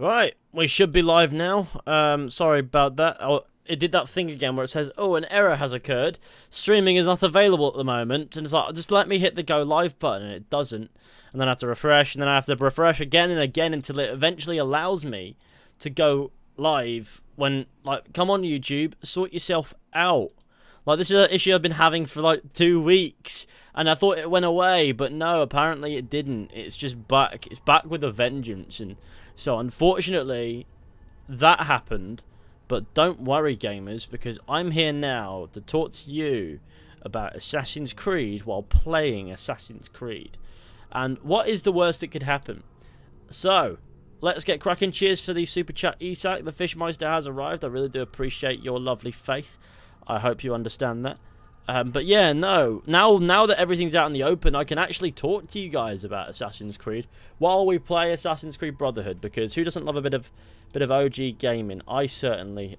Right, we should be live now. Sorry about that. Oh, it did that thing again where it says, oh, an error has occurred. Streaming is not available at the moment. And it's like, just let me hit the go live button, and it doesn't. And then I have to refresh, and then I have to refresh again and again until it eventually allows me to go live. When, like, come on YouTube, sort yourself out. Like, this is an issue I've been having for, like, 2 weeks. And I thought it went away, but no, apparently it didn't. It's just back. It's back with a vengeance. And so, unfortunately, that happened. But don't worry, gamers, because I'm here now to talk to you about Assassin's Creed while playing Assassin's Creed. And what is the worst that could happen? So, let's get cracking. Cheers for the Super Chat Isak. The Fishmeister has arrived. I really do appreciate your lovely face. I hope you understand that. But yeah, no. Now that everything's out in the open, I can actually talk to you guys about Assassin's Creed while we play Assassin's Creed Brotherhood. Because who doesn't love a bit of OG gaming? I certainly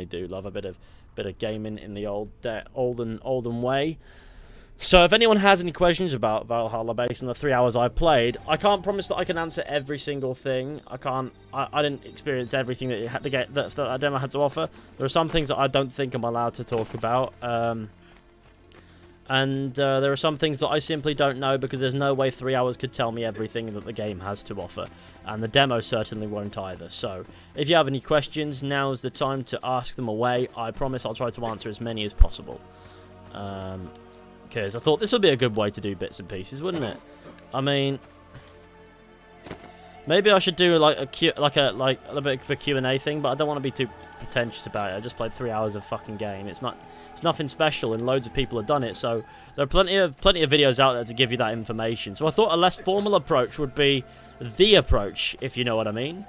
do love a bit of gaming in the olden way. So if anyone has any questions about Valhalla based on the 3 hours I've played, I can't promise that I can answer every single thing. I didn't experience everything that it had to get that demo had to offer. There are some things that I don't think I'm allowed to talk about. And there are some things that I simply don't know because there's no way 3 hours could tell me everything that the game has to offer. And the demo certainly won't either. So if you have any questions, now's the time to ask them away. I promise I'll try to answer as many as possible. Because I thought this would be a good way to do bits and pieces, wouldn't it? I mean, maybe I should do like a bit of a Q&A thing, but I don't want to be too pretentious about it. I just played 3 hours of fucking game. It's nothing special, and loads of people have done it. So there are plenty of videos out there to give you that information. So I thought a less formal approach would be the approach, if you know what I mean.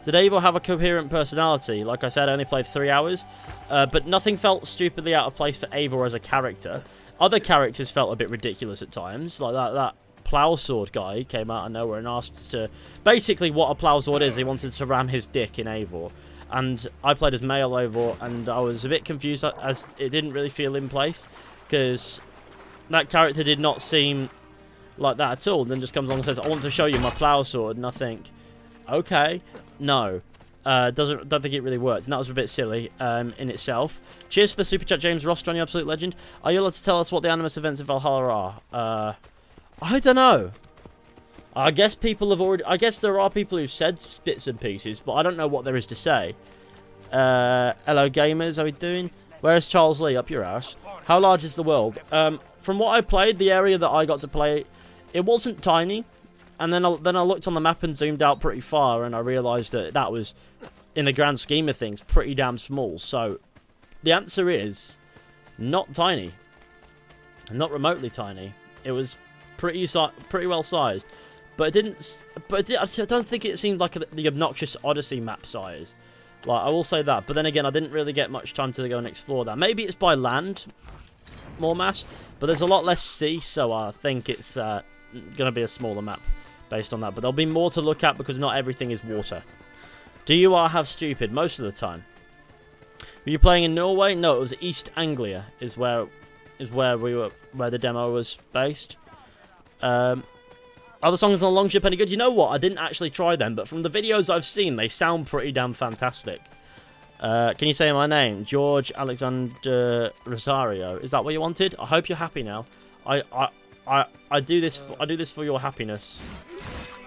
Did Eivor have a coherent personality? Like I said, I only played 3 hours. But nothing felt stupidly out of place for Eivor as a character. Other characters felt a bit ridiculous at times. Like that plow sword guy came out of nowhere and asked to... Basically, what a plow sword is, he wanted to ram his dick in Eivor. And I played as male Eivor, and I was a bit confused as it didn't really feel in place. Because that character did not seem like that at all. And then just comes along and says, I want to show you my plow sword. And I think, okay, no. Don't think it really worked, and that was a bit silly in itself. Cheers to the Super Chat, James Ross, John, you absolute legend. Are you allowed to tell us what the animus events of Valhalla are? I don't know. I guess there are people who've said bits and pieces, but I don't know what there is to say. Hello gamers, how we doing? Where's Charles Lee? Up your ass. How large is the world? From what I played, the area that I got to play, it wasn't tiny. And then I looked on the map and zoomed out pretty far, and I realised that was, in the grand scheme of things, pretty damn small. So, the answer is not tiny, not remotely tiny. It was pretty well sized, but it didn't. I don't think it seemed like the obnoxious Odyssey map size. Like, I will say that. But then again, I didn't really get much time to go and explore that. Maybe it's by land, more mass, but there's a lot less sea, so I think it's going to be a smaller map based on that. But there'll be more to look at because not everything is water. Do you have stupid most of the time? Were you playing in Norway? No, it was East Anglia is where the demo was based. Are the songs on the Longship any good? You know what? I didn't actually try them, but from the videos I've seen, they sound pretty damn fantastic. Can you say my name? George Alexander Rosario. Is that what you wanted? I hope you're happy now. I do this for your happiness.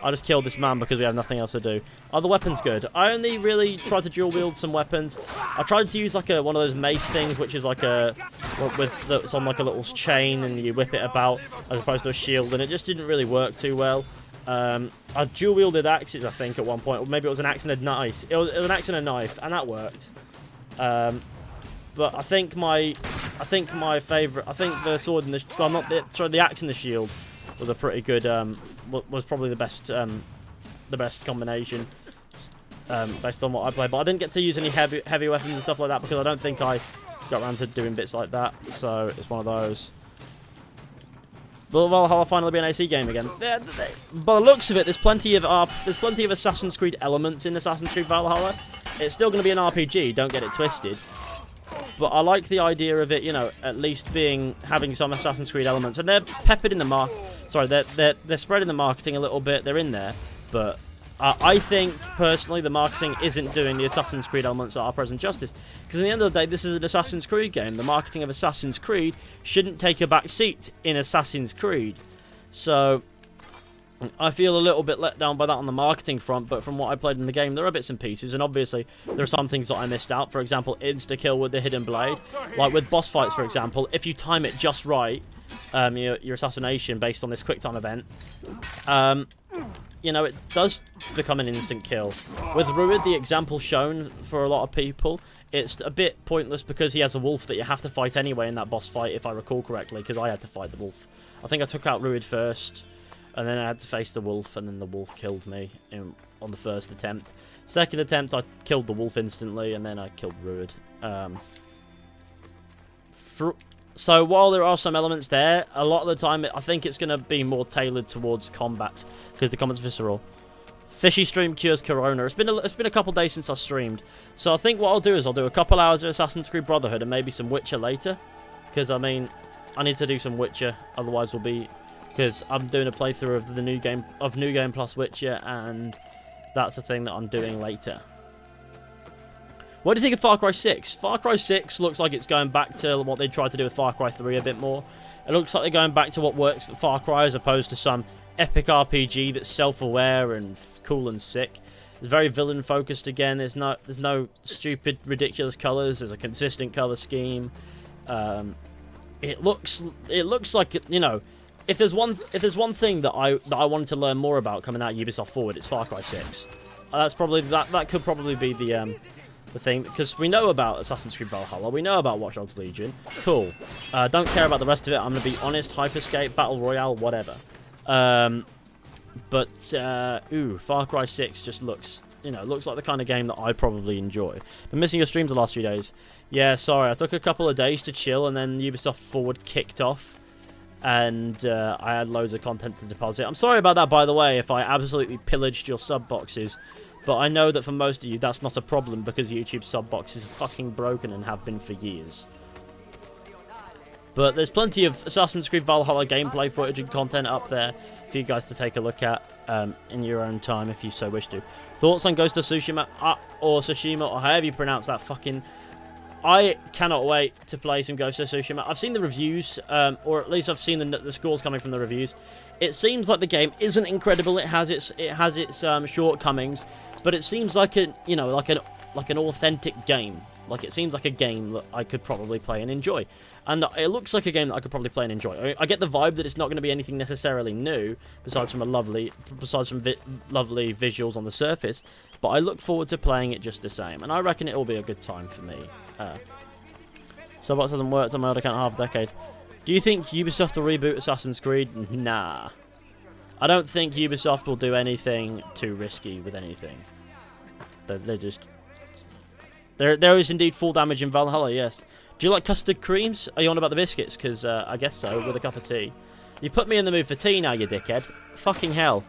I just killed this man because we have nothing else to do. Are the weapons good? I only really tried to dual wield some weapons. I tried to use like one of those mace things, which is like it's on like a little chain and you whip it about as opposed to a shield, and it just didn't really work too well. I dual wielded axes, I think, at one point, or maybe it was an axe and a knife. It was an axe and a knife, and that worked. But I think my favourite, the sword and the axe and the shield was a pretty good, was probably the best combination, based on what I played. But I didn't get to use any heavy weapons and stuff like that because I don't think I got around to doing bits like that. So it's one of those. Will Valhalla finally be an AC game again? By the looks of it, there's plenty of Assassin's Creed elements in Assassin's Creed Valhalla. It's still going to be an RPG. Don't get it twisted. But I like the idea of it, you know, at least having some Assassin's Creed elements, and they're peppered in the they're spreading the marketing a little bit. They're in there, but I think, personally, the marketing isn't doing the Assassin's Creed elements that are present justice. Because at the end of the day, this is an Assassin's Creed game. The marketing of Assassin's Creed shouldn't take a back seat in Assassin's Creed. So, I feel a little bit let down by that on the marketing front, but from what I played in the game, there are bits and pieces, and obviously, there are some things that I missed out. For example, insta-kill with the hidden blade. Like with boss fights, for example, if you time it just right, your assassination based on this quick time event, you know, it does become an instant kill. With Ruid, the example shown for a lot of people, it's a bit pointless because he has a wolf that you have to fight anyway in that boss fight, if I recall correctly, because I had to fight the wolf. I think I took out Ruid first, and then I had to face the wolf, and then the wolf killed me on the first attempt. Second attempt, I killed the wolf instantly, and then I killed Ruid. So while there are some elements there, a lot of the time I think it's going to be more tailored towards combat, because the combat's visceral. Fishy stream cures corona. It's been a couple days since I streamed, so I think what I'll do is I'll do a couple hours of Assassin's Creed Brotherhood and maybe some Witcher later, because I mean I need to do some Witcher, otherwise we'll be, because I'm doing a playthrough of the new game plus Witcher, and that's a thing that I'm doing later. What do you think of Far Cry 6? Far Cry 6 looks like it's going back to what they tried to do with Far Cry 3 a bit more. It looks like they're going back to what works for Far Cry as opposed to some epic RPG that's self-aware and cool and sick. It's very villain-focused again. There's no stupid, ridiculous colours. There's a consistent colour scheme. It looks like, you know, if there's one thing that I wanted to learn more about coming out of Ubisoft Forward, it's Far Cry 6. That's probably that could probably be the thing, because we know about Assassin's Creed Valhalla, we know about Watch Dogs Legion. Cool. Don't care about the rest of it. I'm gonna be honest. Hyperscape, Battle Royale, whatever. Far Cry 6 just looks like the kind of game that I probably enjoy. Been missing your streams the last few days. Yeah, sorry. I took a couple of days to chill, and then Ubisoft Forward kicked off, and I had loads of content to deposit. I'm sorry about that, by the way, if I absolutely pillaged your sub boxes. But I know that for most of you, that's not a problem, because YouTube sub boxes are fucking broken and have been for years. But there's plenty of Assassin's Creed Valhalla gameplay footage and content up there for you guys to take a look at in your own time, if you so wish to. Thoughts on Ghost of Tsushima, or Tsushima, or however you pronounce that fucking... I cannot wait to play some Ghost of Tsushima. I've seen the reviews, or at least I've seen the scores coming from the reviews. It seems like the game isn't incredible. It has its shortcomings. But it seems like an authentic game. Like, it seems like a game that I could probably play and enjoy. And it looks like a game that I could probably play and enjoy. I get the vibe that it's not going to be anything necessarily new, besides from lovely visuals on the surface. But I look forward to playing it just the same, and I reckon it will be a good time for me. Subbox hasn't worked on my old account in half a decade. Do you think Ubisoft will reboot Assassin's Creed? Nah. I don't think Ubisoft will do anything too risky with anything. They're just... There is indeed full damage in Valhalla, yes. Do you like custard creams? Are you on about the biscuits? Because I guess so, with a cup of tea. You put me in the mood for tea now, you dickhead. Fucking hell.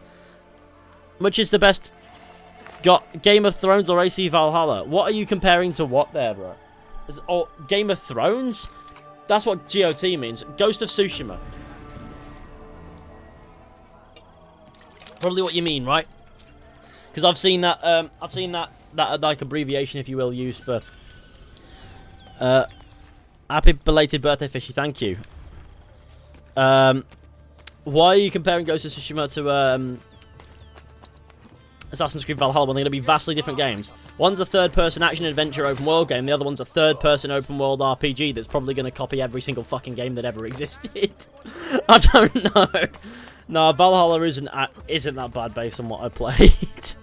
Which is the best... Got Game of Thrones or AC Valhalla? What are you comparing to what there, bro? Game of Thrones? That's what GOT means. Ghost of Tsushima. Probably what you mean, right? Because I've seen that like abbreviation, if you will, used for happy belated birthday, Fishy. Thank you. Why are you comparing Ghost of Tsushima to Assassin's Creed Valhalla when they're going to be vastly different games? One's a third-person action-adventure open-world game, the other one's a third-person open-world RPG that's probably going to copy every single fucking game that ever existed. I don't know. No, Valhalla isn't that bad based on what I played.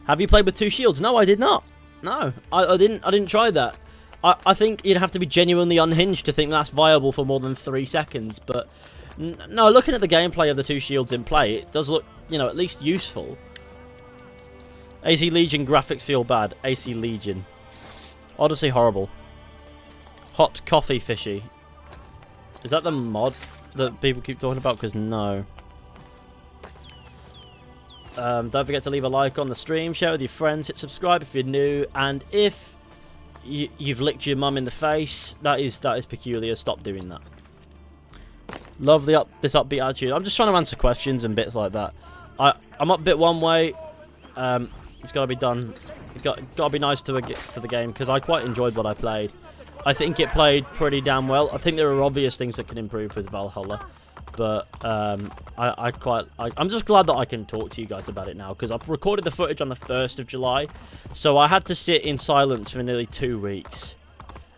Have you played with two shields? No, I did not. No, I didn't try that. I think you'd have to be genuinely unhinged to think that's viable for more than 3 seconds. But no, looking at the gameplay of the two shields in play, it does look, you know, at least useful. AC Legion graphics feel bad. AC Legion. Odyssey horrible. Hot coffee Fishy. Is that the mod that people keep talking about? Because no. Don't forget to leave a like on the stream, share with your friends, hit subscribe if you're new, and if you've licked your mum in the face, that is peculiar. Stop doing that. Love this upbeat attitude. I'm just trying to answer questions and bits like that. I'm up bit one way. It's got to be done. It's got to be nice to get to the game because I quite enjoyed what I played. I think it played pretty damn well. I think there are obvious things that can improve with Valhalla, but I'm just glad that I can talk to you guys about it now because I've recorded the footage on the 1st of July, so I had to sit in silence for nearly 2 weeks,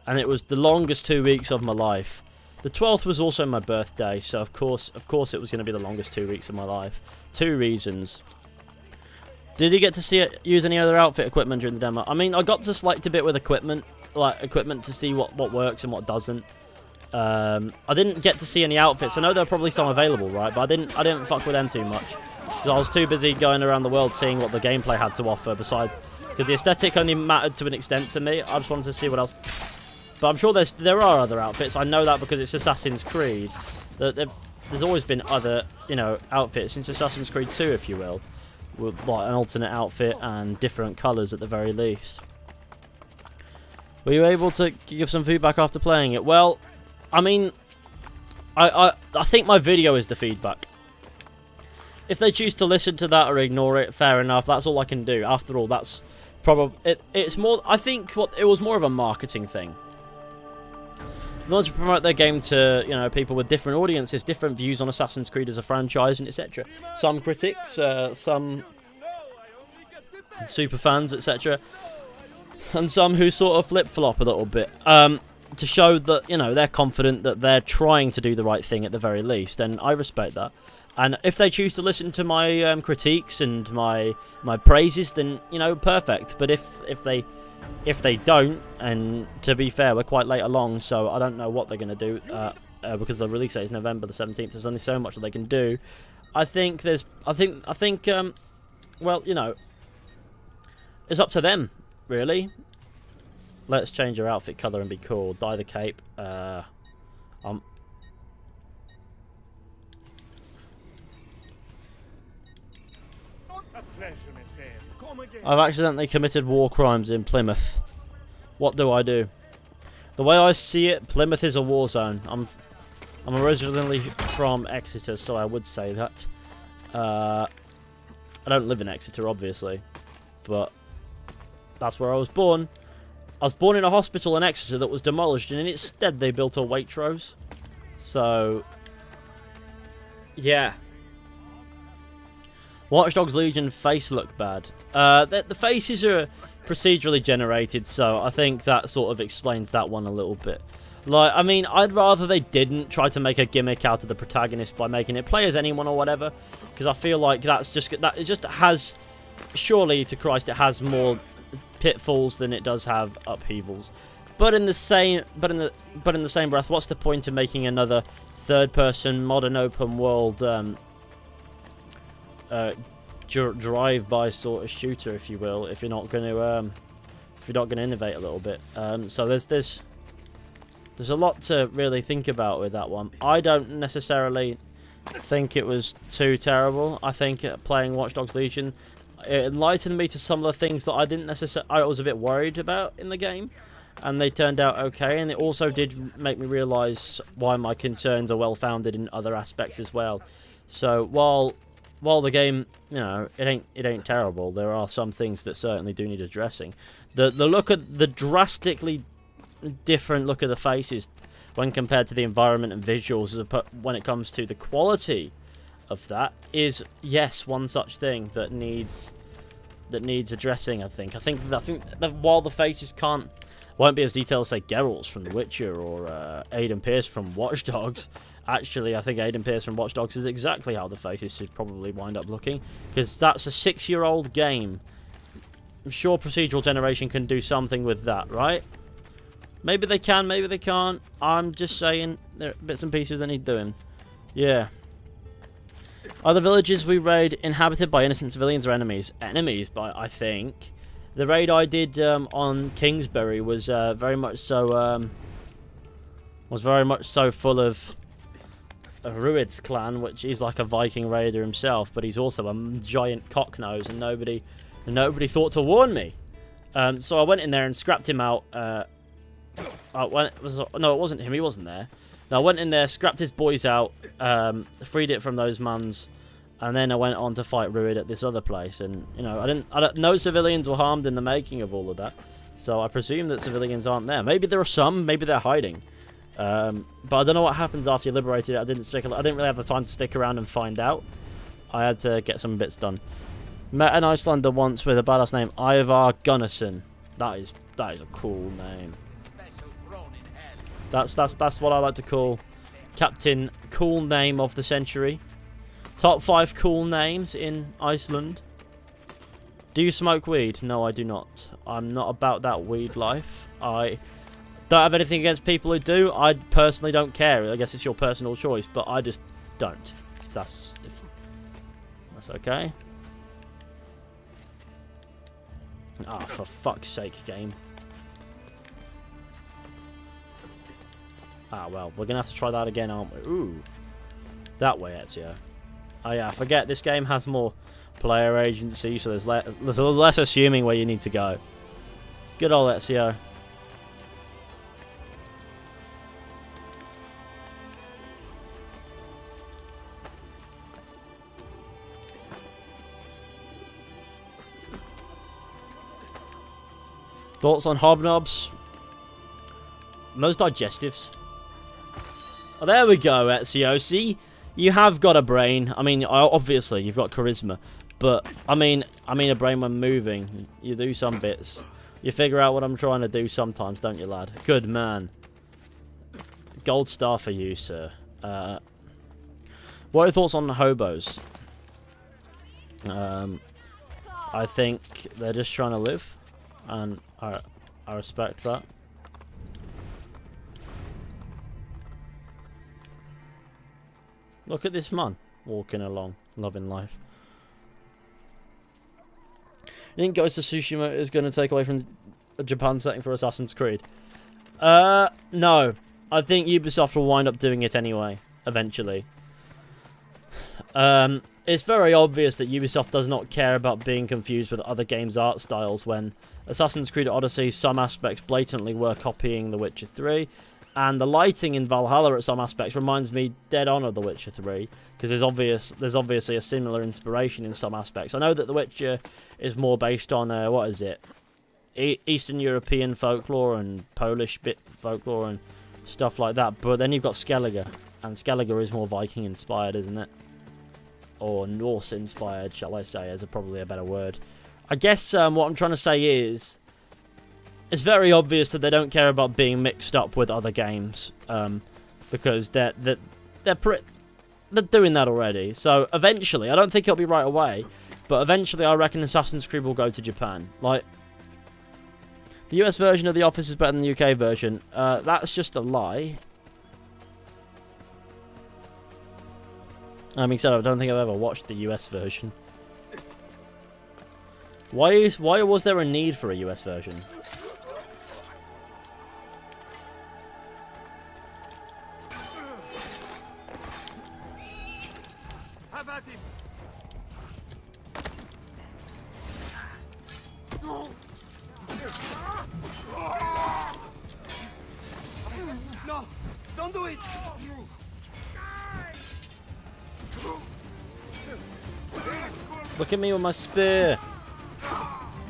and it was the longest 2 weeks of my life. The 12th was also my birthday, so of course it was going to be the longest 2 weeks of my life. 2 reasons. Did you get to see it, use any other outfit equipment during the demo? I mean, I got to select a bit with equipment to see what works and what doesn't. I didn't get to see any outfits. I know there are probably some available, right? But I didn't fuck with them too much because I was too busy going around the world seeing what the gameplay had to offer. Besides, because the aesthetic only mattered to an extent to me. I just wanted to see what else. But I'm sure there are other outfits. I know that because it's Assassin's Creed. There's always been other, outfits since Assassin's Creed 2, if you will, with like an alternate outfit and different colours at the very least. Were you able to give some feedback after playing it? Well, I mean, I think my video is the feedback. If they choose to listen to that or ignore it, fair enough. That's all I can do. After all, that's probably it's more. I think it was more of a marketing thing. They want to promote their game to people with different audiences, different views on Assassin's Creed as a franchise, and etc. Some critics, some super fans, etc. And some who sort of flip-flop a little bit to show that they're confident that they're trying to do the right thing at the very least, and I respect that. And if they choose to listen to my critiques and my praises, then perfect. But if they don't, and to be fair, we're quite late along, so I don't know what they're going to do because the release date is November the 17th. There's only so much that they can do. I think well, it's up to them. Really? Let's change your outfit colour and be cool. Dye the cape. I've accidentally committed war crimes in Plymouth. What do I do? The way I see it, Plymouth is a war zone. I'm originally from Exeter, so I would say that. I don't live in Exeter, obviously, but that's where I was born. I was born in a hospital in Exeter that was demolished, and instead they built a Waitrose. So, yeah. Watch Dogs Legion face look bad. The faces are procedurally generated, so I think that sort of explains that one a little bit. Like, I mean, I'd rather they didn't try to make a gimmick out of the protagonist by making it play as anyone or whatever, because I feel like it just has, surely to Christ, it has more pitfalls than it does have upheavals. But in the same breath, what's the point of making another third-person modern open world drive-by sort of shooter, if you will, if you're not going to innovate a little bit? So there's a lot to really think about with that one. I don't necessarily think it was too terrible. I think playing Watch Dogs Legion, it enlightened me to some of the things that I was a bit worried about in the game, and they turned out okay. And it also did make me realise why my concerns are well founded in other aspects as well. So while the game, it ain't terrible, there are some things that certainly do need addressing. The drastically different look of the faces when compared to the environment and visuals when it comes to the quality of that is, yes, one such thing that needs addressing. I think that while the faces won't be as detailed as, say, Geralt's from The Witcher or Aiden Pierce from Watch Dogs. Actually, I think Aiden Pierce from Watch Dogs is exactly how the faces should probably wind up looking, because that's a 6-year-old game. I'm sure procedural generation can do something with that, right? Maybe they can, maybe they can't. I'm just saying, there are bits and pieces that need doing. Yeah. Are the villages we raid inhabited by innocent civilians or enemies? Enemies, I think. The raid I did on Kingsbury was very much so full of Ruid's clan, which is like a Viking raider himself, but he's also a giant cocknose, and nobody thought to warn me. So I went in there and scrapped him out. No, it wasn't him. He wasn't there. No, I went in there, scrapped his boys out, freed it from those mans, And then I went on to fight Ruid at this other place, and you know, no civilians were harmed in the making of all of that, so I presume that civilians aren't there. Maybe there are some, maybe they're hiding, but I don't know what happens after you liberated it. I didn't really have the time to stick around and find out. I had to get some bits done. Met an Icelander once with a badass name, Ivar Gunnarsson. That is a cool name. That's what I like to call Captain Cool Name of the Century. Top 5 cool names in Iceland. Do you smoke weed? No, I do not. I'm not about that weed life. I don't have anything against people who do. I personally don't care. I guess it's your personal choice, but I just don't. If that's okay. Ah, for fuck's sake, game. Ah, well, we're gonna have to try that again, aren't we? Ooh. That way, Ezio. Oh yeah, I forget this game has more player agency, so there's less assuming where you need to go. Good old Ezio. Thoughts on hobnobs? Those digestives. Oh, there we go, Ezio. See? You have got a brain. I mean, obviously, you've got charisma. But, I mean a brain when moving. You do some bits. You figure out what I'm trying to do sometimes, don't you, lad? Good man. Gold star for you, sir. What are your thoughts on the hobos? I think they're just trying to live. And I respect that. Look at this man walking along, loving life. You think Ghost of Tsushima is going to take away from a Japan setting for Assassin's Creed? No. I think Ubisoft will wind up doing it anyway, eventually. It's very obvious that Ubisoft does not care about being confused with other games' art styles when Assassin's Creed Odyssey, some aspects blatantly were copying The Witcher 3. And the lighting in Valhalla at some aspects reminds me dead on of The Witcher 3, because there's obviously a similar inspiration in some aspects. I know that The Witcher is more based on what is it, Eastern European folklore and Polish bit folklore and stuff like that. But then you've got Skellige, and Skellige is more Viking inspired, isn't it? Or Norse inspired, shall I say, is probably a better word. I guess what I'm trying to say is, it's very obvious that they don't care about being mixed up with other games, because they're doing that already. So eventually, I don't think it'll be right away, but eventually I reckon Assassin's Creed will go to Japan. Like, the US version of The Office is better than the UK version. That's just a lie. I mean, I don't think I've ever watched the US version. Why was there a need for a US version? No, don't do it. Look at me with my spear.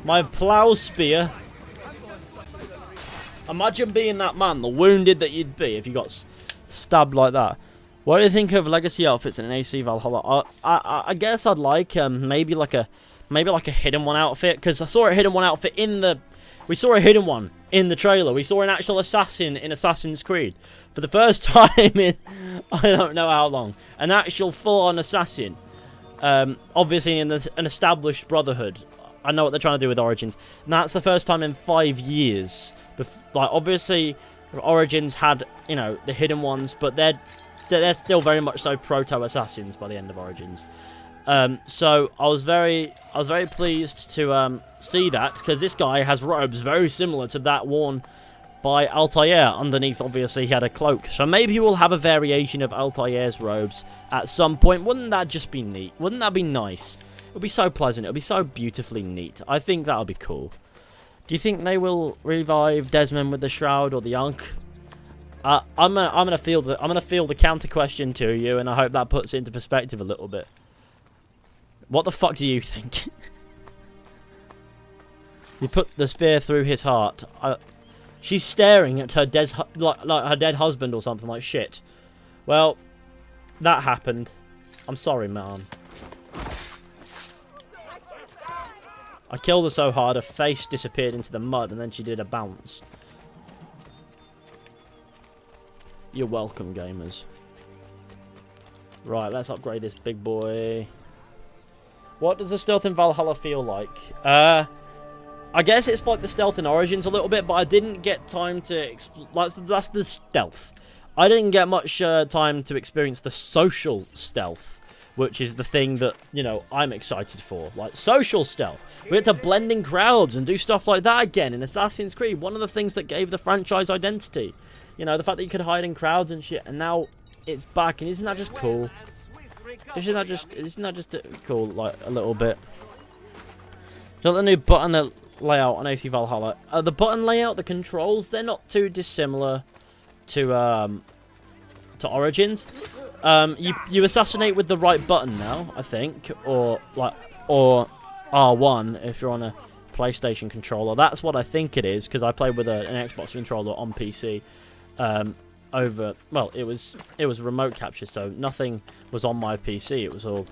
My plow spear. Imagine being that man, the wounded that you'd be if you got stabbed like that. What do you think of legacy outfits in an AC Valhalla? I guess I'd like maybe like a hidden one outfit, because I saw a hidden one outfit we saw a hidden one in the trailer. We saw an actual assassin in Assassin's Creed for the first time in I don't know how long. An actual full-on assassin. Obviously in an established Brotherhood. I know what they're trying to do with Origins. And that's the first time in 5 years. Like, obviously, Origins had, you know, the hidden ones, but they're still very much so proto-assassins by the end of Origins. So I was very pleased to see that, because this guy has robes very similar to that worn by Altair. Underneath, obviously, he had a cloak. So maybe we'll have a variation of Altair's robes at some point. Wouldn't that just be neat? Wouldn't that be nice? It would be so pleasant. It would be so beautifully neat. I think that would be cool. Do you think they will revive Desmond with the Shroud or the Ankh? I'm gonna feel the counter question to you, and I hope that puts it into perspective a little bit. What the fuck do you think? You put the spear through his heart. She's staring at her dead, like her dead husband or something like shit. Well, that happened. I'm sorry, man. I killed her so hard, her face disappeared into the mud, and then she did a bounce. You're welcome, gamers. Right, let's upgrade this big boy. What does the stealth in Valhalla feel like? I guess it's like the stealth in Origins a little bit, but I didn't get time to... That's the stealth. I didn't get much time to experience the social stealth, which is the thing that, you know, I'm excited for. Like, social stealth. We had to blend in crowds and do stuff like that again in Assassin's Creed. One of the things that gave the franchise identity. You know, the fact that you could hide in crowds and shit, and now it's back, and isn't that just cool? Isn't that just cool, like, a little bit? Got the new button layout on AC Valhalla. The button layout, the controls, they're not too dissimilar to Origins. You assassinate with the right button now, I think, or R1 if you're on a PlayStation controller. That's what I think it is, because I played with an Xbox controller on PC. Well, it was remote capture, so nothing was on my PC. It was all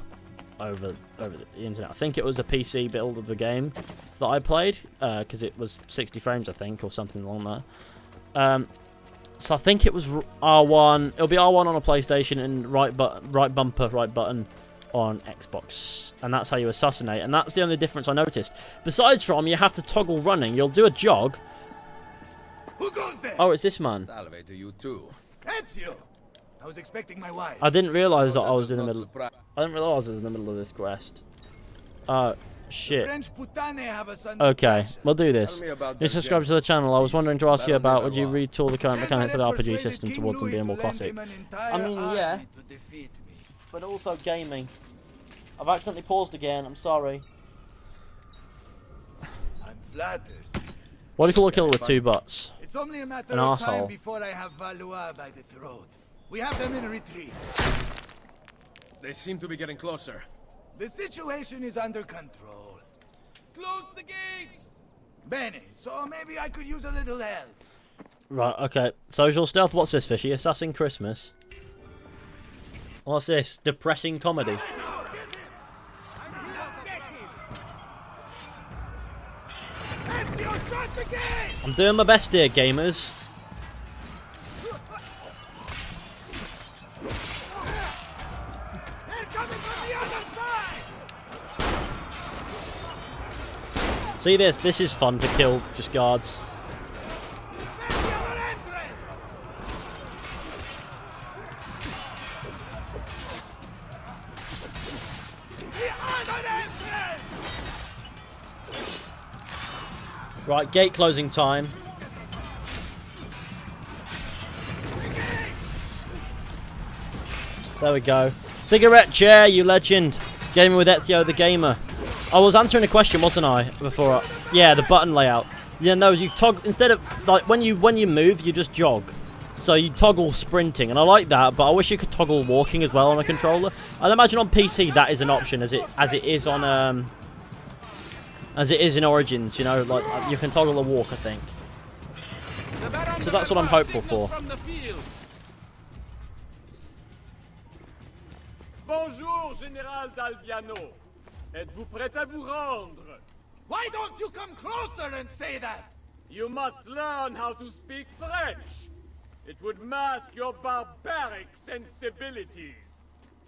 over the internet. I think it was a PC build of the game that I played, because it was 60 frames, I think, or something along that. So I think it was R1. It'll be R1 on a PlayStation and right bumper, right button on Xbox, and that's how you assassinate. And that's the only difference I noticed. Besides from, you have to toggle running. You'll do a jog. Who goes there? Oh, it's this man. Salve to you too. Ezio! I was expecting my wife. I didn't realise that I was in the middle. I didn't realise I was in the middle of this quest. Oh, shit. French putane have us under Okay, pressure. we'll do this. You subscribe to the channel. I was wondering to ask you about, would you retool the current mechanics of the RPG system towards them being more classic? I mean, yeah. But also gaming. I've accidentally paused again. I'm sorry. I'm flattered. What do you call a killer with two butts? It's only a matter An of asshole. time before I have Valois by the throat. We have them in retreat. They seem to be getting closer. The situation is under control. Close the gates! Bene, so maybe I could use a little help. Right, okay. Social stealth. What's this, Fishy? Assassin Christmas. What's this? Depressing comedy. I'm doing my best here, gamers. They're coming from the other side! See this? This is fun to kill just guards. Right, gate closing time. There we go. Cigarette chair, you legend. Gaming with Ezio the Gamer. I was answering a question, wasn't I? Before. Yeah, the button layout. Yeah, no, you toggle instead of like when you move, you just jog. So you toggle sprinting, and I like that, but I wish you could toggle walking as well on a controller. I'd imagine on PC that is an option, as it is on as it is in Origins. You know, like you can toggle the walk, I think. So that's what I'm hopeful for. Bonjour, Général d'Alviano. Êtes-vous prêt à vous rendre? Why don't you come closer and say that? You must learn how to speak French. It would mask your barbaric sensibilities.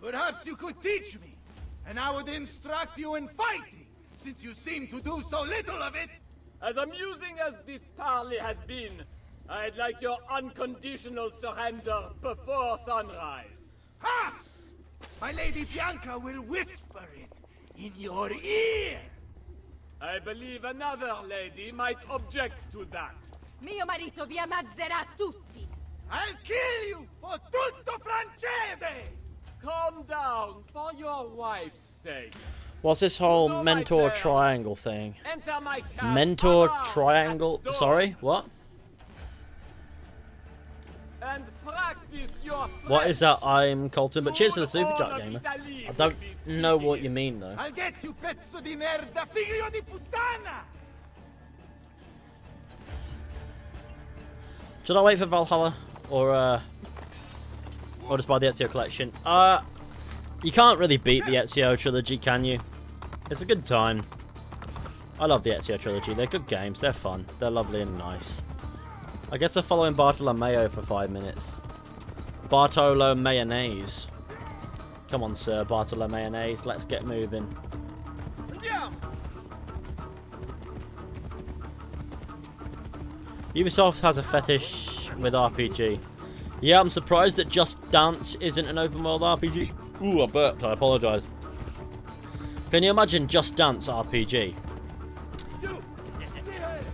Perhaps you could teach me, and I would instruct you in fighting, since you seem to do so little of it. As amusing as this parley has been, I'd like your unconditional surrender before sunrise. Ha! My Lady Bianca will whisper it in your ear. I believe another lady might object to that. Mio marito vi ammazzerà tutti. I'll kill you for tutto francese! Calm down, for your wife's sake. What's this whole mentor triangle thing? Enter my camp. Mentor unarmed triangle? at dawn, Sorry, what? And practice What is that? I'm Colton, but cheers to the super chat, gamer. I don't know what you mean though. I'll get you, pezzo di merda, figlio di puttana! Should I wait for Valhalla or just buy the Ezio collection? You can't really beat the Ezio trilogy, can you? It's a good time. I love the Ezio trilogy. They're good games. They're fun. They're lovely and nice. I guess I'm following Bartolomeo for 5 minutes. Bartolo Mayonnaise. Come on, sir, Bartolo Mayonnaise. Let's get moving. Ubisoft has a fetish with RPG. Yeah, I'm surprised that Just Dance isn't an open world RPG. Ooh, I burped. I apologise. Can you imagine Just Dance RPG?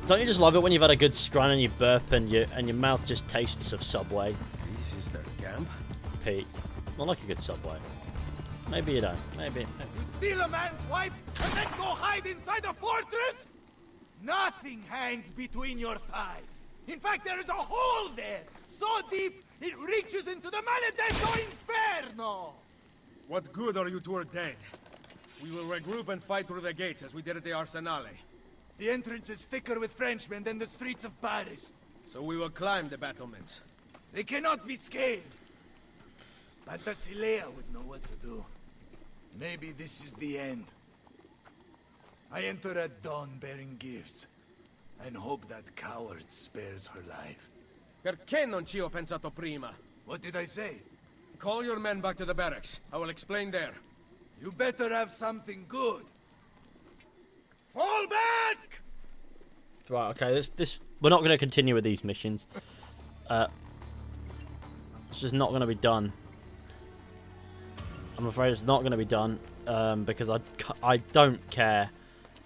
Don't you just love it when you've had a good scran and you burp and your mouth just tastes of Subway? This is their camp? Pete, I like a good Subway. Maybe you don't. Maybe. You steal a man's wife and then go hide inside a fortress? Nothing hangs between your thighs. In fact, there is a hole there, so deep it reaches into the maledetto inferno. What good are you two are dead? We will regroup and fight through the gates as we did at the Arsenale. The entrance is thicker with Frenchmen than the streets of Paris. So we will climb the battlements. They cannot be scaled. But Basilea would know what to do. Maybe this is the end. I enter at dawn bearing gifts, and hope that coward spares her life. Perché non ci ho pensato prima? What did I say? Call your men back to the barracks. I will explain there. You better have something good. Fall back! Right, okay, this we're not going to continue with these missions. It's just not going to be done. I'm afraid it's not going to be done because I don't care.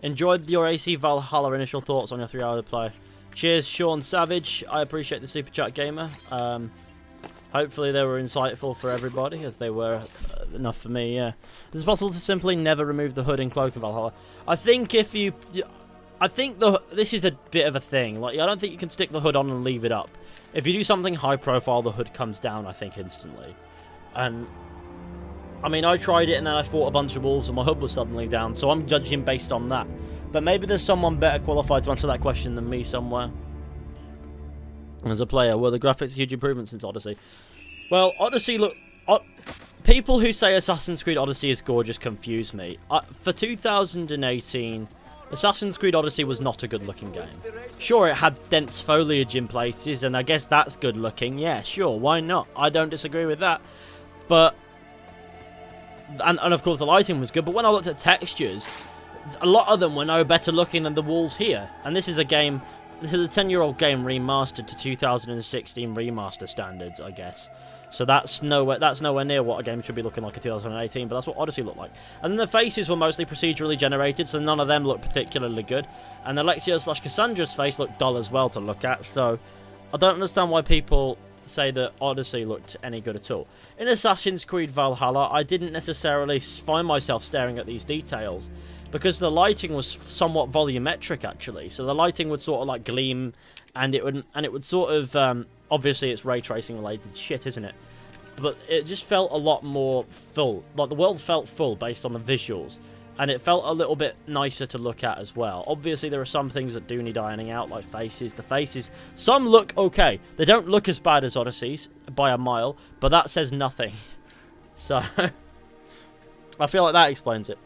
Enjoyed your AC Valhalla initial thoughts on your 3-hour play. Cheers, Sean Savage. I appreciate the super chat, gamer. Hopefully they were insightful for everybody, as they were enough for me, yeah. Is it possible to simply never remove the hood and cloak in Valhalla? I think if you... I think this is a bit of a thing. Like, I don't think you can stick the hood on and leave it up. If you do something high profile, the hood comes down, I think, instantly. And... I mean, I tried it and then I fought a bunch of wolves and my hood was suddenly down, so I'm judging based on that. But maybe there's someone better qualified to answer that question than me somewhere. As a player, were the graphics a huge improvement since Odyssey? Well, Odyssey, look... people who say Assassin's Creed Odyssey is gorgeous confuse me. For 2018, Assassin's Creed Odyssey was not a good-looking game. Sure, it had dense foliage in places, and I guess that's good-looking. Yeah, sure, why not? I don't disagree with that. But... And of course, the lighting was good, but when I looked at textures, a lot of them were no better looking than the walls here. And this is a game... This is a 10-year-old game remastered to 2016 remaster standards, I guess. So that's nowhere near what a game should be looking like in 2018, but that's what Odyssey looked like. And then the faces were mostly procedurally generated, so none of them looked particularly good. And Alexia/Cassandra's face looked dull as well to look at, so I don't understand why people say that Odyssey looked any good at all. In Assassin's Creed Valhalla, I didn't necessarily find myself staring at these details, because the lighting was somewhat volumetric, actually. So the lighting would sort of like gleam, and it would sort of obviously it's ray tracing related shit, isn't it? But it just felt a lot more full. Like the world felt full based on the visuals, and it felt a little bit nicer to look at as well. Obviously there are some things that do need ironing out, like faces. The faces, some look okay. They don't look as bad as Odyssey's by a mile, but that says nothing. So I feel like that explains it.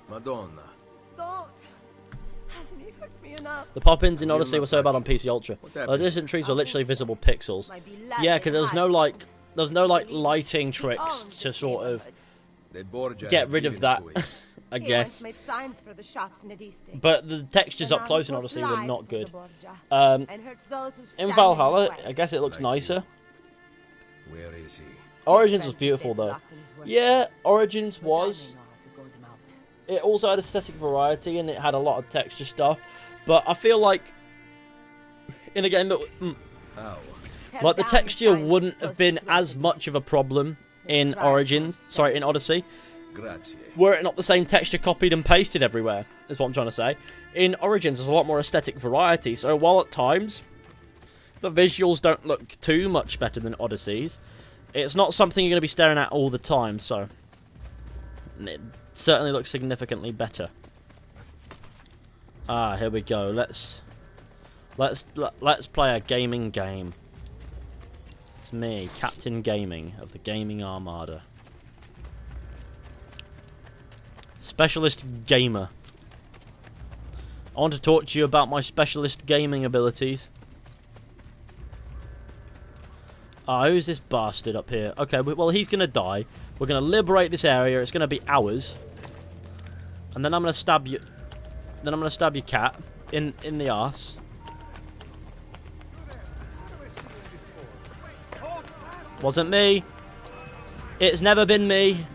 Madonna. Don't. Hasn't he hurt me enough? The pop-ins in Odyssey were so bad on PC Ultra. The distant trees were literally visible pixels. Yeah, because there's no like lighting tricks to sort of get rid of that, I guess. But the textures up close in Odyssey were not good. In Valhalla, I guess it looks nicer. Where is he? Origins was beautiful though. Yeah, Origins was. It also had aesthetic variety and it had a lot of texture stuff. But I feel like in a game that... like the texture wouldn't have been as much of a problem in in Odyssey. Were it not the same texture copied and pasted everywhere, is what I'm trying to say. In Origins, there's a lot more aesthetic variety, so while at times the visuals don't look too much better than Odyssey's, it's not something you're going to be staring at all the time, so it certainly looks significantly better. Ah, here we go. Let's play a gaming game. It's me, Captain Gaming of the Gaming Armada. Specialist Gamer. I want to talk to you about my specialist gaming abilities. Ah, who's this bastard up here? Okay, well, he's going to die. We're going to liberate this area. It's going to be hours. And then I'm going to stab you. Then I'm going to stab your cat in the arse. Wasn't me. It's never been me.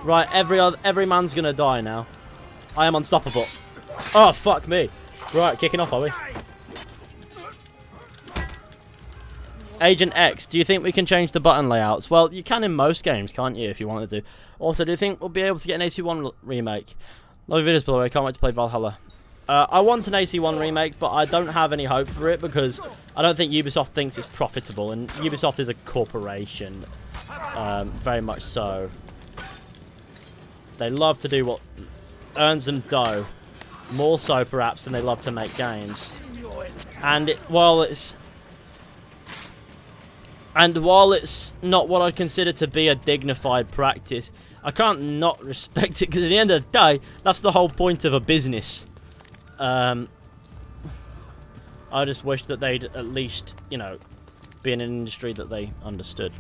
Right, every man's gonna die now. I am unstoppable. Oh, fuck me. Right, kicking off, are we? Agent X, do you think we can change the button layouts? Well, you can in most games, can't you, if you wanted to. Also, do you think we'll be able to get an AC1 remake? Love your videos, by the way. Can't wait to play Valhalla. I want an AC1 remake, but I don't have any hope for it because I don't think Ubisoft thinks it's profitable, and Ubisoft is a corporation, very much so. They love to do what earns them dough, more so perhaps than they love to make games. And while it's not what I'd consider to be a dignified practice, I can't not respect it because at the end of the day, that's the whole point of a business. I just wish that they'd at least, you know, be in an industry that they understood.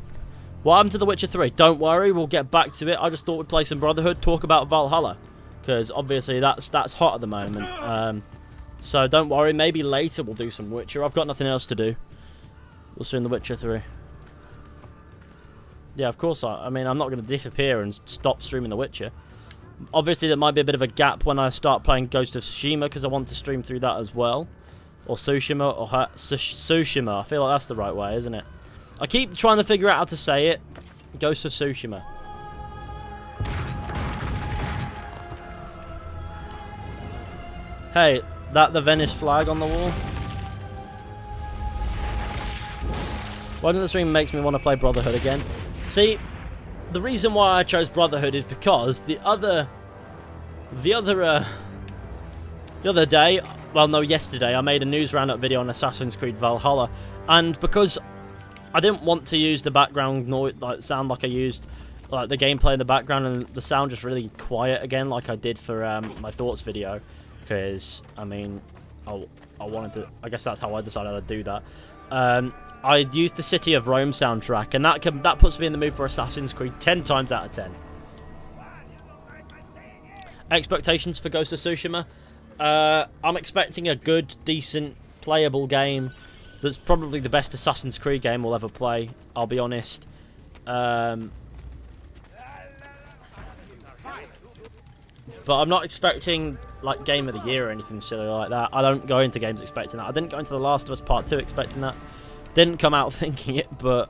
What happened to The Witcher 3? Don't worry, we'll get back to it. I just thought we'd play some Brotherhood, talk about Valhalla, because obviously that's hot at the moment. So don't worry, maybe later we'll do some Witcher. I've got nothing else to do. We'll soon The Witcher 3. Yeah, of course. I mean, I'm not going to disappear and stop streaming The Witcher. Obviously, there might be a bit of a gap when I start playing Ghost of Tsushima, because I want to stream through that as well. Or Tsushima, or Tsushima. I feel like that's the right way, isn't it? I keep trying to figure out how to say it. Ghost of Tsushima. Hey, that the Venice flag on the wall? Why doesn't the stream makes me want to play Brotherhood again? See, the reason why I chose Brotherhood is because the other day, well no, yesterday, I made a news roundup video on Assassin's Creed Valhalla, and because I didn't want to use the background noise, like sound like I used, like the gameplay in the background, and the sound just really quiet again, like I did for my thoughts video, because I mean, I wanted to. I guess that's how I decided I'd do that. I used the City of Rome soundtrack, and that puts me in the mood for Assassin's Creed 10 times out of 10. Expectations for Ghost of Tsushima? I'm expecting a good, decent, playable game. That's probably the best Assassin's Creed game we'll ever play, I'll be honest. But I'm not expecting, like, Game of the Year or anything silly like that. I don't go into games expecting that. I didn't go into The Last of Us Part 2 expecting that. Didn't come out thinking it, but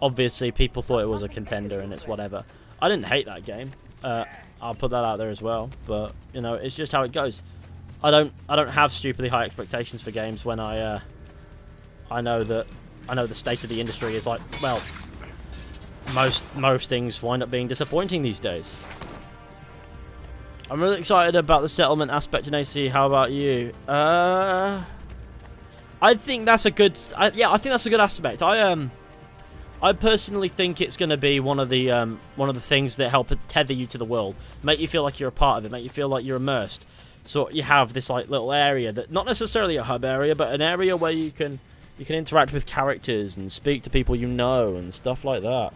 obviously people thought it was a contender, and it's whatever. I didn't hate that game. I'll put that out there as well, but, you know, it's just how it goes. I don't have stupidly high expectations for games when I know the state of the industry is like, well, most things wind up being disappointing these days. I'm really excited about the settlement aspect in AC. How about you? I think that's a good. I think that's a good aspect. I personally think it's going to be one of the things that help tether you to the world, make you feel like you're a part of it, make you feel like you're immersed. So you have this like little area that, not necessarily a hub area, but an area where you can interact with characters and speak to people you know and stuff like that.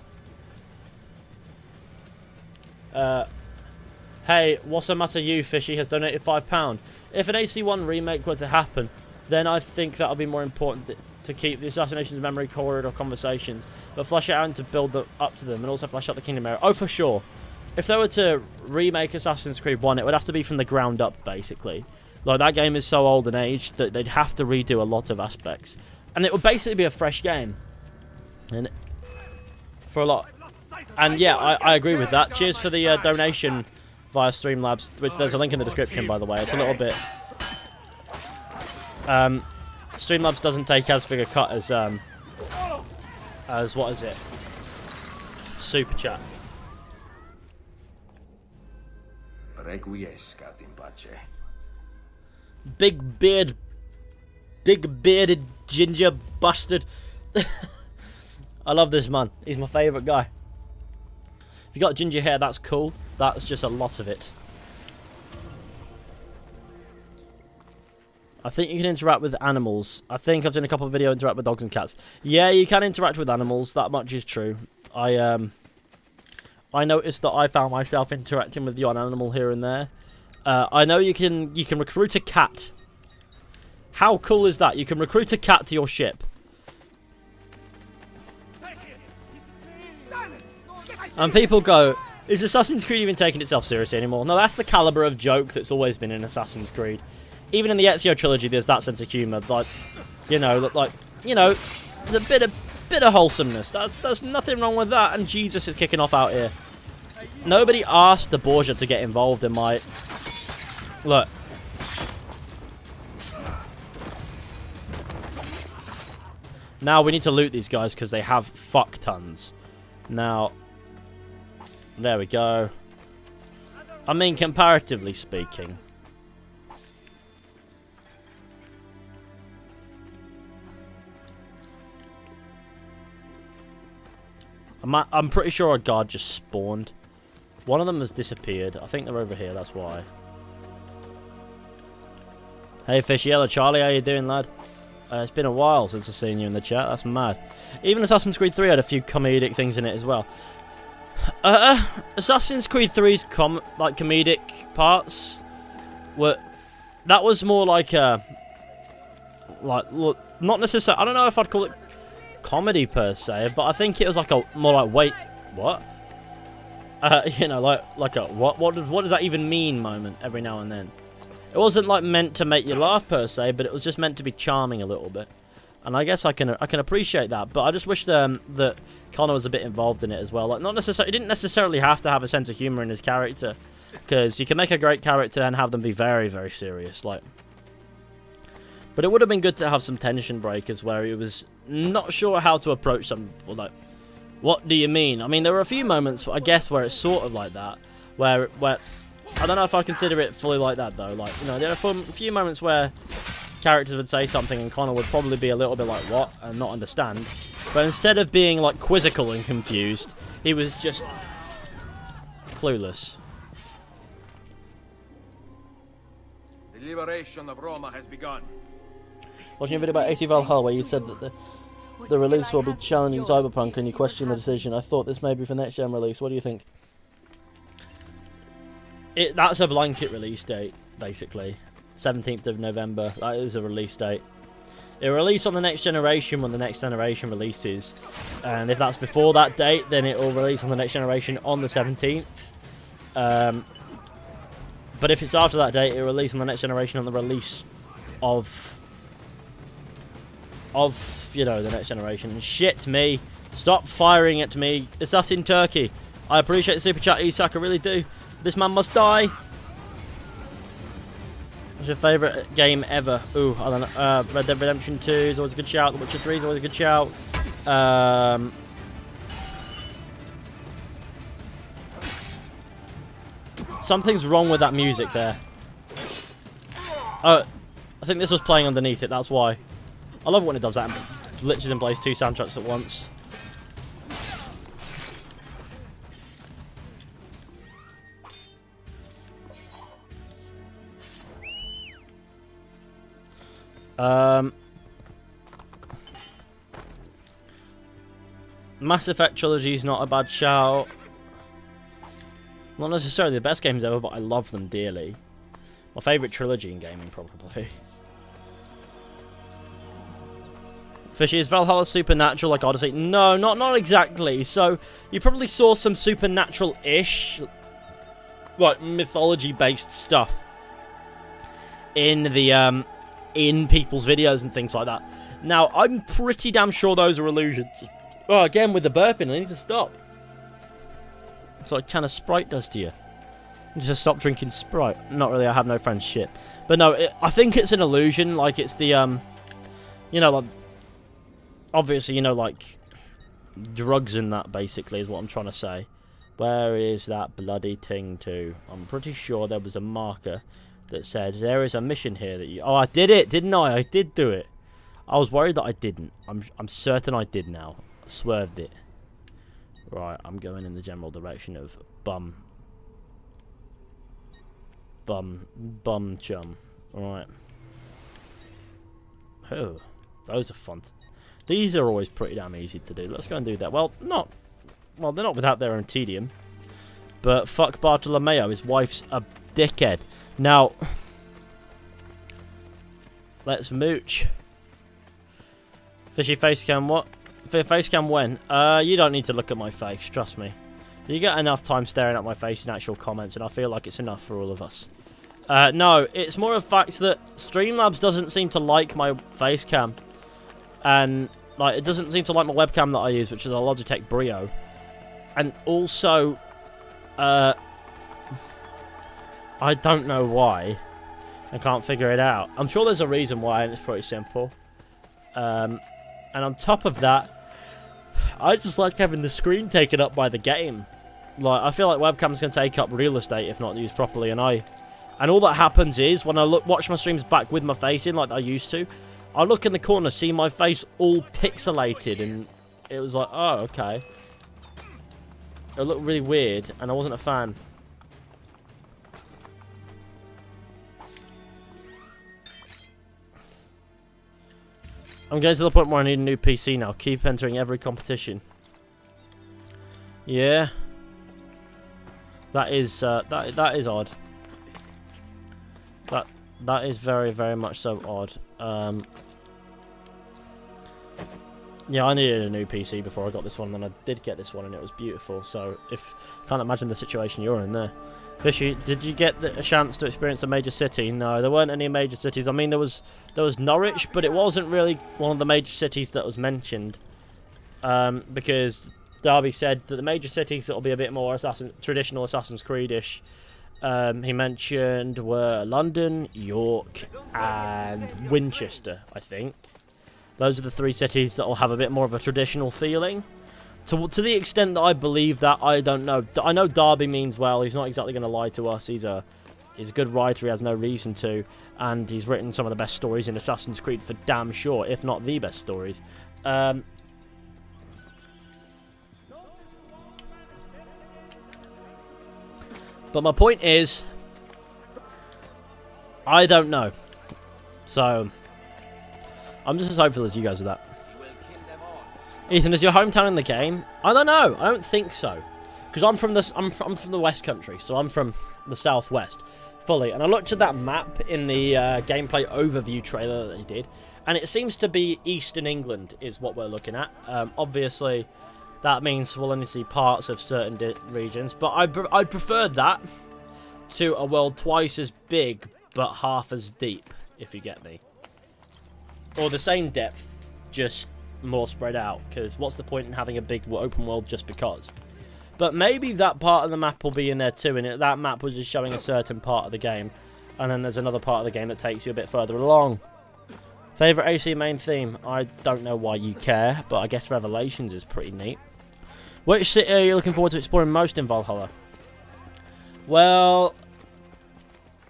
Hey, what's the matter you, Fishy, has donated £5. If an AC1 remake were to happen, then I think that'll be more important to keep the Assassinations Memory Corridor conversations, but flesh it out and to build up to them, and also flesh out the Kingdom area. Oh, for sure. If they were to remake Assassin's Creed 1, it would have to be from the ground up, basically. Like, that game is so old and aged that they'd have to redo a lot of aspects. And it would basically be a fresh game. And for a lot. And yeah, I agree with that. Cheers for the donation, via Streamlabs, which there's a link in the description, by the way. It's a little bit... Streamlabs doesn't take as big a cut as what is it? Super Chat. Requiescat in pace. Big bearded ginger bastard. I love this man. He's my favourite guy. If you got ginger hair, that's cool. That's just a lot of it. I think you can interact with animals. I think I've seen a couple of videos interact with dogs and cats. Yeah, you can interact with animals. That much is true. I noticed that I found myself interacting with the odd animal here and there. I know you can recruit a cat. How cool is that? You can recruit a cat to your ship. And people go, is Assassin's Creed even taking itself seriously anymore? No, that's the caliber of joke that's always been in Assassin's Creed. Even in the Ezio trilogy, there's that sense of humour. Like, there's a bit of wholesomeness. There's nothing wrong with that. And Jesus is kicking off out here. Nobody asked the Borgia to get involved in my... Look. Now we need to loot these guys because they have fuck tons. Now, there we go. I mean, comparatively speaking. I'm pretty sure a guard just spawned. One of them has disappeared. I think they're over here, that's why. Hey, Fish Yellow Charlie, how you doing, lad? It's been a while since I've seen you in the chat. That's mad. Even Assassin's Creed 3 had a few comedic things in it as well. Assassin's Creed 3's comedic parts were... That was more like a... Look, not necessarily... I don't know if I'd call it comedy per se, but I think it was like a more like, wait, what? Like a what does that even mean moment every now and then. It wasn't like meant to make you laugh per se, but it was just meant to be charming a little bit. And I guess I can appreciate that, but I just wish that Connor was a bit involved in it as well. Like, not necessarily, he didn't necessarily have to have a sense of humor in his character, because you can make a great character and have them be very, very serious. Like, but it would have been good to have some tension breakers where he was not sure how to approach some. Like, what do you mean? I mean, there were a few moments, I guess, where it's sort of like that, where I don't know if I consider it fully like that though. Like, there are a few moments where characters would say something and Connor would probably be a little bit like, what? And not understand. But instead of being like quizzical and confused, he was just clueless. The liberation of Roma has begun. Watching a video about AC Valhalla where you said that the release will be challenging Cyberpunk and you question the decision. I thought this may be for next gen release. What do you think? That's a blanket release date, basically. 17th of November. That is a release date. It will release on the next generation when the next generation releases. And if that's before that date, then it will release on the next generation on the 17th. But if it's after that date, it will release on the next generation on the release of the next generation. And shit me. Stop firing at me. Assassin Turkey. I appreciate the super chat, Isak. I really do. This man must die. What's your favourite game ever? Ooh, I don't know. Red Dead Redemption 2 is always a good shout. The Witcher 3 is always a good shout. Something's wrong with that music there. I think this was playing underneath it, that's why. I love when it does that. It glitches and plays two soundtracks at once. Mass Effect Trilogy is not a bad shout. Not necessarily the best games ever, but I love them dearly. My favourite trilogy in gaming, probably. Fishy, is Valhalla supernatural like Odyssey? No, not exactly. So, you probably saw some supernatural-ish, like, mythology-based stuff in the, in people's videos and things like that. Now, I'm pretty damn sure those are illusions. Oh, again, with the burping, I need to stop. It's like kind of Sprite does to you. Just stop drinking Sprite. Not really, I have no friends, shit. But no, I think it's an illusion, like it's the, you know, like, obviously, you know, like, drugs in that, basically, is what I'm trying to say. Where is that bloody thing to? I'm pretty sure there was a marker that said, there is a mission here that you... Oh, I did it, didn't I? I did do it. I was worried that I didn't. I'm certain I did now. I swerved it. Right, I'm going in the general direction of bum chum. Alright. Oh, those are fun. These are always pretty damn easy to do. Let's go and do that. Well, they're not without their own tedium. But fuck Bartolomeo, his wife's a dickhead. Now, let's mooch. Fishy face cam, what? Face cam when? You don't need to look at my face, trust me. You get enough time staring at my face in actual comments, and I feel like it's enough for all of us. No, it's more a fact that Streamlabs doesn't seem to like my face cam. And, like, it doesn't seem to like my webcam that I use, which is a Logitech Brio. And also, I don't know why. I can't figure it out. I'm sure there's a reason why, and it's pretty simple. And on top of that, I just like having the screen taken up by the game. Like, I feel like webcams can take up real estate if not used properly, and all that happens is when I watch my streams back with my face in, like I used to, I look in the corner, see my face all pixelated, and it was like, oh, okay. It looked really weird, and I wasn't a fan. I'm getting to the point where I need a new PC now. Keep entering every competition. Yeah. That is that is odd. That is very, very much so odd. Yeah, I needed a new PC before I got this one, and I did get this one, and it was beautiful. So, can't imagine the situation you're in there. Fishy, did you get a chance to experience a major city? No, there weren't any major cities. I mean, there was Norwich, but it wasn't really one of the major cities that was mentioned. Because Darby said that the major cities that will be a bit more traditional Assassin's Creed-ish, he mentioned were London, York, and Winchester, I think. Those are the three cities that will have a bit more of a traditional feeling. To the extent that I believe that, I don't know. I know Darby means well. He's not exactly going to lie to us. He's a good writer. He has no reason to. And he's written some of the best stories in Assassin's Creed for damn sure, if not the best stories. But my point is, I don't know. So, I'm just as hopeful as you guys with that. Ethan, is your hometown in the game? I don't know. I don't think so, because I'm from the West Country, so I'm from the Southwest, fully. And I looked at that map in the gameplay overview trailer that they did, and it seems to be Eastern England is what we're looking at. Obviously, that means we'll only see parts of certain regions, but I'd prefer that to a world twice as big but half as deep, if you get me, or the same depth, just more spread out, because what's the point in having a big open world just because? But maybe that part of the map will be in there too, and that map was just showing a certain part of the game, and then there's another part of the game that takes you a bit further along. Favourite AC main theme? I don't know why you care, but I guess Revelations is pretty neat. Which city are you looking forward to exploring most in Valhalla? Well,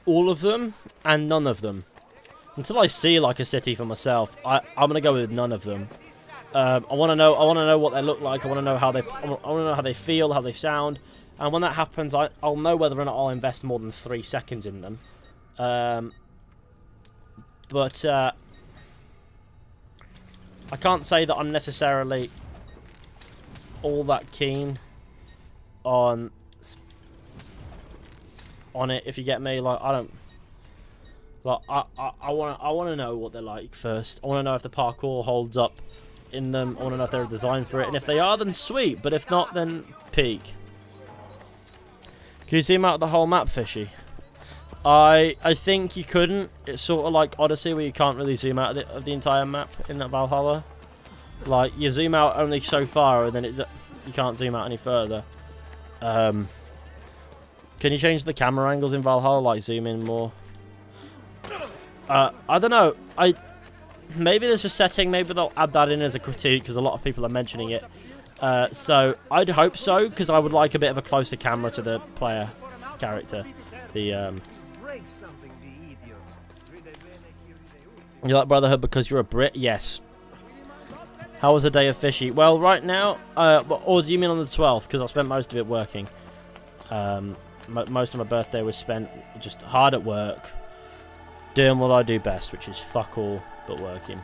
all of them and none of them. Until I see like a city for myself, I'm gonna go with none of them. I want to know what they look like. I want to know how they feel, how they sound, and when that happens, I'll know whether or not I'll invest more than 3 seconds in them. But I can't say that I'm necessarily all that keen on it, if you get me. Like, I don't. Like, I want to know what they're like first. I want to know if the parkour holds up in them. I want to know if they're designed for it, and if they are, then sweet. But if not, then peak. Can you zoom out the whole map, Fishy? I think you couldn't. It's sort of like Odyssey, where you can't really zoom out of the entire map in that Valhalla. Like, you zoom out only so far, and then you can't zoom out any further. Can you change the camera angles in Valhalla, like zoom in more? I don't know. Maybe there's a setting. Maybe they'll add that in as a critique because a lot of people are mentioning it. So I'd hope so because I would like a bit of a closer camera to the player character. The You like Brotherhood because you're a Brit? Yes. How was the day of Fishy? Well, right now, or do you mean on the 12th? Because I spent most of it working. Most of my birthday was spent just hard at work, doing what I do best, which is fuck all but working.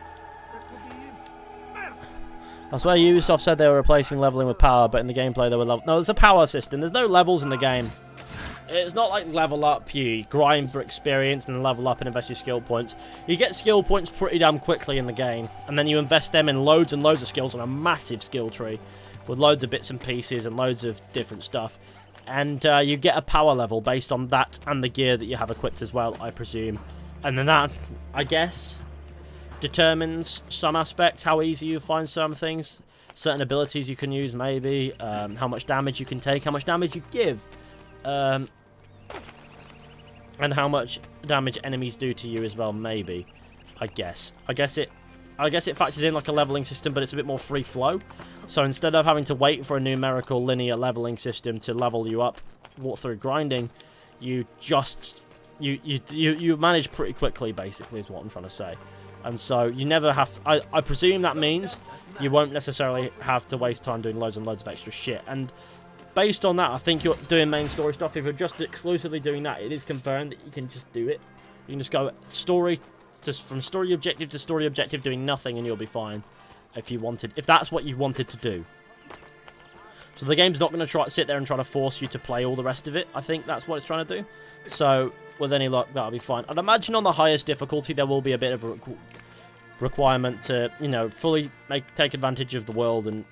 I swear Ubisoft said they were replacing leveling with power, but in the gameplay they were no, there's a power system. There's no levels in the game. It's not like level up, you grind for experience and level up and invest your skill points. You get skill points pretty damn quickly in the game, and then you invest them in loads and loads of skills on a massive skill tree with loads of bits and pieces and loads of different stuff. And you get a power level based on that and the gear that you have equipped as well, I presume. And then that, I guess, determines some aspects, how easy you find some things, certain abilities you can use maybe, how much damage you can take, how much damage you give. And how much damage enemies do to you as well, maybe. I guess it factors in like a leveling system, but it's a bit more free flow. So instead of having to wait for a numerical linear leveling system to level you up, walk through grinding, you just you manage pretty quickly, basically, is what I'm trying to say. And so you never have to, I presume that means you won't necessarily have to waste time doing loads and loads of extra shit. And based on that, I think you're doing main story stuff. If you're just exclusively doing that, it is confirmed that you can just do it. You can just go story, just from story objective to story objective, doing nothing, and you'll be fine. If that's what you wanted to do. So the game's not going to sit there and try to force you to play all the rest of it. I think that's what it's trying to do. So with any luck, that'll be fine. I'd imagine on the highest difficulty there will be a bit of a requirement to, you know, fully take advantage of the world and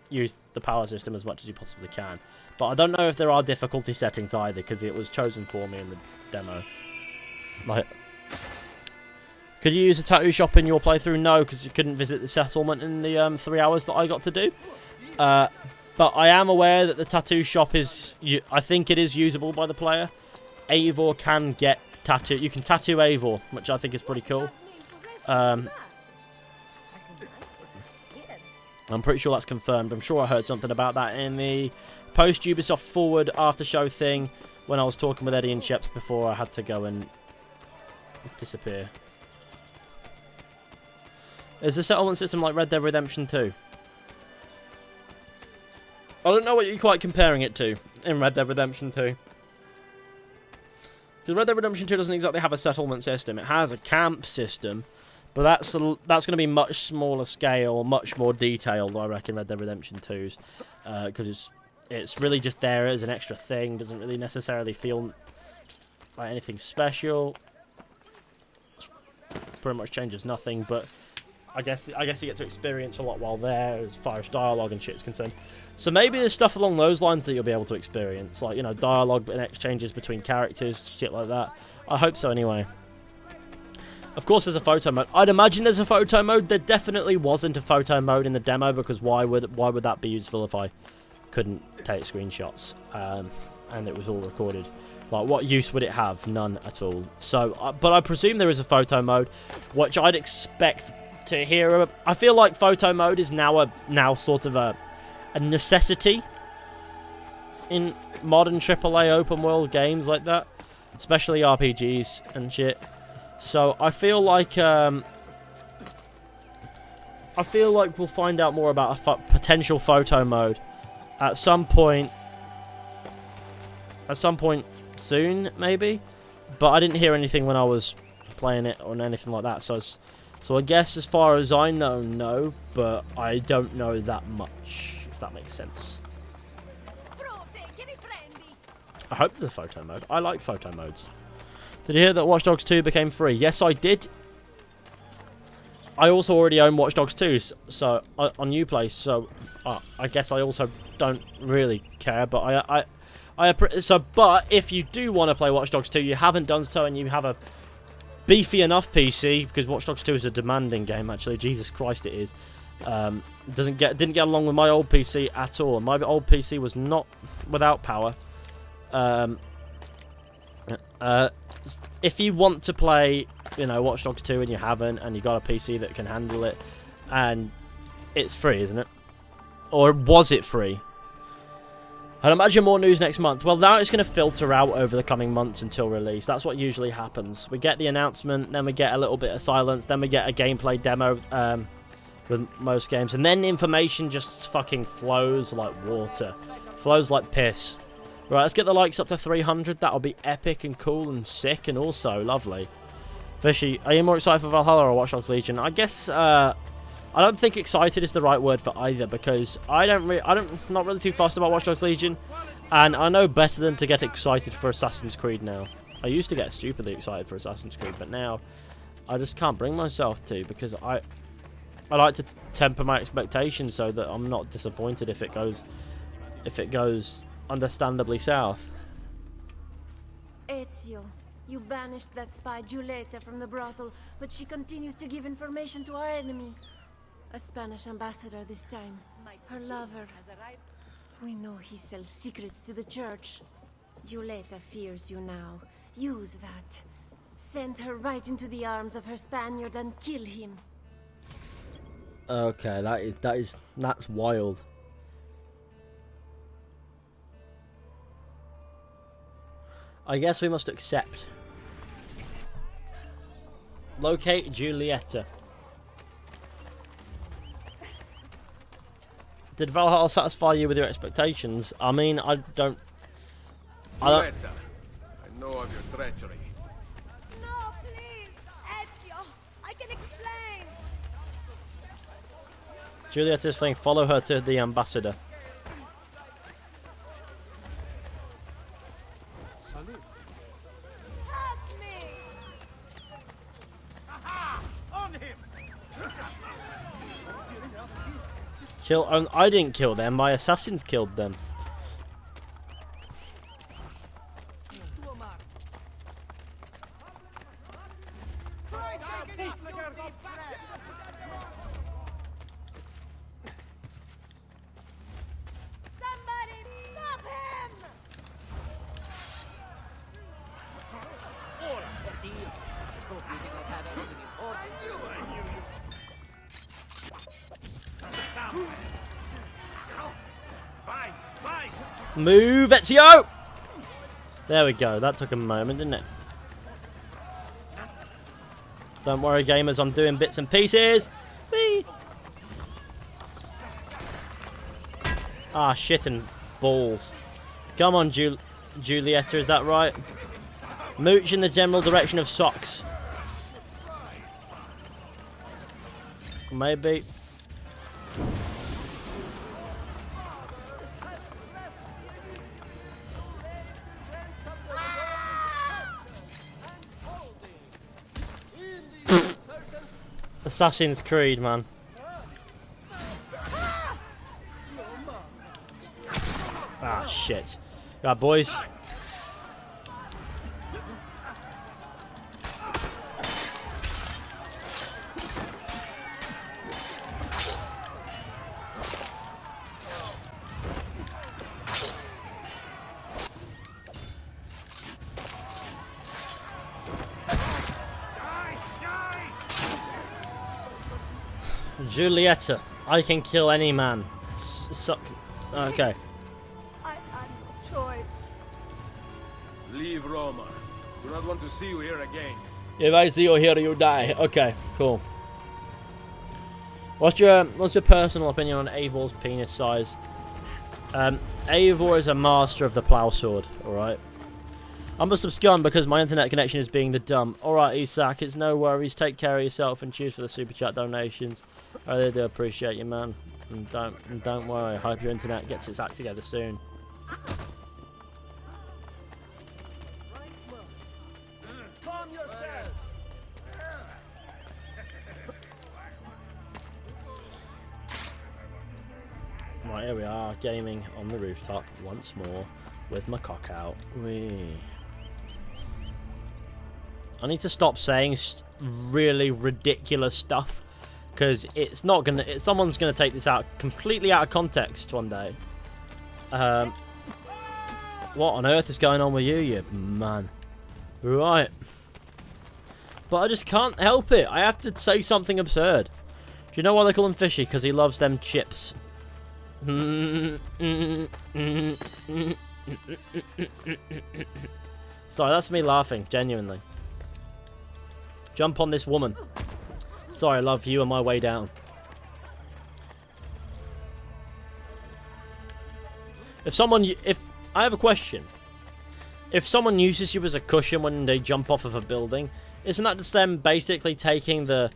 use the power system as much as you possibly can. But I don't know if there are difficulty settings either, because it was chosen for me in the demo. Like, could you use a tattoo shop in your playthrough? No, because you couldn't visit the settlement in the 3 hours that I got to do. But I am aware that the tattoo shop is, I think it is usable by the player. Eivor can get tattoo. You can tattoo Eivor, which I think is pretty cool. I'm pretty sure that's confirmed. I'm sure I heard something about that in the post-Ubisoft Forward after-show thing when I was talking with Eddie and Sheps before I had to go and disappear. Is the settlement system like Red Dead Redemption 2? I don't know what you're quite comparing it to in Red Dead Redemption 2. Because Red Dead Redemption 2 doesn't exactly have a settlement system. It has a camp system, but that's going to be much smaller scale, much more detailed, I reckon, Red Dead Redemption 2's. Because it's really just there as an extra thing. Doesn't really necessarily feel like anything special. Pretty much changes nothing, but I guess you get to experience a lot while there as far as dialogue and shit is concerned. So maybe there's stuff along those lines that you'll be able to experience, like, you know, dialogue and exchanges between characters, shit like that. I hope so anyway. Of course there's a photo mode. I'd imagine there's a photo mode. There definitely wasn't a photo mode in the demo, because why would that be useful if I couldn't take screenshots and it was all recorded? Like, what use would it have? None at all. So, but I presume there is a photo mode, which I'd expect to hear. I feel like photo mode is now sort of a necessity in modern AAA open world games like that, especially RPGs and shit. So I feel like we'll find out more about a potential photo mode at some point soon, maybe. But I didn't hear anything when I was playing it or anything like that. So I guess as far as I know, no. But I don't know that much, if that makes sense. I hope there's a photo mode. I like photo modes. Did you hear that Watch Dogs 2 became free? Yes, I did. I also already own Watch Dogs 2 so on Uplay, so I guess I also don't really care. But but if you do want to play Watch Dogs 2, you haven't done so, and you have a beefy enough PC, because Watch Dogs 2 is a demanding game. Actually, Jesus Christ, it is. Didn't get along with my old PC at all. My old PC was not without power. If you want to play, you know, Watch Dogs 2 and you haven't, and you got a PC that can handle it, and it's free, isn't it? Or was it free? I'd imagine more news next month. Well, now it's going to filter out over the coming months until release. That's what usually happens. We get the announcement, then we get a little bit of silence, then we get a gameplay demo with most games, and then information just fucking flows like water. Flows like piss. Right, let's get the likes up to 300. That'll be epic and cool and sick and also lovely. Fishy, are you more excited for Valhalla or Watch Dogs Legion? I guess, I don't think excited is the right word for either, because not really too fussed about Watch Dogs Legion, and I know better than to get excited for Assassin's Creed now. I used to get stupidly excited for Assassin's Creed, but now I just can't bring myself to, because I like to temper my expectations so that I'm not disappointed if it goes understandably south. Ezio, you banished that spy Giulietta from the brothel, but she continues to give information to our enemy. A Spanish ambassador this time. Her lover. We know he sells secrets to the church. Giulietta fears you now. Use that. Send her right into the arms of her Spaniard and kill him. Okay, that's wild. I guess we must accept. Locate Giulietta. Did Valhalla satisfy you with your expectations? I mean, I don't... Giulietta, I know of your treachery. No, please, Ezio. I can explain. Giulietta's thing, follow her to the ambassador. Help me. I didn't kill them, my assassins killed them. Somebody stop him. Move, Ezio! There we go, that took a moment, didn't it? Don't worry, gamers, I'm doing bits and pieces. Whee! Ah, shit and balls. Come on, Giulietta, is that right? Mooch in the general direction of socks. Maybe. Assassin's Creed, man. Ah, shit. Right, boys. Giulietta, I can kill any man. Suck. Okay. I had no choice. Leave Roma. Do not want to see you here again. If I see you here, you die. Okay, cool. What's your personal opinion on Eivor's penis size? Eivor is a master of the plow sword. All right. I must have scum because my internet connection is being the dumb. Alright, Isak, it's no worries. Take care of yourself and cheers for the super chat donations. I really do appreciate you, man. And don't worry. I hope your internet gets its act together soon. Calm yourself. Right, here we are, gaming on the rooftop once more with my cock out. Whee. I need to stop saying really ridiculous stuff because it's not gonna. Someone's gonna take this out completely out of context one day. What on earth is going on with you man? Right. But I just can't help it. I have to say something absurd. Do you know why they call him Fishy? Because he loves them chips. Sorry, that's me laughing, genuinely. Jump on this woman. Sorry, love, you on my way down. If I have a question. If someone uses you as a cushion when they jump off of a building, isn't that just them basically taking the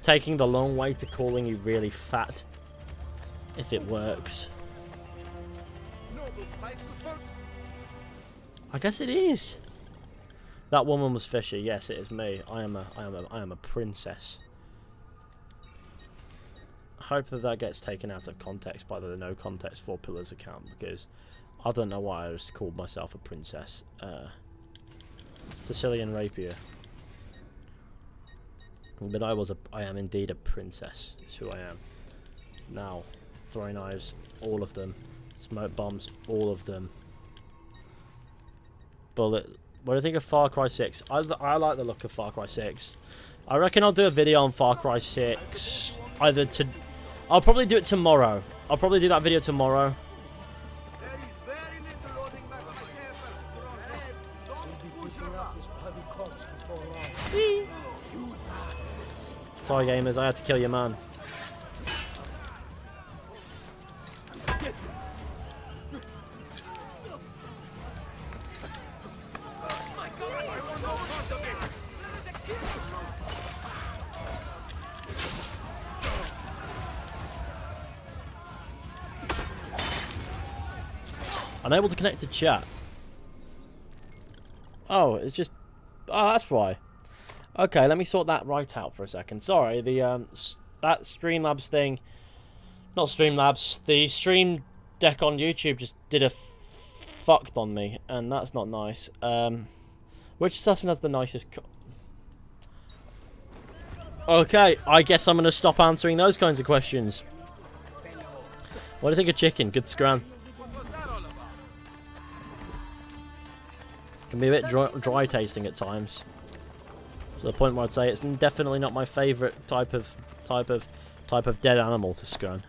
long way to calling you really fat? If it works. I guess it is. That woman was Fishy. Yes, it is me. I am a princess. I hope that gets taken out of context by the no context 4 pillars account, because I don't know why I just called myself a princess. Sicilian rapier. But I am indeed a princess. Is who I am. Now, throwing knives, all of them. Smoke bombs, all of them. Bullet. What do you think of Far Cry 6? I like the look of Far Cry 6. I reckon I'll do a video on Far Cry 6. I'll probably do it tomorrow. I'll probably do that video tomorrow. Sorry gamers, I had to kill your man. Unable to connect to chat. Oh, it's just... Oh, that's why. Okay, let me sort that right out for a second. Sorry, the that Streamlabs thing... Not Streamlabs. The Stream Deck on YouTube just did a fucked on me, and that's not nice. Which assassin has the nicest... Okay, I guess I'm going to stop answering those kinds of questions. What do you think of chicken? Good scran. Can be a bit dry tasting at times. To the point where I'd say it's definitely not my favourite type of dead animal to scran.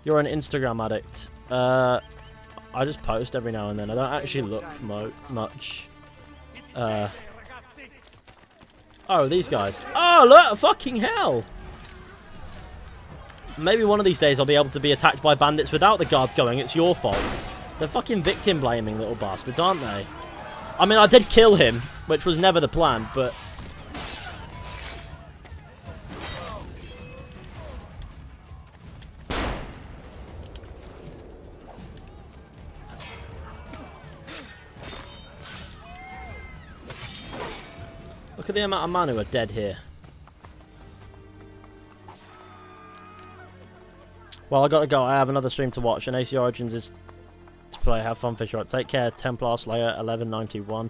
You're an Instagram addict. I just post every now and then. I don't actually look much. Oh, these guys. Oh, look! Fucking hell! Maybe one of these days I'll be able to be attacked by bandits without the guards going, it's your fault. They're fucking victim blaming little bastards, aren't they? I mean, I did kill him, which was never the plan, but... Look at the amount of men who are dead here. Well, I gotta go. I have another stream to watch, and AC Origins is to play. Have fun, fish. Right, take care. Templar Slayer 1191.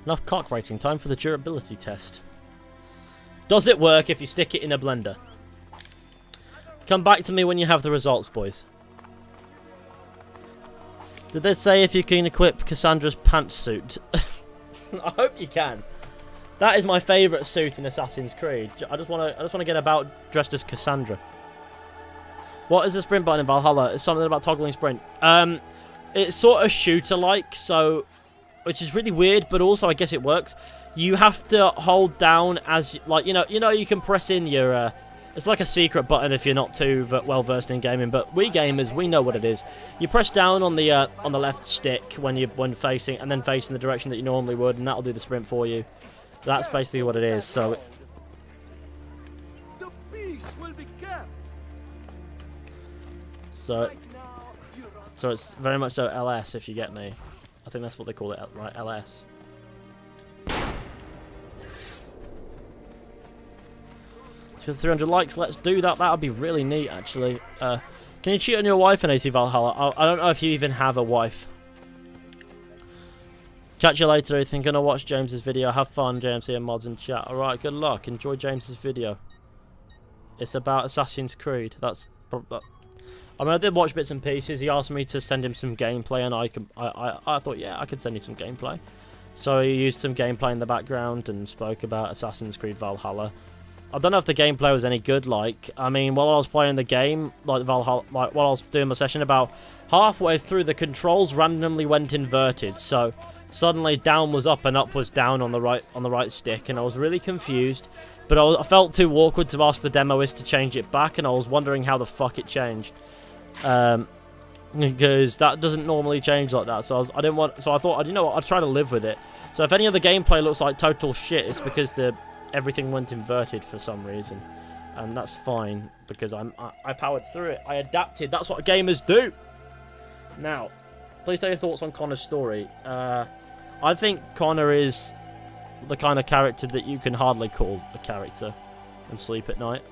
Enough cock rating. Time for the durability test. Does it work if you stick it in a blender? Come back to me when you have the results, boys. Did they say if you can equip Cassandra's pantsuit? I hope you can. That is my favourite suit in Assassin's Creed. I just want to get about dressed as Cassandra. What is the sprint button in Valhalla? It's something about toggling sprint. It's sort of shooter-like, so which is really weird, but also I guess it works. You have to hold down as like you know you can press in your. It's like a secret button if you're not too well versed in gaming, but we gamers we know what it is. You press down on the left stick when facing, and then facing the direction that you normally would, and that'll do the sprint for you. That's basically what it is. So. The peace will be kept. So it's very much so LS, if you get me. I think that's what they call it, right? LS. Let's get 300 likes. Let's do that. That would be really neat, actually. Can you cheat on your wife in AC Valhalla? I don't know if you even have a wife. Catch you later, Ethan. Gonna watch James's video. Have fun, JMC and mods in chat. Alright, good luck. Enjoy James's video. It's about Assassin's Creed. I mean, I did watch bits and pieces. He asked me to send him some gameplay, and I thought, yeah, I could send you some gameplay. So he used some gameplay in the background and spoke about Assassin's Creed Valhalla. I don't know if the gameplay was any good. Like, I mean, while I was playing the game, like Valhalla, like while I was doing my session, about halfway through, the controls randomly went inverted. So suddenly, down was up and up was down on the right stick, and I was really confused. But I felt too awkward to ask the demoist to change it back, and I was wondering how the fuck it changed. Because that doesn't normally change like that. So I didn't want. So I thought, you know what? I'd try to live with it. So if any of the gameplay looks like total shit, it's because everything went inverted for some reason, and that's fine because I powered through it. I adapted. That's what gamers do. Now, please tell your thoughts on Connor's story. I think Connor is the kind of character that you can hardly call a character and sleep at night.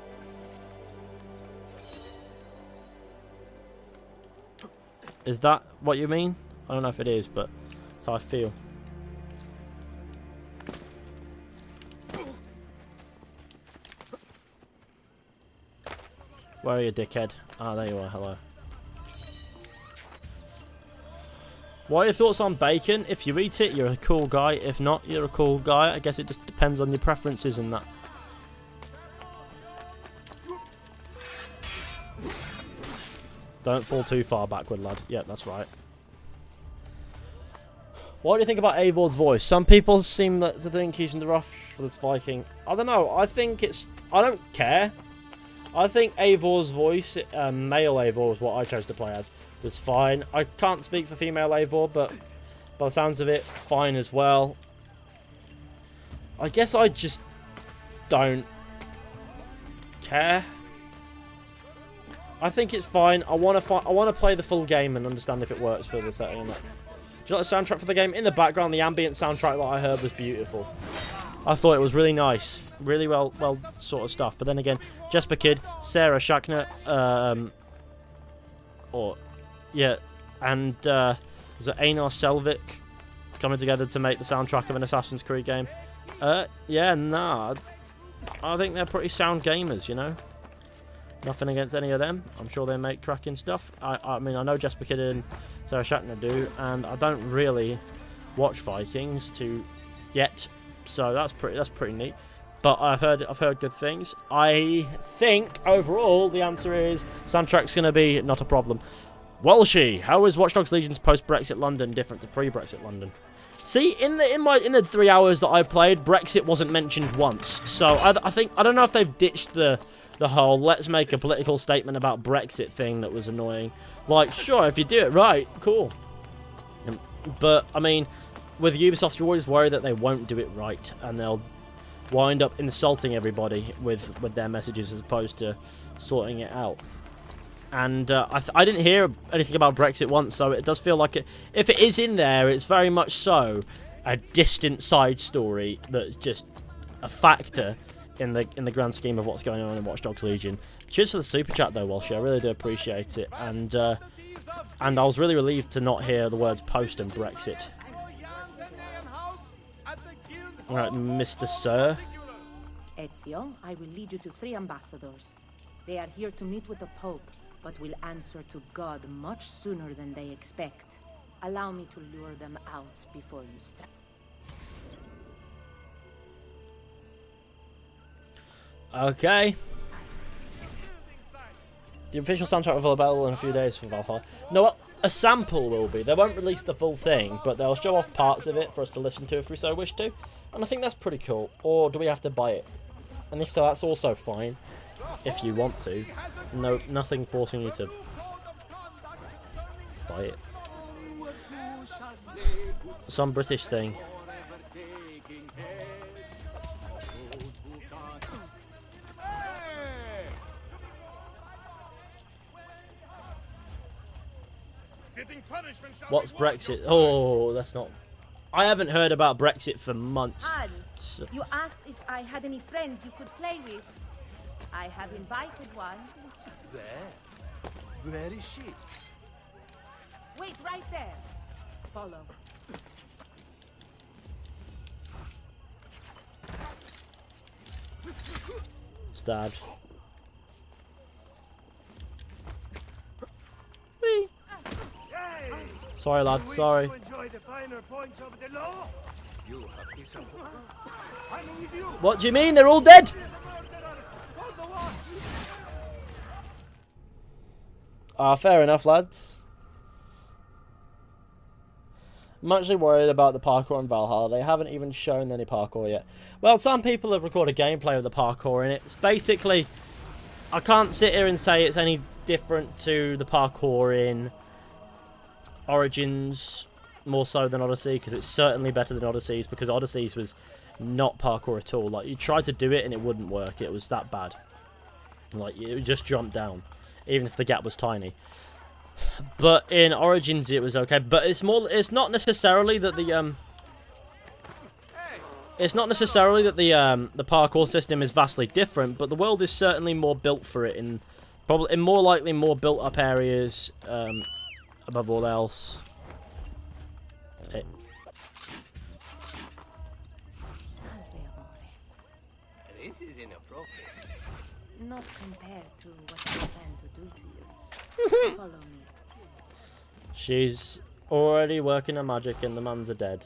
Is that what you mean? I don't know if it is, but that's how I feel. Where are you, dickhead? Ah, there you are. Hello. What are your thoughts on bacon? If you eat it, you're a cool guy. If not, you're a cool guy. I guess it just depends on your preferences and that. Don't fall too far backward, lad. Yeah, that's right. What do you think about Eivor's voice? Some people seem to think he's in the rough for this Viking. I don't know. I think it's... I don't care. I think Eivor's voice, male Eivor is what I chose to play as, was fine. I can't speak for female Eivor, but by the sounds of it, fine as well. I guess I just don't care. I think it's fine. I want to play the full game and understand if it works for the setting and that. Do you like the soundtrack for the game? In the background, the ambient soundtrack that I heard was beautiful. I thought it was really nice. Really well sort of stuff. But then again, Jesper Kidd, Sarah Schachner, and is it Einar Selvik coming together to make the soundtrack of an Assassin's Creed game? Yeah, nah. I think they're pretty sound gamers, you know? Nothing against any of them. I'm sure they make cracking stuff. I mean, I know Jesper Kidd and Sarah Schachner do, and I don't really watch Vikings yet, so that's pretty neat. But I've heard good things. I think overall the answer is soundtrack's gonna be not a problem. Welshie, how is Watch Dogs Legion's post-Brexit London different to pre-Brexit London? See, in the 3 hours that I played, Brexit wasn't mentioned once. So I don't know if they've ditched the whole let's make a political statement about Brexit thing that was annoying. Like, sure, if you do it right, cool. But I mean, with Ubisoft, you're always worried that they won't do it right, and they'll wind up insulting everybody with their messages as opposed to sorting it out. And I didn't hear anything about Brexit once, so it does feel like if it is in there, it's very much so a distant side story that's just a factor in the grand scheme of what's going on in Watch Dogs Legion. Cheers for the super chat though, Walsh. I really do appreciate it, and I was really relieved to not hear the words post and Brexit. Alright, Mr. Sir. Ezio, I will lead you to 3 ambassadors. They are here to meet with the Pope, but will answer to God much sooner than they expect. Allow me to lure them out before you strike. Okay. The official soundtrack will be available in a few days for Valhalla. No, well, a sample will be. They won't release the full thing, but they'll show off parts of it for us to listen to if we so wish to. And I think that's pretty cool. Or do we have to buy it? And if so, that's also fine. If you want to. No, nothing forcing you to buy it. Some British thing. What's Brexit? Oh, that's not... I haven't heard about Brexit for months. Hans, So... you asked if I had any friends you could play with. I have invited one. Where is she? Wait right there. Follow. Stabbed. Whee! Sorry, lad. Sorry. Enjoy the finer points of the law? What do you mean? They're all dead? Ah, fair enough, lads. I'm actually worried about the parkour in Valhalla. They haven't even shown any parkour yet. Well, some people have recorded gameplay of the parkour in it. It's basically... I can't sit here and say it's any different to the parkour in Origins, more so than Odyssey, because it's certainly better than Odyssey's, because Odyssey's was not parkour at all. Like, you tried to do it and it wouldn't work. It was that bad. Like, it would just jump down, even if the gap was tiny. But in Origins it was okay. But it's not necessarily that the the parkour system is vastly different, but the world is certainly more built for it, in more likely more built up areas, above all else. This is inappropriate. Not compared to what I plan to do to you. Follow me. She's already working her magic and the mans are dead.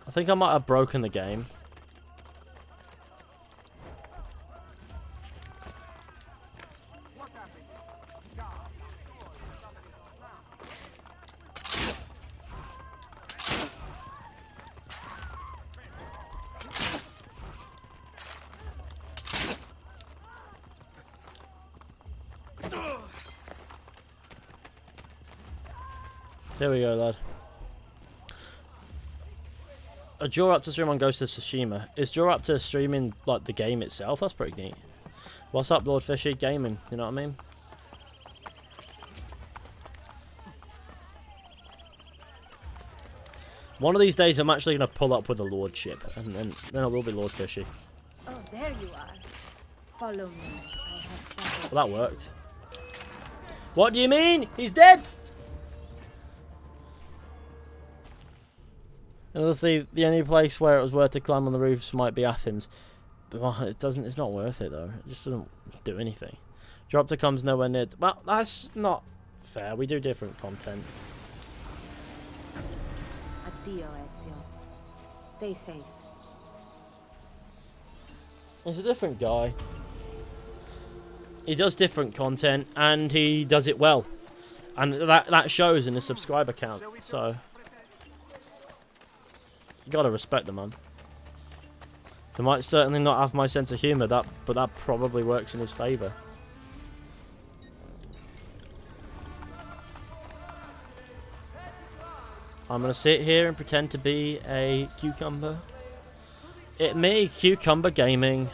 I think I might have broken the game. Here we go, lad. A Jaw up to stream on Ghost of Tsushima. Is Jaw up to streaming like the game itself? That's pretty neat. What's up, Lord Fishy Gaming? You know what I mean? One of these days, I'm actually gonna pull up with a lordship, and then I will be Lord Fishy. Oh, there you are. Follow me. I have something. Well, that worked. What do you mean? He's dead. And obviously, the only place where it was worth to climb on the roofs might be Athens. But well, it doesn't. It's not worth it though. It just doesn't do anything. Drop to comes nowhere near. Well, that's not fair. We do different content. Addio, Ezio. Stay safe. He's a different guy. He does different content, and he does it well, and that shows in his subscriber count. So. Gotta respect the man. They might certainly not have my sense of humour, but that probably works in his favour. I'm gonna sit here and pretend to be a cucumber. Me, Cucumber Gaming.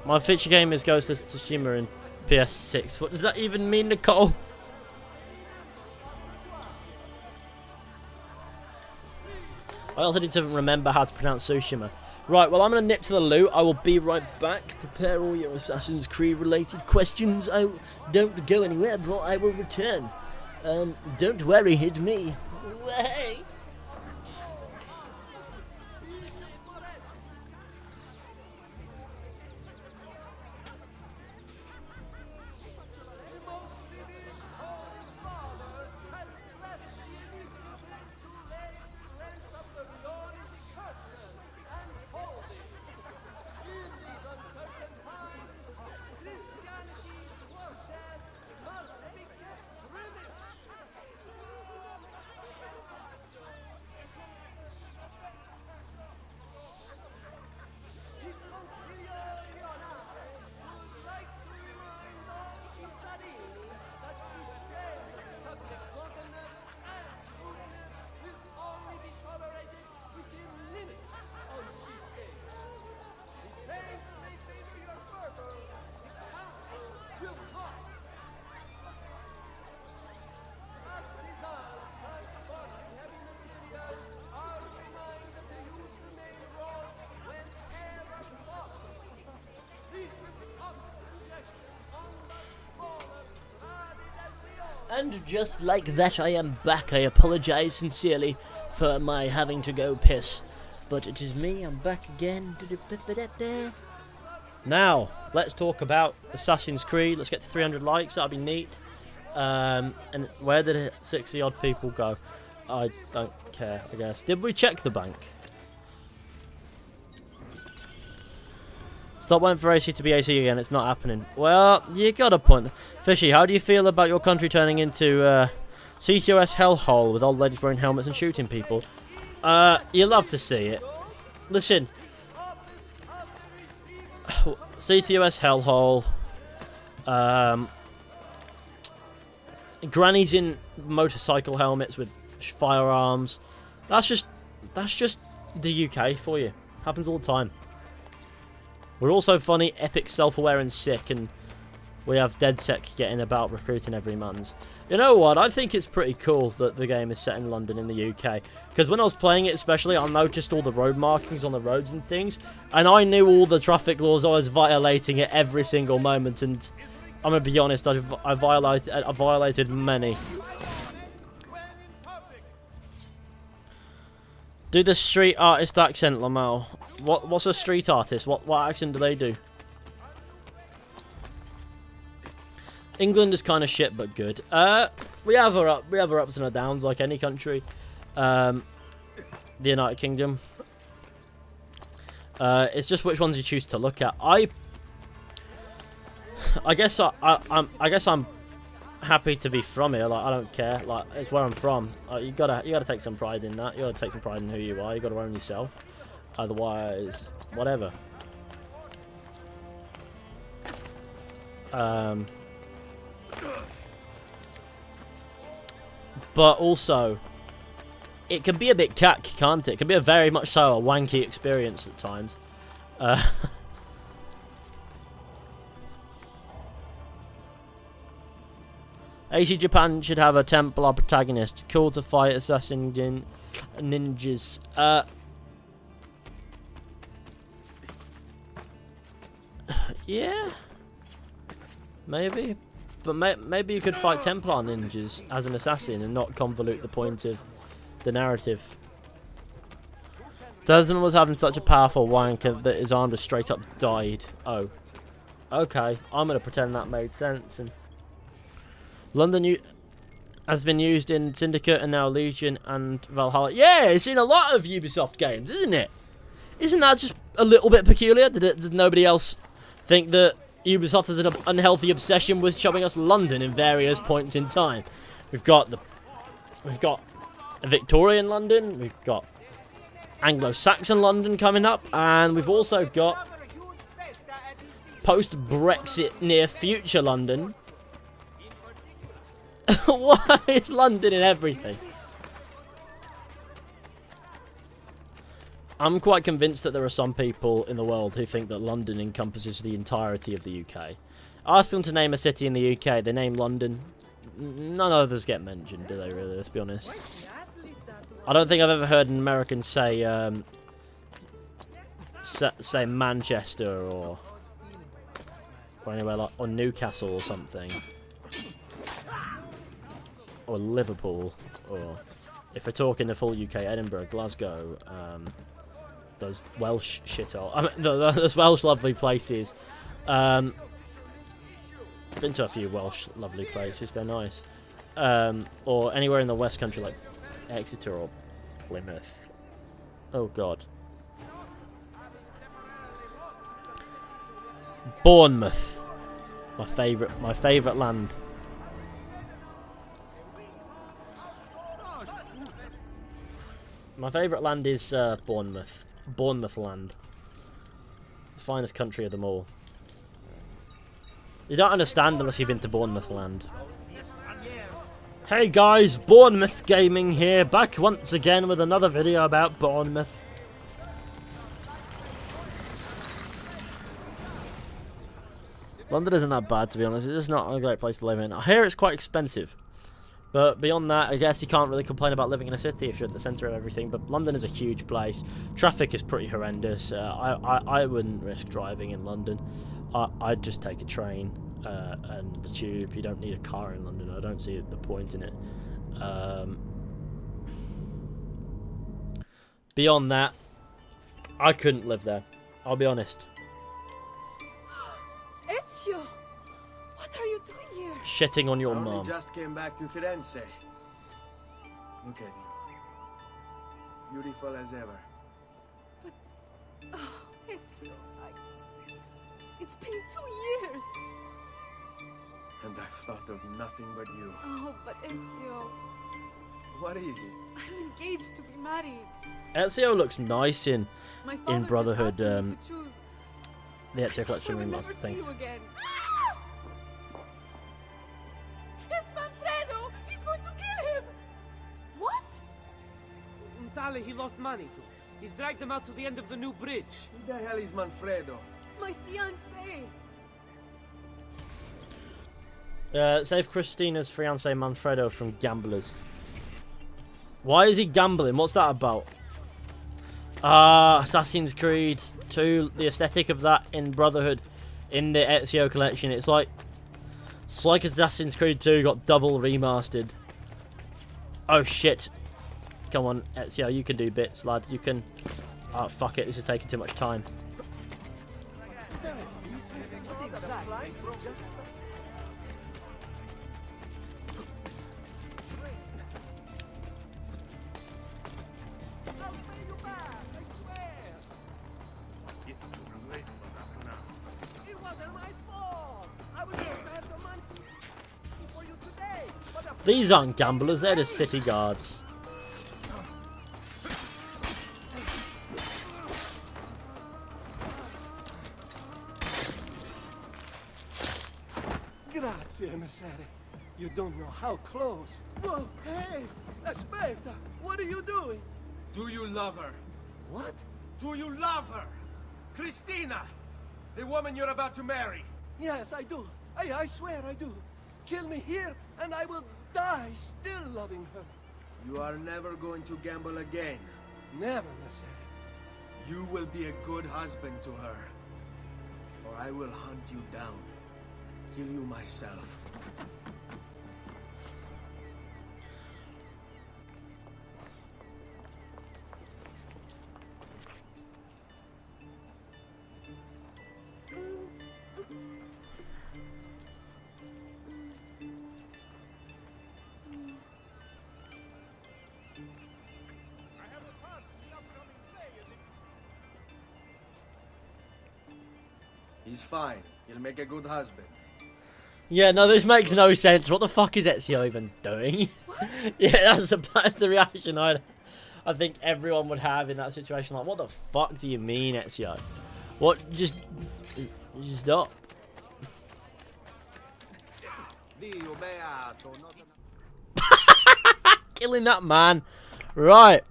My feature game is Ghost of Tsushima in PS6. What does that even mean, Nicole? I also need to remember how to pronounce Tsushima. Right, well, I'm going to nip to the loot. I will be right back. Prepare all your Assassin's Creed related questions. Don't go anywhere, but I will return. Don't worry, it's me. Hey. And just like that, I am back. I apologize sincerely for my having to go piss. But it is me, I'm back again. Now, let's talk about Assassin's Creed. Let's get to 300 likes, that'll be neat. And where did 60 odd people go? I don't care, I guess. Did we check the bank? Stop waiting for AC to be AC again, it's not happening. Well, you got a point. Fishy, how do you feel about your country turning into CTOS hellhole with old ladies wearing helmets and shooting people? You love to see it. Listen. CTOS hellhole. Grannies in motorcycle helmets with firearms. That's just the UK for you. Happens all the time. We're also funny, epic, self-aware and sick, and we have DedSec getting about recruiting every month. You know what, I think it's pretty cool that the game is set in London in the UK. Because when I was playing it especially, I noticed all the road markings on the roads and things. And I knew all the traffic laws I was violating at every single moment. And I'm going to be honest, I violated many. Do the street artist accent, Lamau. What's a street artist? What accent do they do? England is kind of shit, but good. We have our ups and our downs, like any country. The United Kingdom. It's just which ones you choose to look at. I guess I'm happy to be from here. Like, I don't care. Like, it's where I'm from. You gotta take some pride in that. You gotta take some pride in who you are. You gotta own yourself. Otherwise, whatever. But also, it can be a bit cack, can't it? It can be a very much so a wanky experience at times. AC Japan should have a Templar protagonist. Cool to fight assassin ninjas. Yeah. Maybe. But maybe you could fight Templar ninjas as an assassin and not convolute the point of the narrative. Desmond was having such a powerful wanker that his arm just straight up died. Oh. Okay. I'm going to pretend that made sense. And London has been used in Syndicate and now Legion and Valhalla. Yeah, it's in a lot of Ubisoft games, isn't it? Isn't that just a little bit peculiar? Does nobody else think that Ubisoft has an unhealthy obsession with showing us London in various points in time? We've got a Victorian London, we've got Anglo-Saxon London coming up, and we've also got post-Brexit near future London. Why is London in everything? I'm quite convinced that there are some people in the world who think that London encompasses the entirety of the UK. Ask them to name a city in the UK, they name London. None others get mentioned, do they really? Let's be honest. I don't think I've ever heard an American say Manchester or anywhere like, or Newcastle or something. Or Liverpool, or if we're talking the full UK, Edinburgh, Glasgow, those Welsh shithole. I mean, those Welsh lovely places. Been to a few Welsh lovely places, they're nice. Or anywhere in the West Country like Exeter or Plymouth. Oh god. Bournemouth. My favourite land. My favourite land is Bournemouth. Bournemouth land. The finest country of them all. You don't understand unless you've been to Bournemouth land. Hey guys, Bournemouth Gaming here, back once again with another video about Bournemouth. London isn't that bad, to be honest. It's just not a great place to live in. I hear it's quite expensive. But beyond that, I guess you can't really complain about living in a city if you're at the centre of everything. But London is a huge place. Traffic is pretty horrendous. I wouldn't risk driving in London. I'd just take a train and the tube. You don't need a car in London. I don't see the point in it. Beyond that, I couldn't live there. I'll be honest. Ezio! What are you doing here? Shitting on your I only mom. just came back to Firenze. Look at you. Beautiful as ever. Oh, Ezio, it's been 2 years. And I've thought of nothing but you. Oh, but Ezio, What is it? I'm engaged to be married. Ezio looks nice in My father Brotherhood, kept asking me to choose. the Ezio Collection We will remaster never see thing. you again. It's Manfredo! He's going to kill him! What? Untale, he lost Manitou. He's dragged them out to the end of the new bridge. Who the hell is Manfredo? My fiancé! Save Christina's fiancé Manfredo from gamblers. Why is he gambling? What's that about? Assassin's Creed 2, the aesthetic of that in Brotherhood, in the Ezio Collection. It's like Assassin's Creed 2 got double remastered. Oh shit. Come on, Ezio, you can do bits, lad. You can... Oh, fuck it, this is taking too much time. These aren't gamblers, they're just city guards. Grazie, emissary. You don't know how close. Whoa, hey! Aspetta! What are you doing? Do you love her? What? Do you love her? Christina! The woman you're about to marry. Yes, I do. I swear I do. Kill me here, and I will die still loving her. You are never going to gamble again. Never, Messere. You will be a good husband to her. Or I will hunt you down. Kill you myself. He's fine. He'll make a good husband. Yeah, no, this makes no sense. What the fuck is Ezio even doing? Yeah, that's the reaction I think everyone would have in that situation. Like, what the fuck do you mean, Ezio? What? Just stop. Killing that man. Right.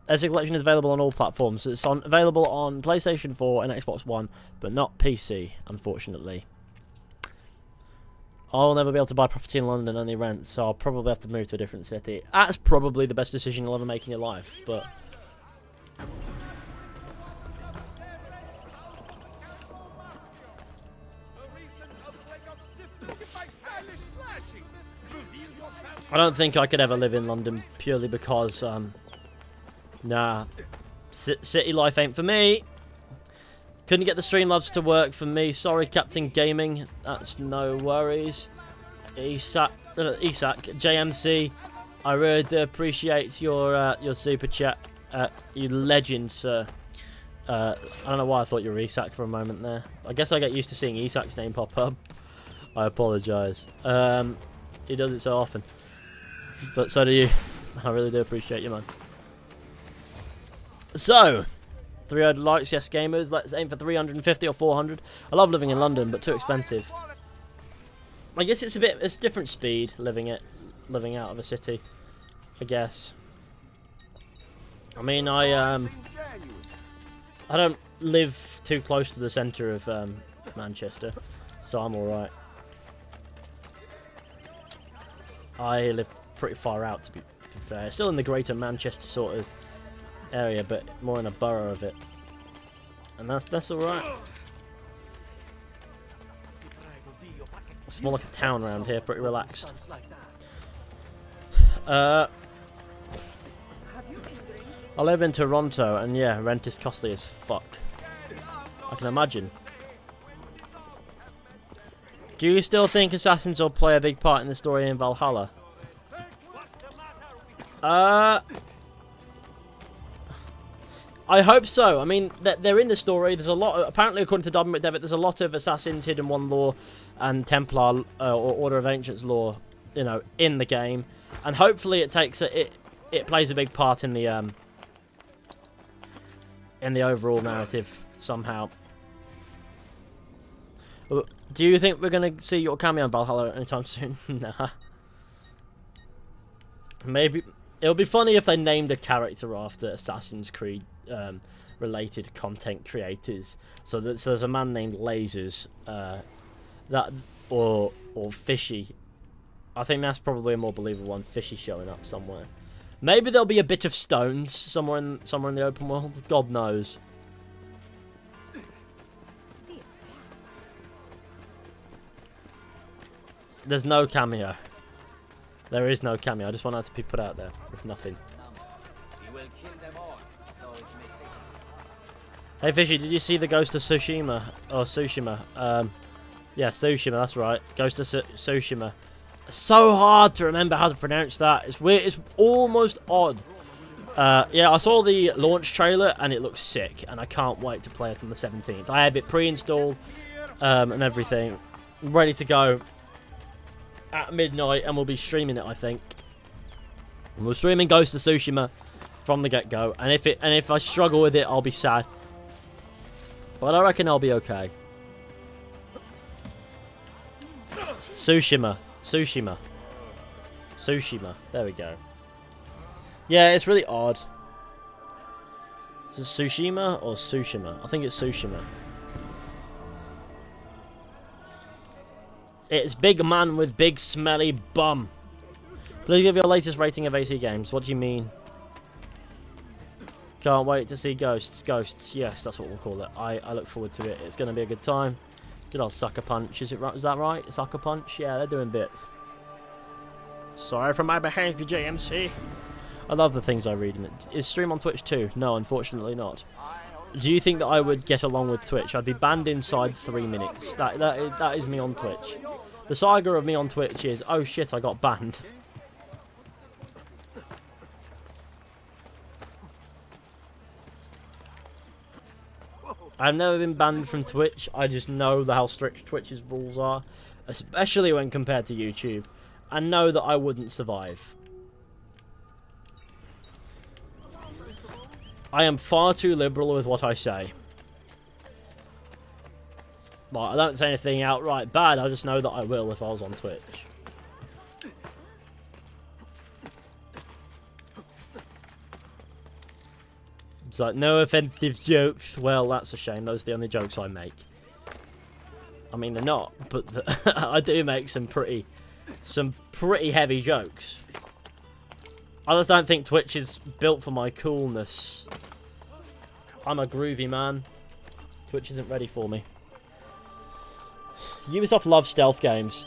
Ezio Collection is available on all platforms. It's available on PlayStation 4 and Xbox One, but not PC, unfortunately. I'll never be able to buy property in London, only rent, so I'll probably have to move to a different city. That's probably the best decision you'll ever make in your life, but... I don't think I could ever live in London purely because, nah, city life ain't for me. Couldn't get the Streamlabs to work for me. Sorry, Captain Gaming. That's no worries. Isak, JMC, I really do appreciate your super chat. You legend, sir. I don't know why I thought you were Isak for a moment there. I guess I get used to seeing Isak's name pop up. I apologise. He does it so often. But so do you. I really do appreciate you, man. So, 300 likes, yes, gamers. Let's aim for 350 or 400. I love living in London, but too expensive. I guess it's a different speed living out of a city, I guess. I mean, I don't live too close to the centre of Manchester, so I'm all right. I live pretty far out, to be fair. Still in the greater Manchester sort of area, but more in a borough of it, and that's all right. It's more like a town around here, pretty relaxed. I live in Toronto, and yeah, rent is costly as fuck. I can imagine. Do you still think assassins will play a big part in the story in Valhalla? I hope so. I mean, they're in the story. There's a lot of, apparently, according to David, there's a lot of Assassins, Hidden One lore, and Templar or Order of Ancients lore, you know, in the game. And hopefully, it plays a big part in the overall narrative somehow. Do you think we're gonna see your cameo in Valhalla anytime soon? Nah. Maybe it'll be funny if they named a character after Assassin's Creed related content creators. So there's a man named Lasers, or Fishy. I think that's probably a more believable one. Fishy showing up somewhere. Maybe there'll be a bit of stones somewhere in the open world. God knows. There's no cameo. There is no cameo. I just want that to be put out there. There's nothing. Hey Fishy, did you see the Ghost of Tsushima? Or Tsushima? Yeah, Tsushima. That's right. Ghost of Tsushima. So hard to remember how to pronounce that. It's weird. It's almost odd. Yeah, I saw the launch trailer and it looks sick, and I can't wait to play it on the 17th. I have it pre-installed and everything, ready to go at midnight, and we'll be streaming it. I think we're streaming Ghost of Tsushima from the get-go, and if I struggle with it, I'll be sad. But I reckon I'll be okay. Tsushima. There we go. Yeah, it's really odd. Is it Tsushima or Tsushima? I think it's Tsushima. It's big man with big smelly bum. Please give your latest rating of AC games. What do you mean? Can't wait to see Ghosts. Ghosts, yes, that's what we'll call it. I look forward to it. It's going to be a good time. Good old Sucker Punch. Is that right? Sucker Punch? Yeah, they're doing bits. Sorry for my behaviour, JMC. I love the things I read in it. Is stream on Twitch too? No, unfortunately not. Do you think that I would get along with Twitch? I'd be banned inside 3 minutes. That is me on Twitch. The saga of me on Twitch is, oh shit, I got banned. I've never been banned from Twitch. I just know how strict Twitch's rules are, especially when compared to YouTube, and know that I wouldn't survive. I am far too liberal with what I say. Like, I don't say anything outright bad, I just know that I will if I was on Twitch. It's like, no offensive jokes. Well, that's a shame. Those are the only jokes I make. I mean, they're not, but I do make some pretty heavy jokes. I just don't think Twitch is built for my coolness. I'm a groovy man. Twitch isn't ready for me. Ubisoft loves stealth games.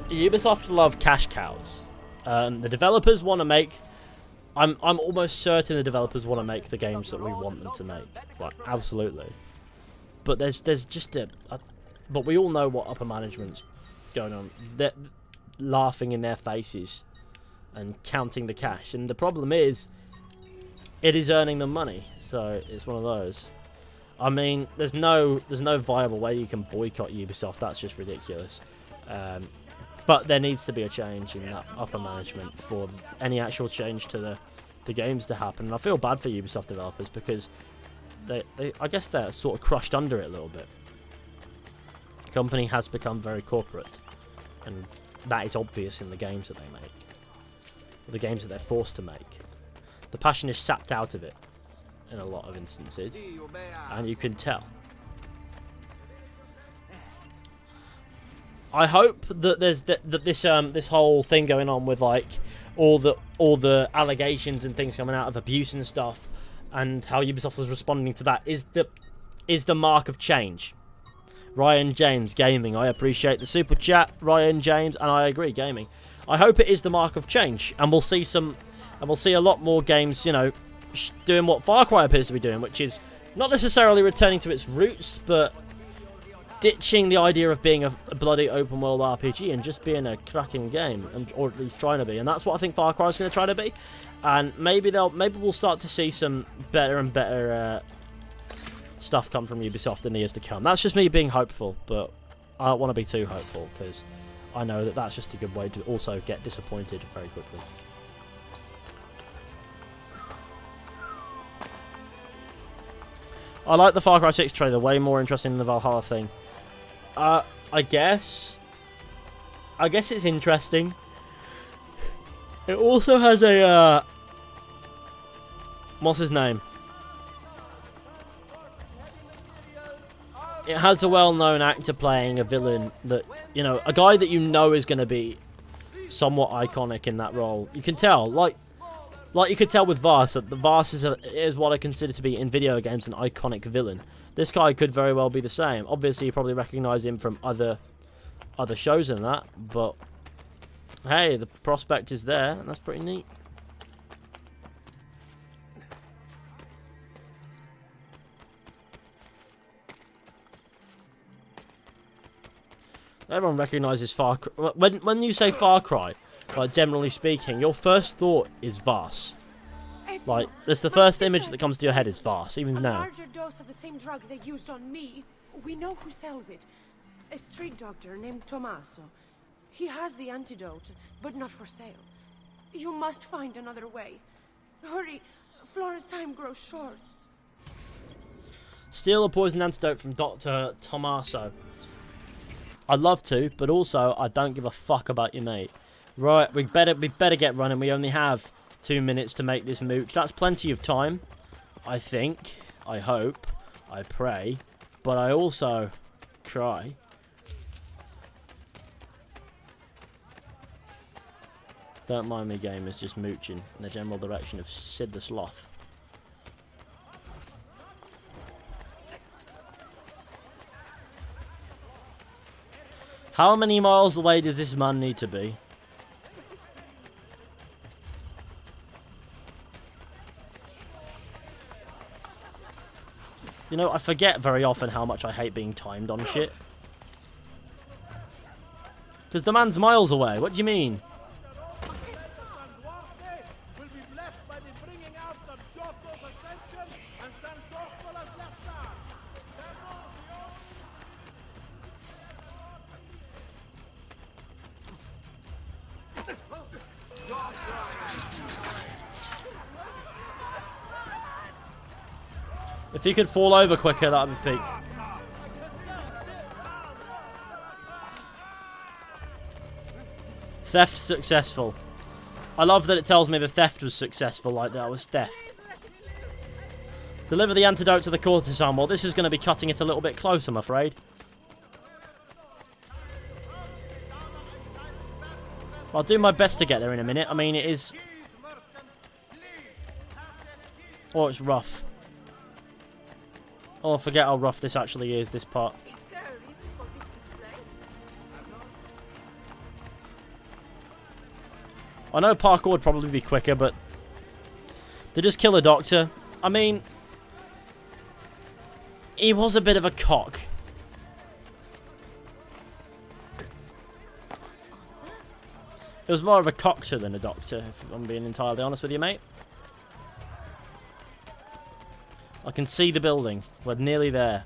Ubisoft love cash cows. The developers want to make... I'm almost certain the developers want to make the games that we want them to make. Like, absolutely. But there's just a... But we all know what upper management's going on. They're laughing in their faces and counting the cash. And the problem is, it is earning them money. So it's one of those. I mean, there's no viable way you can boycott Ubisoft. That's just ridiculous. But there needs to be a change in that upper management for any actual change to the games to happen. And I feel bad for Ubisoft developers because I guess they're sort of crushed under it a little bit. The company has become very corporate, and that is obvious in the games that they make, the games that they're forced to make. The passion is sapped out of it in a lot of instances, and you can tell. I hope that there's this whole thing going on with like all the allegations and things coming out of abuse and stuff, and how Ubisoft is responding to that is the mark of change. Ryan James Gaming, I appreciate the super chat, Ryan James, and I agree, gaming. I hope it is the mark of change, and we'll see some And we'll see a lot more games, you know, doing what Far Cry appears to be doing, which is not necessarily returning to its roots, but ditching the idea of being a bloody open world RPG and just being a cracking game, or at least trying to be. And that's what I think Far Cry is going to try to be. And maybe we'll start to see some better and better stuff come from Ubisoft in the years to come. That's just me being hopeful, but I don't want to be too hopeful, because I know that that's just a good way to also get disappointed very quickly. I like the Far Cry 6 trailer, way more interesting than the Valhalla thing. I guess it's interesting. It also has a, what's his name? It has a well-known actor playing a villain that, you know, a guy that you know is going to be somewhat iconic in that role. You can tell, like you could tell with Vars, that the Vars is what I consider to be, in video games, an iconic villain. This guy could very well be the same. Obviously, you probably recognise him from other shows and that, but hey, the prospect is there, and that's pretty neat. Everyone recognises Far Cry. When you say Far Cry, like, generally speaking, your first thought is Vars. Like, that's the first image that comes to your head is Vars, even now. A larger dose of the same drug they used on me. We know who sells it. A street doctor named Tommaso. He has the antidote, but not for sale. You must find another way. Hurry, Flora's time grows short. Steal a poison antidote from Dr. Tommaso. I'd love to, but also I don't give a fuck about your mate. Right, we better get running. We only have 2 minutes to make this mooch. That's plenty of time, I think. I hope. I pray. But I also cry. Don't mind me, gamers, just mooching in the general direction of Sid the Sloth. How many miles away does this man need to be? You know, I forget very often how much I hate being timed on shit. Because the man's miles away. What do you mean? If he could fall over quicker, that would be peak. Theft successful. I love that it tells me the theft was successful, like that was theft. Deliver the antidote to the courtesan. Well, this is going to be cutting it a little bit close, I'm afraid. I'll do my best to get there in a minute. I mean, it is... Oh, it's rough. Oh, forget how rough this actually is, this part. I know parkour would probably be quicker, but to just kill a doctor, I mean, he was a bit of a cock. It was more of a cockter than a doctor, if I'm being entirely honest with you, mate. I can see the building. We're nearly there.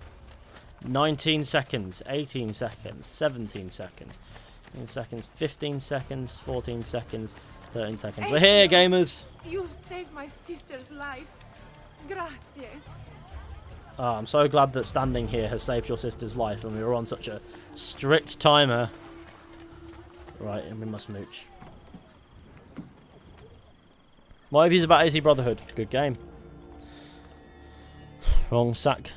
19 seconds, 18 seconds, 17 seconds, 18 seconds, 15 seconds, 14 seconds, 13 seconds. We're here, gamers! You saved my sister's life. Grazie. Oh, I'm so glad that standing here has saved your sister's life and we were on such a strict timer. Right, and we must mooch. My views about AC Brotherhood. It's a good game. Wrong sack.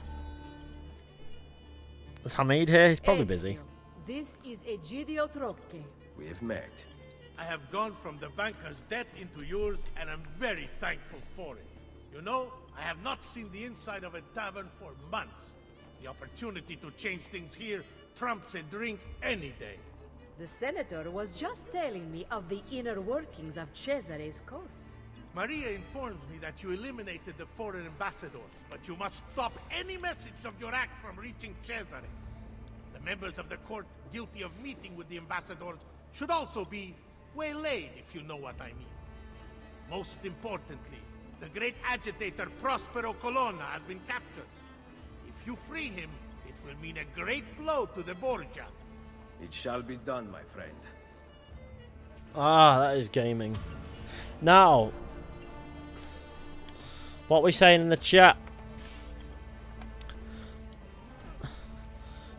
Is Hamid here? He's probably busy. This is Egidio Trocche. We have met. I have gone from the banker's debt into yours, and I'm very thankful for it. You know, I have not seen the inside of a tavern for months. The opportunity to change things here trumps a drink any day. The senator was just telling me of the inner workings of Cesare's court. Maria informs me that you eliminated the foreign ambassadors, but you must stop any message of your act from reaching Cesare. The members of the court guilty of meeting with the ambassadors should also be waylaid, if you know what I mean. Most importantly, the great agitator Prospero Colonna has been captured. If you free him, it will mean a great blow to the Borgia. It shall be done, my friend. Ah, that is gaming. Now, what we saying in the chat?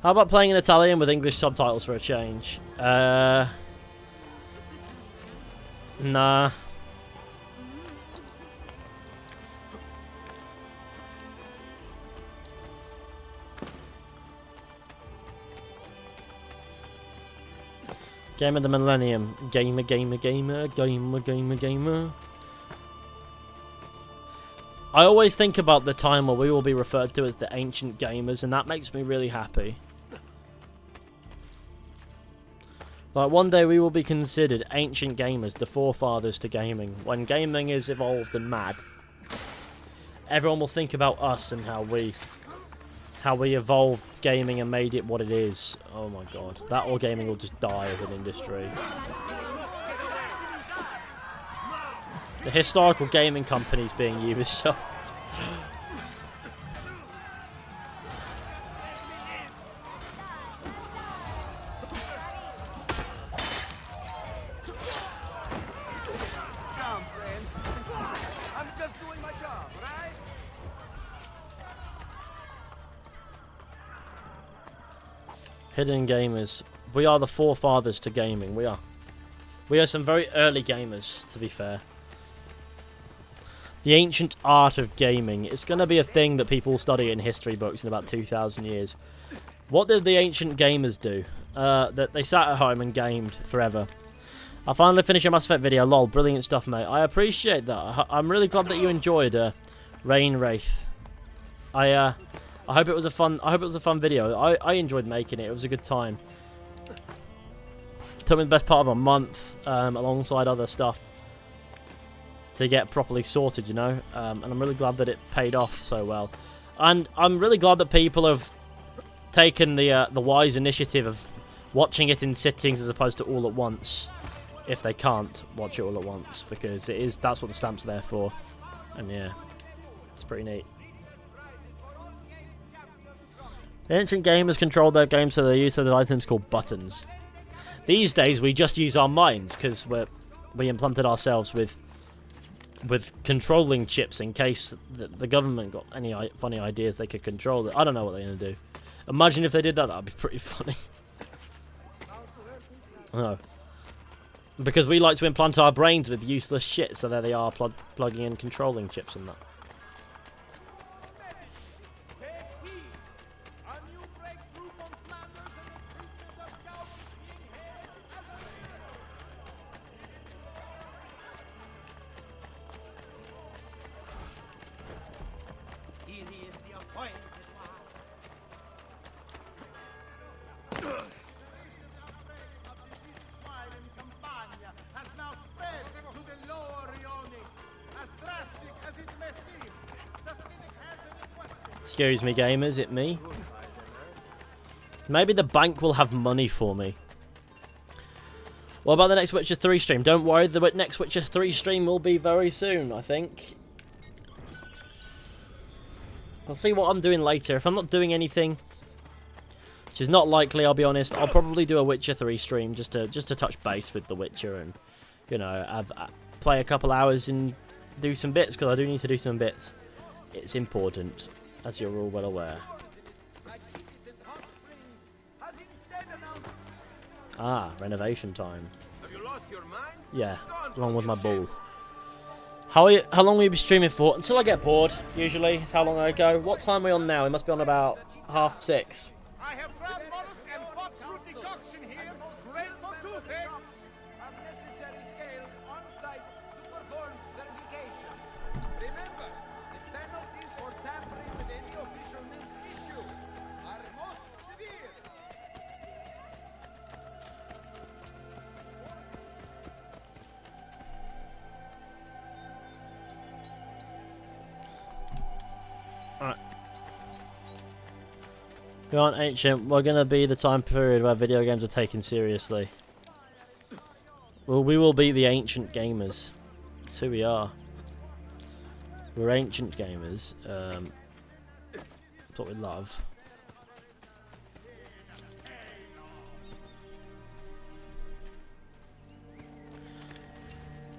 How about playing in Italian with English subtitles for a change? Nah. Game of the Millennium. Gamer, gamer, gamer, gamer, gamer, gamer. I always think about the time where we will be referred to as the ancient gamers, and that makes me really happy. Like, one day we will be considered ancient gamers, the forefathers to gaming. When gaming is evolved and mad, everyone will think about us and how we evolved gaming and made it what it is. Oh my god. That or gaming will just die as an industry. The historical gaming companies being Ubisoft. Hidden gamers. We are the forefathers to gaming. We are. We are some very early gamers, to be fair. The ancient art of gaming. It's going to be a thing that people study in history books in about 2,000 years. What did the ancient gamers do? That they sat at home and gamed forever. I finally finished a Mass Effect video. Lol, brilliant stuff, mate. I appreciate that. I'm really glad that you enjoyed Rain Wraith. I hope it was a fun video. I enjoyed making it. It was a good time. Took me the best part of a month, alongside other stuff, to get properly sorted, you know. And I'm really glad that it paid off so well. And I'm really glad that people have taken the wise initiative of watching it in sittings as opposed to all at once, if they can't watch it all at once, because that's what the stamps are there for. And yeah, it's pretty neat. The ancient gamers controlled their games, so they used their items called buttons. These days, we just use our minds because we implanted ourselves with controlling chips in case the government got any funny ideas they could control it. I don't know what they're gonna do. Imagine if they did that. That'd be pretty funny. I know. Because we like to implant our brains with useless shit, so there they are, plugging in controlling chips and that. Excuse me, gamers, it me. Maybe the bank will have money for me. What about the next Witcher 3 stream? Don't worry, the next Witcher 3 stream will be very soon, I think. I'll see what I'm doing later. If I'm not doing anything, which is not likely, I'll be honest, I'll probably do a Witcher 3 stream just to touch base with The Witcher and, you know, play a couple hours and do some bits, because I do need to do some bits. It's important, as you're all well aware. Ah, renovation time. Have you lost your mind? Yeah, along with my balls. How long will you be streaming for? Until I get bored, usually. It's how long I go. What time are we on now? It must be on about 5:30. I have grabbed mollusk and foxroot decoction here, great for toothaches. Unnecessary scales on site to perform verification. Remember, the penalties for tampering with any official milk issue are most severe. We aren't ancient. We're going to be the time period where video games are taken seriously. Well, we will be the ancient gamers. That's who we are. We're ancient gamers. That's what we love.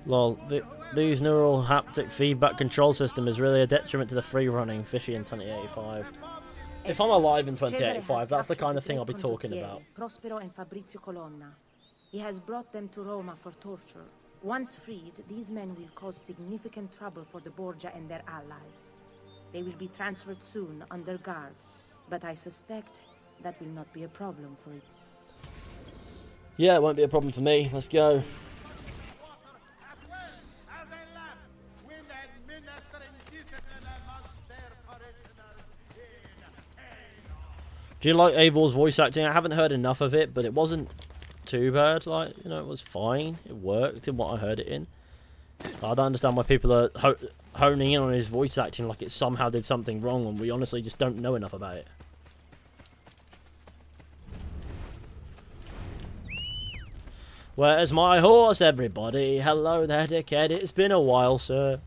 Lol, these neural haptic feedback control system is really a detriment to the free-running fishy in 2085. If I'm alive in 2085, that's the kind of thing I'll be talking about. Prospero and Fabrizio Colonna. He has brought them to Roma for torture. Once freed, these men will cause significant trouble for the Borgia and their allies. They will be transferred soon under guard, but I suspect that will not be a problem for you. Yeah, it won't be a problem for me. Let's go. Do you like Eivor's voice acting? I haven't heard enough of it, but it wasn't too bad. Like, you know, it was fine. It worked in what I heard it in. I don't understand why people are honing in on his voice acting like it somehow did something wrong when we honestly just don't know enough about it. Where's my horse, everybody? Hello there, dickhead. It's been a while, sir.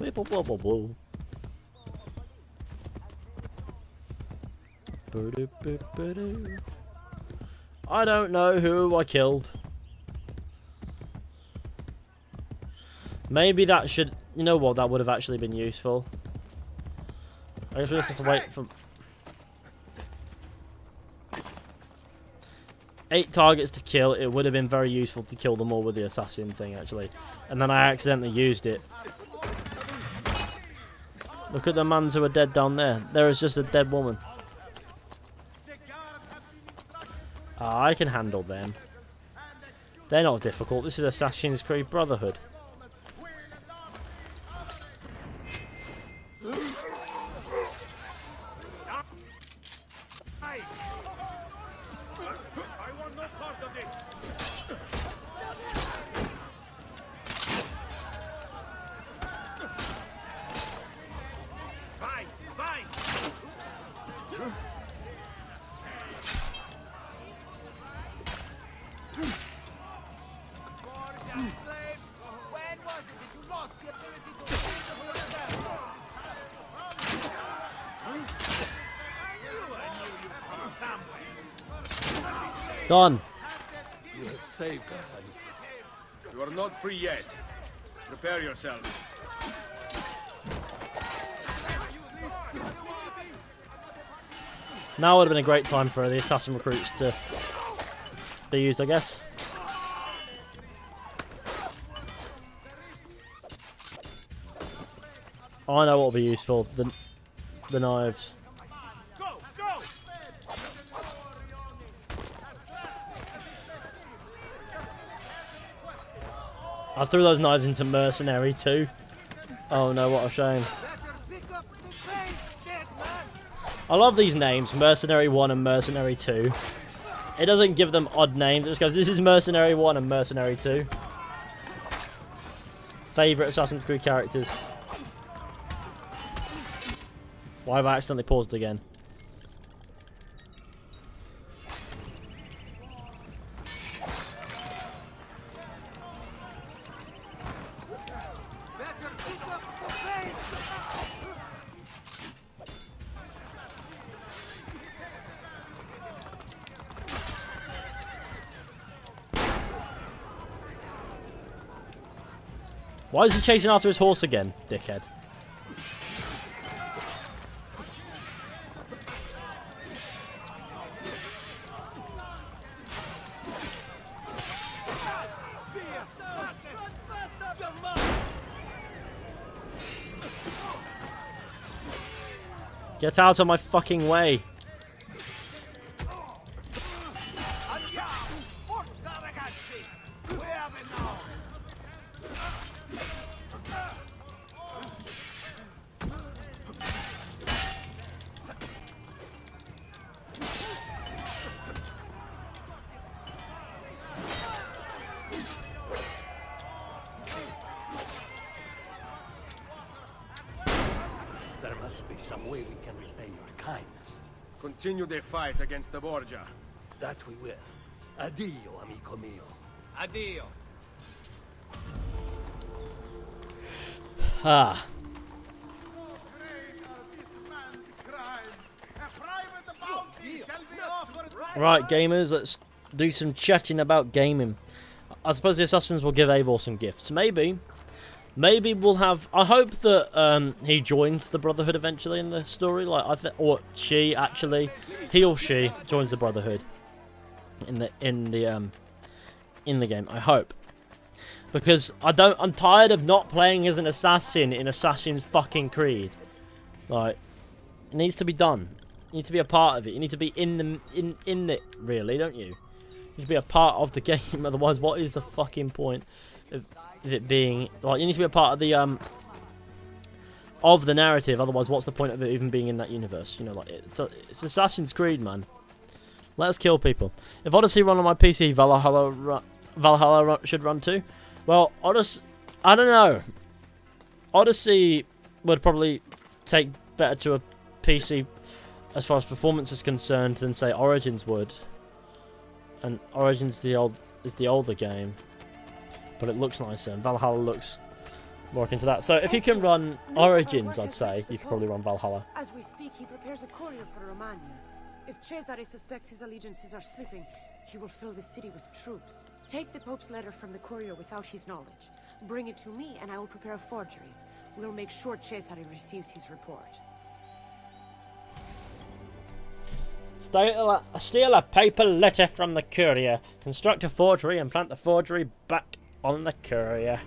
I don't know who I killed. Maybe that should... You know what? That would have actually been useful. I guess we just have to wait for... 8 targets to kill. It would have been very useful to kill them all with the assassin thing, actually. And then I accidentally used it. Look at the mans who are dead down there. There is just a dead woman. I can handle them. They're not difficult. This is Assassin's Creed Brotherhood. Done. You have saved us, Ali. You are not free yet. Prepare yourselves. Now would have been a great time for the assassin recruits to be used, I guess. I know what will be useful. The knives. I threw those knives into Mercenary too. Oh no, what a shame. I love these names, Mercenary 1 and Mercenary 2. It doesn't give them odd names, it just goes, this is Mercenary 1 and Mercenary 2. Favourite Assassin's Creed characters. Why have I accidentally paused again? Why is he chasing after his horse again, dickhead? Get out of my fucking way. There must be some way we can repay your kindness. Continue the fight against the Borgia. That we will. Addio, amico mio. Addio. Ah. Right, gamers, let's do some chatting about gaming. I suppose the assassins will give Eivor some gifts. Maybe we'll have. I hope that he joins the Brotherhood eventually in the story. Like or she actually, he or she joins the Brotherhood in the game. I hope, because I'm tired of not playing as an assassin in Assassin's fucking Creed. Like, it needs to be done. You need to be a part of it. You need to be in it, really, don't you? You need to be a part of the game. Otherwise, what is the fucking point of it being like? You need to be a part of the narrative. Otherwise, what's the point of it even being in that universe? You know, like it's Assassin's Creed, man. Let us kill people. If Odyssey run on my PC, Valhalla should run too. Well, Odyssey, I don't know. Odyssey would probably take better to a PC as far as performance is concerned than say Origins would. And Origins is the older game, but it looks nicer, and Valhalla looks more akin to that. So if you can run Origins, I'd say you could probably run Valhalla. As we speak, he prepares a courier for Romagna. If Cesare suspects his allegiances are slipping, he will fill the city with troops. Take the Pope's letter from the courier without his knowledge. Bring it to me, and I will prepare a forgery. We'll make sure Cesare receives his report. Steal a papal letter from the courier. Construct a forgery and plant the forgery back on the courier.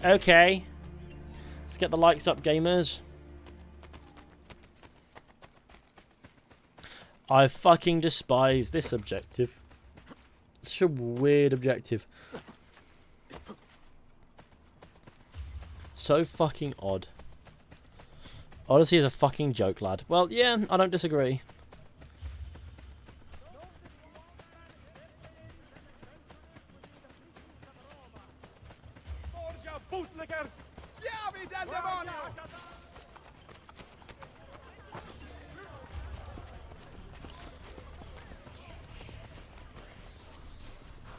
Okay. Let's get the likes up, gamers. I fucking despise this objective. It's such a weird objective. So fucking odd. Odyssey is a fucking joke, lad. Well, yeah, I don't disagree.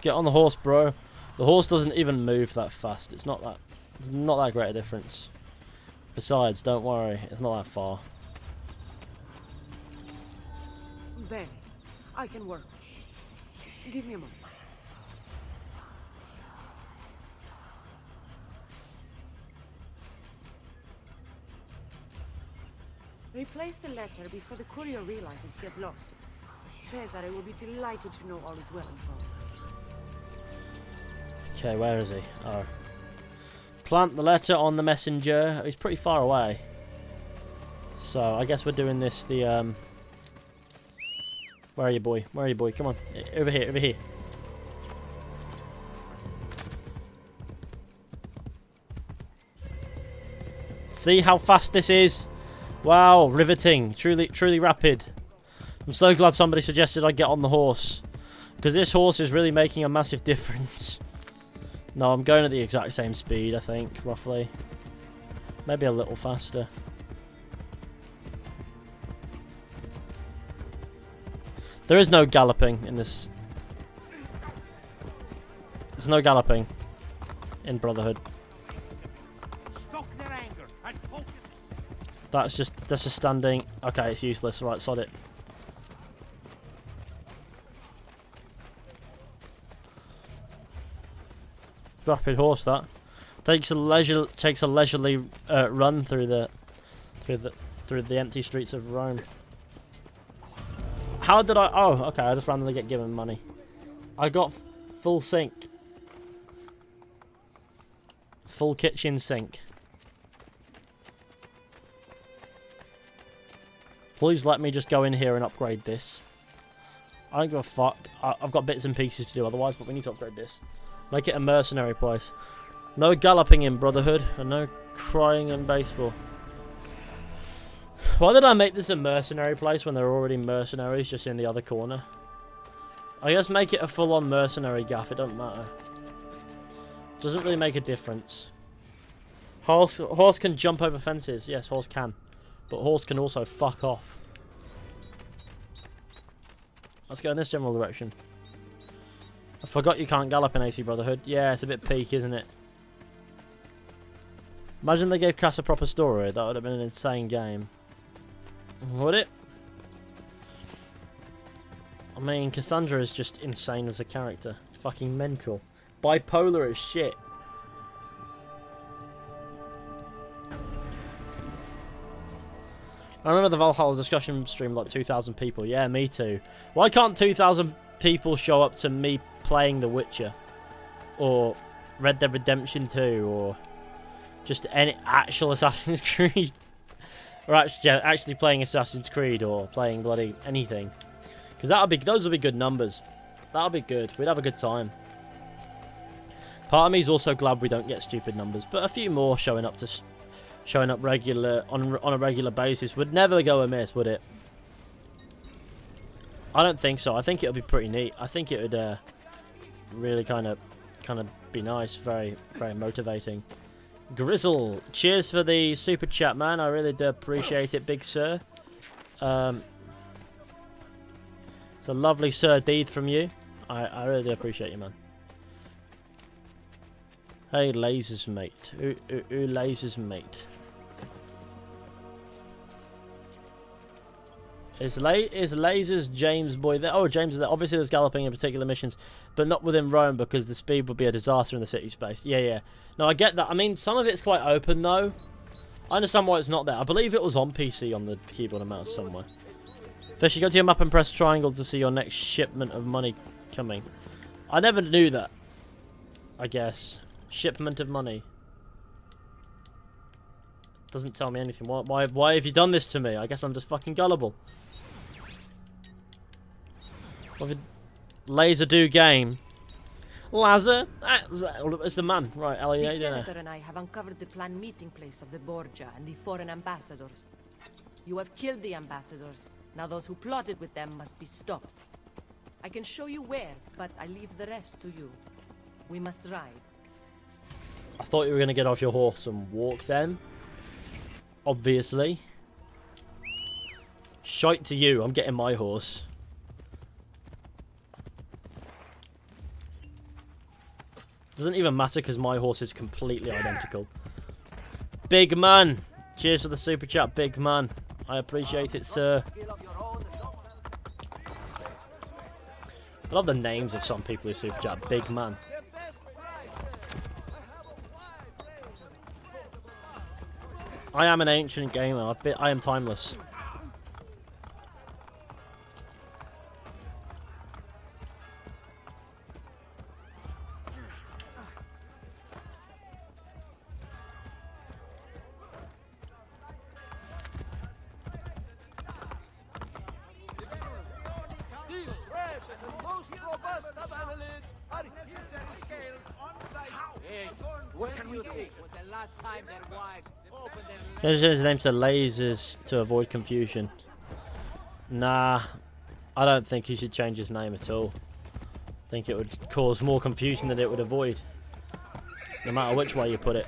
Get on the horse, bro. The horse doesn't even move that fast. It's not that great a difference. Besides, don't worry, it's not that far. Bene, I can work. Give me a moment. Replace the letter before the courier realizes he has lost it. Cesare will be delighted to know all is well in Rome. Okay, where is he? Oh. Plant the letter on the messenger. He's pretty far away. So, I guess we're doing this the, Where are you, boy? Where are you, boy? Come on. Over here, over here. See how fast this is? Wow, riveting. Truly rapid. I'm so glad somebody suggested I get on the horse. Because this horse is really making a massive difference. No, I'm going at the exact same speed, I think, roughly. Maybe a little faster. There is no galloping in this. There's no galloping in Brotherhood. That's just standing. Okay, it's useless. Right, sod it. Rapid horse that takes a leisurely run through the empty streets of Rome. How did I? Oh, okay. I just randomly get given money. I got full sink, full kitchen sink. Please let me just go in here and upgrade this. I don't give a fuck. I've got bits and pieces to do otherwise, but we need to upgrade this. Make it a mercenary place. No galloping in Brotherhood, and no crying in baseball. Why did I make this a mercenary place when there are already mercenaries just in the other corner? I guess make it a full-on mercenary gaff, it doesn't matter. Doesn't really make a difference. Horse can jump over fences. Yes, horse can. But horse can also fuck off. Let's go in this general direction. I forgot you can't gallop in AC Brotherhood. Yeah, it's a bit peak, isn't it? Imagine they gave Cass a proper story. That would have been an insane game. Would it? I mean, Cassandra is just insane as a character. It's fucking mental. Bipolar as shit. I remember the Valhalla discussion stream like 2,000 people. Yeah, me too. Why can't 2,000 people show up to me playing The Witcher? Or Red Dead Redemption 2? Or just any actual Assassin's Creed? Or actually playing Assassin's Creed or playing bloody anything. Because those would be good numbers. That would be good. We'd have a good time. Part of me is also glad we don't get stupid numbers. But a few more showing up regular on a regular basis would never go amiss, would it? I don't think so. I think it would be pretty neat. I think it would really kind of be nice, very very motivating. Grizzle, cheers for the super chat, man. I really do appreciate it, big sir. It's a lovely sir deed from you. I really do appreciate you, man. Hey, lasers, mate. Ooh, lasers, mate. Is lasers James boy there? Oh, James is there. Obviously, there's galloping in particular missions, but not within Rome because the speed would be a disaster in the city space. Yeah, yeah. No, I get that. I mean, some of it's quite open though. I understand why it's not there. I believe it was on PC on the keyboard and mouse somewhere. Fish, you go to your map and press triangle to see your next shipment of money coming. I never knew that. I guess shipment of money doesn't tell me anything. Why have you done this to me? I guess I'm just fucking gullible. Laser do game. Laser? It's the man. Right, Ellie, The Senator and I have uncovered the planned meeting place of the Borgia and the foreign ambassadors. You have killed the ambassadors. Now those who plotted with them must be stopped. I can show you where, but I leave the rest to you. We must ride. I thought you were going to get off your horse and walk then. Obviously. Shite to you. I'm getting my horse. Doesn't even matter because my horse is completely identical. Big man. Cheers for the super chat, big man. I appreciate it, sir. I love the names of some people who super chat. Big man. I am an ancient gamer. I am timeless. Change his name to Lasers to avoid confusion. Nah, I don't think he should change his name at all. I think it would cause more confusion than it would avoid. No matter which way you put it.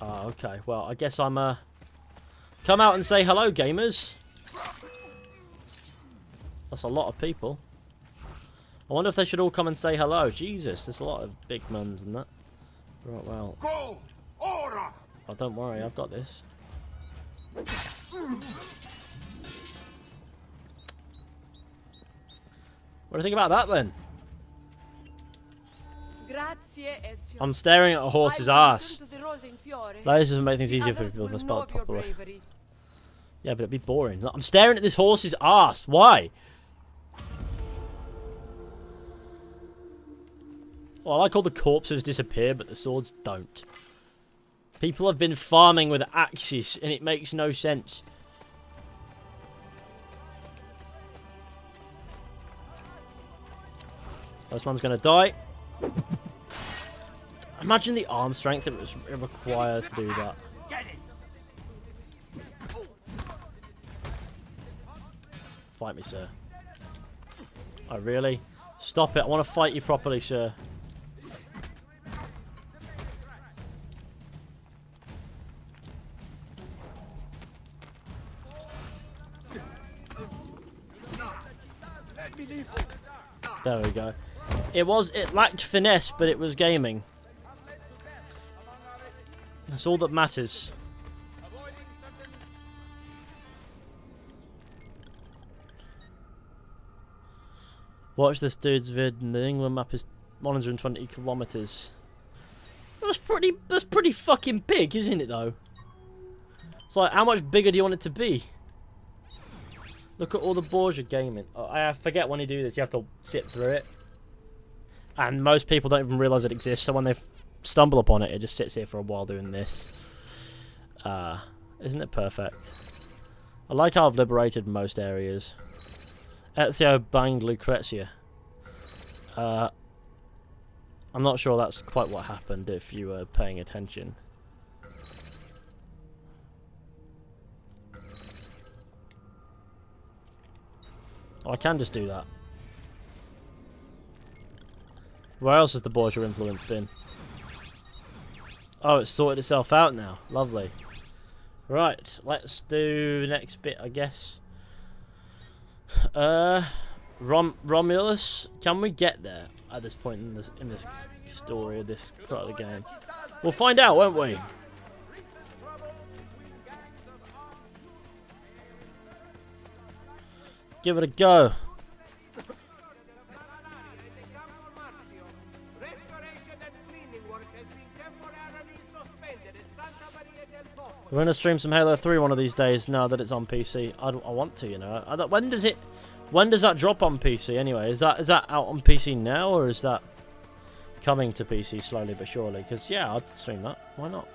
Ah, okay. Well, I guess I'm come out and say hello, gamers. That's a lot of people. I wonder if they should all come and say hello. Jesus, there's a lot of big mums and that. Right, well. Go! Ora! Oh, don't worry, I've got this. What do you think about that then? I'm staring at a horse's ass. Lasers will make things easier for people to spell it properly. Yeah, but it'd be boring. Look, I'm staring at this horse's ass. Why? Well, I like all the corpses disappear, but the swords don't. People have been farming with axes, and it makes no sense. This man's gonna die. Imagine the arm strength it requires to do that. Fight me, sir. Oh, really? Stop it. I want to fight you properly, sir. There we go. It lacked finesse, but it was gaming. That's all that matters. Watch this dude's vid, and the England map is 120 kilometers. That's pretty fucking big, isn't it though? It's like, how much bigger do you want it to be? Look at all the Borgia gaming. Oh, I forget when you do this, you have to sit through it. And most people don't even realise it exists, so when they stumble upon it, it just sits here for a while doing this. Isn't it perfect? I like how I've liberated most areas. Ezio banged Lucrezia. I'm not sure that's quite what happened if you were paying attention. Oh, I can just do that. Where else has the Borgia influence been? Oh, it's sorted itself out now. Lovely. Right, let's do the next bit, I guess. Romulus, can we get there at this point in this story, of this part of the game? We'll find out, won't we? Give it a go. We're gonna stream some Halo 3 one of these days now that it's on PC. I want to, you know. When does that drop on PC anyway? Is that out on PC now, or is that coming to PC slowly but surely? Because yeah, I'd stream that. Why not?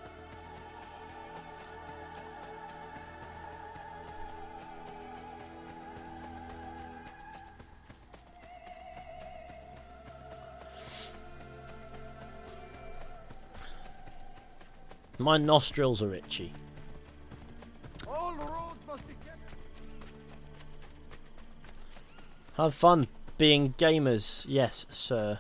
My nostrils are itchy. All roads must be kept. Have fun being gamers. Yes, sir.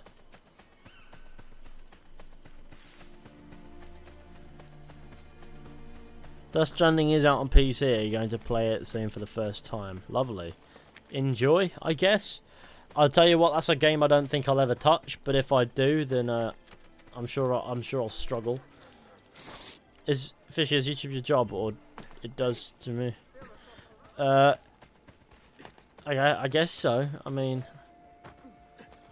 Death Stranding is out on PC. Are you going to play it soon for the first time? Lovely. Enjoy, I guess. I'll tell you what, that's a game I don't think I'll ever touch, but if I do, then I'm sure I'll struggle. Is Fishy, is YouTube your job, or it does to me? I guess so. I mean,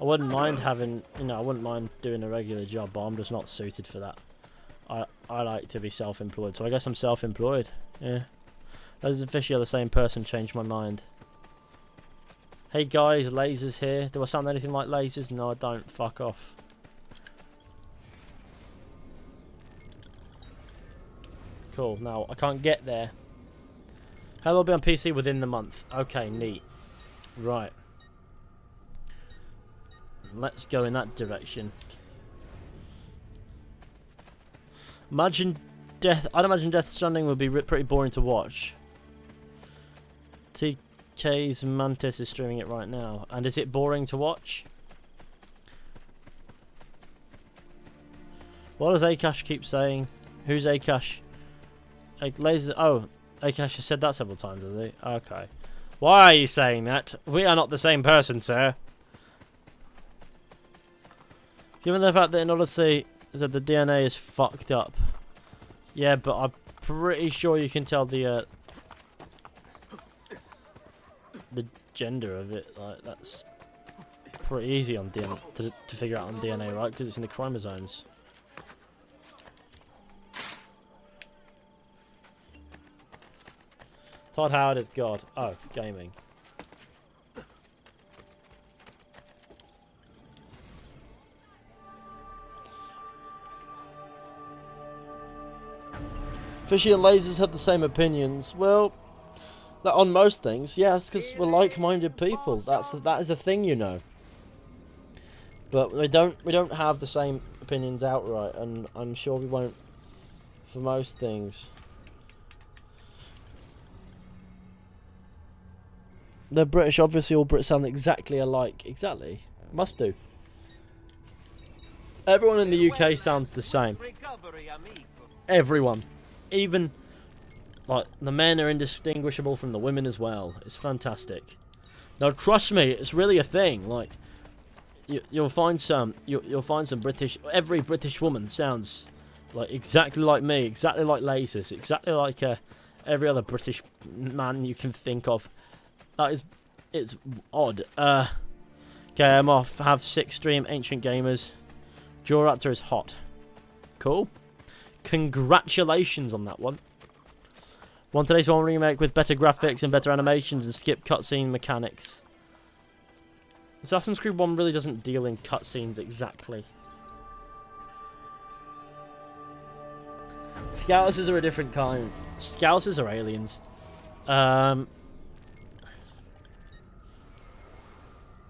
I wouldn't mind having, I wouldn't mind doing a regular job, but I'm just not suited for that. I like to be self-employed, so I guess I'm self-employed. Yeah. Those and Fishy are the same person. Changed my mind. Hey guys, lasers here. Do I sound anything like lasers? No, I don't. Fuck off. Cool. Now, I can't get there. Halo will be on PC within the month. Okay, neat. Right. Let's go in that direction. I'd imagine Death Stranding would be pretty boring to watch. TK's Mantis is streaming it right now. And is it boring to watch? What does Akash keep saying? Who's Akash? Laser. Oh, Akash has said that several times, has he? Okay. Why are you saying that? We are not the same person, sir. Given the fact that in Odyssey that the DNA is fucked up. Yeah, but I'm pretty sure you can tell the gender of it. Like, that's pretty easy on DNA to figure out on DNA, right? Because it's in the chromosomes. Todd Howard is God. Oh, gaming. Fishy and Lasers have the same opinions. Well, on most things, yeah, it's because we're like-minded people. That is a thing, you know. But we don't have the same opinions outright, and I'm sure we won't for most things. They're British, obviously all Brits sound exactly alike. Exactly. Must do. Everyone in the UK sounds the same. Everyone. Even, like, the men are indistinguishable from the women as well. It's fantastic. No, trust me, it's really a thing. Like, you'll find some British. Every British woman sounds like exactly like me, exactly like Lasers, exactly like every other British man you can think of. It's odd. Okay, I'm off. Have 6 stream Ancient Gamers. Jawraptor is hot. Cool. Congratulations on that one. Want today's one remake with better graphics and better animations and skip cutscene mechanics. Assassin's Creed 1 really doesn't deal in cutscenes exactly. Scousers are a different kind. Scousers are aliens.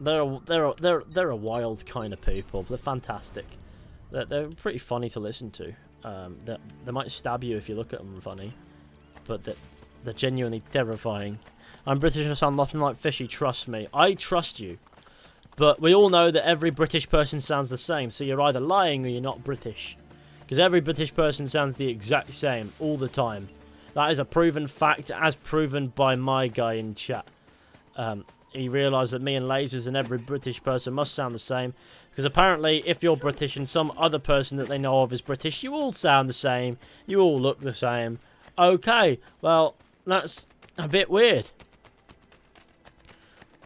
They're a wild kind of people. They're fantastic. They're pretty funny to listen to. They might stab you if you look at them funny, but they're genuinely terrifying. I'm British and I sound nothing like Fishy. Trust me. I trust you. But we all know that every British person sounds the same, so you're either lying or you're not British. Because every British person sounds the exact same all the time. That is a proven fact, as proven by my guy in chat. He realised that me and Lasers and every British person must sound the same. Because apparently, if you're British and some other person that they know of is British, you all sound the same. You all look the same. Okay, well, that's a bit weird.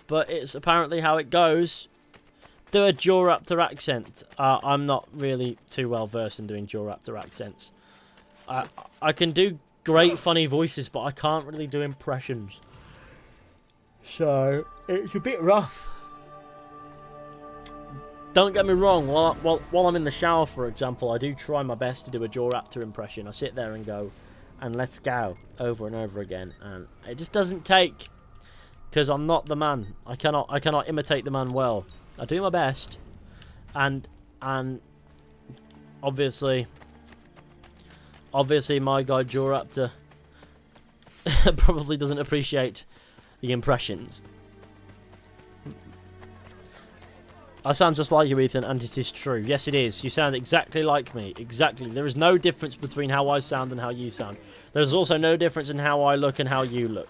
But it's apparently how it goes. Do a Jawraptor accent. I'm not really too well versed in doing Jawraptor accents. I can do great funny voices, but I can't really do impressions. So, it's a bit rough. Don't get me wrong, while I'm in the shower, for example, I do try my best to do a Jawraptor impression. I sit there and go, and let's go, over and over again, and it just doesn't take, because I'm not the man. I cannot imitate the man well. I do my best, and obviously my guy Jawraptor probably doesn't appreciate the impressions. I sound just like you, Ethan, and it is true. Yes, it is. You sound exactly like me. Exactly. There is no difference between how I sound and how you sound. There's also no difference in how I look and how you look.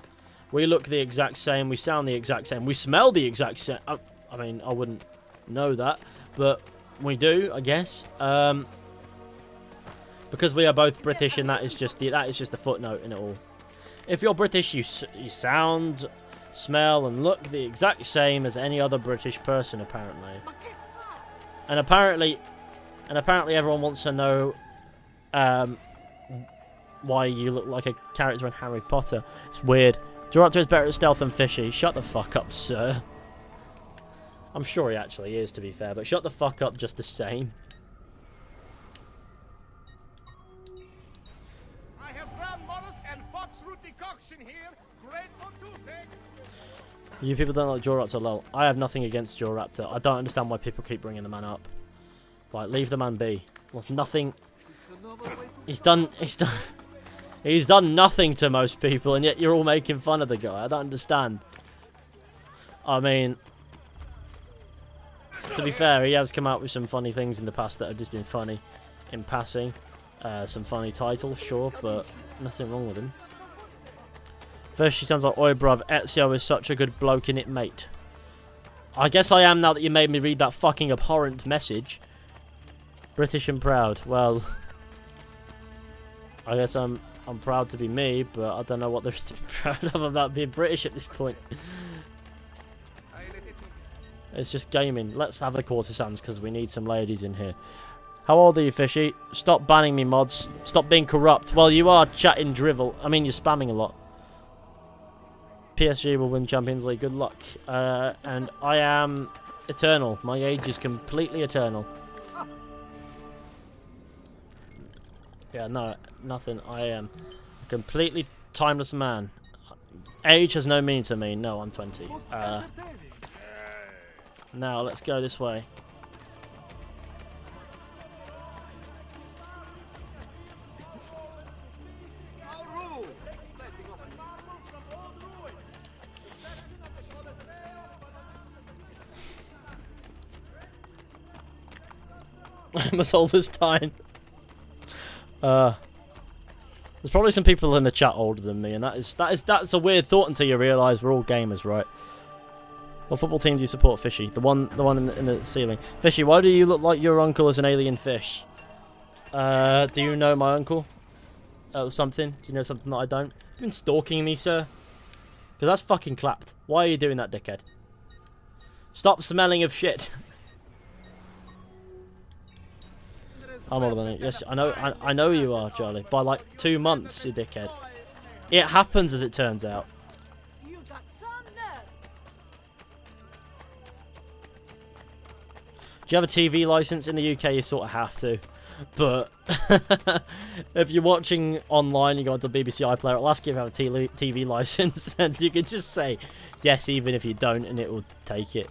We look the exact same. We sound the exact same. We smell the exact same. I mean, I wouldn't know that, but we do, I guess. Because we are both British, and that is just the footnote in it all. If you're British, you sound, smell, and look the exact same as any other British person, apparently. And apparently everyone wants to know why you look like a character in Harry Potter. It's weird. Jawraptor is better at stealth than Fishy. Shut the fuck up, sir. I'm sure he actually is, to be fair, but shut the fuck up just the same. I have ground mollusk and foxroot decoction here. Great for toothache. You people don't like Jawraptor, lol. I have nothing against Jawraptor. I don't understand why people keep bringing the man up. Like, leave the man be. There's nothing. He's done nothing to most people, and yet you're all making fun of the guy. I don't understand. I mean, to be fair, he has come out with some funny things in the past that have just been funny in passing. Some funny titles, sure, but nothing wrong with him. First, she sounds like, oi bruv, Ezio is such a good bloke in it, mate. I guess I am now that you made me read that fucking abhorrent message. British and proud. Well, I guess I'm proud to be me, but I don't know what there's to be proud of about being British at this point. It's just gaming. Let's have the courtesans, because we need some ladies in here. How old are you, Fishy? Stop banning me, mods. Stop being corrupt. Well, you are chatting drivel. I mean, you're spamming a lot. PSG will win Champions League. Good luck. And I am eternal. My age is completely eternal. Yeah, no, nothing. I am a completely timeless man. Age has no meaning to me. No, I'm 20. Now, let's go this way. Masolvestein. There's probably some people in the chat older than me, and that's a weird thought until you realise we're all gamers, right? What football team do you support, Fishy? The one in the ceiling. Fishy, why do you look like your uncle is an alien fish? Do you know my uncle? Something? Do you know something that I don't? You've been stalking me, sir? Because that's fucking clapped. Why are you doing that, dickhead? Stop smelling of shit. I'm older than it. Yes, I know you are, Charlie. By like 2 months, you dickhead. It happens, as it turns out. Do you have a TV license? In the UK, you sort of have to. But if you're watching online, you go onto BBC iPlayer, it'll ask you if you have a TV license, and you can just say yes, even if you don't, and it will take it.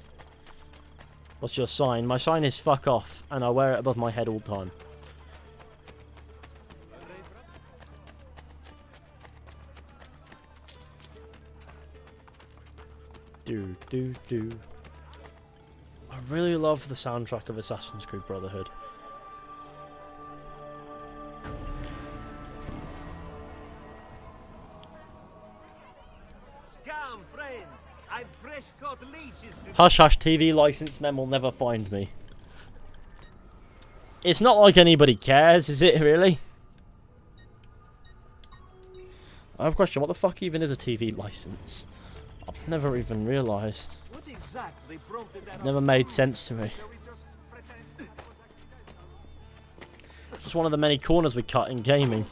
What's your sign? My sign is fuck off, and I wear it above my head all the time. Do. I really love the soundtrack of Assassin's Creed Brotherhood. Come, friends. I've fresh caught leeches. Hush hush, TV license men will never find me. It's not like anybody cares, is it really? I have a question, what the fuck even is a TV license? I've never even realised. Exactly Never made sense to me. Just one of the many corners we cut in gaming.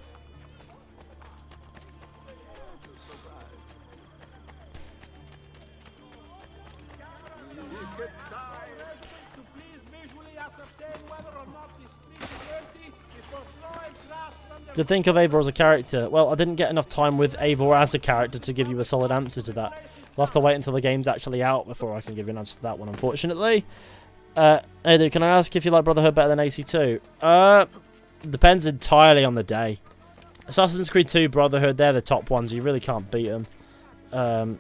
To think of Eivor as a character. Well, I didn't get enough time with Eivor as a character to give you a solid answer to that. We'll have to wait until the game's actually out before I can give you an answer to that one, unfortunately. Edu, can I ask if you like Brotherhood better than AC2? Depends entirely on the day. Assassin's Creed 2, Brotherhood, they're the top ones. You really can't beat them.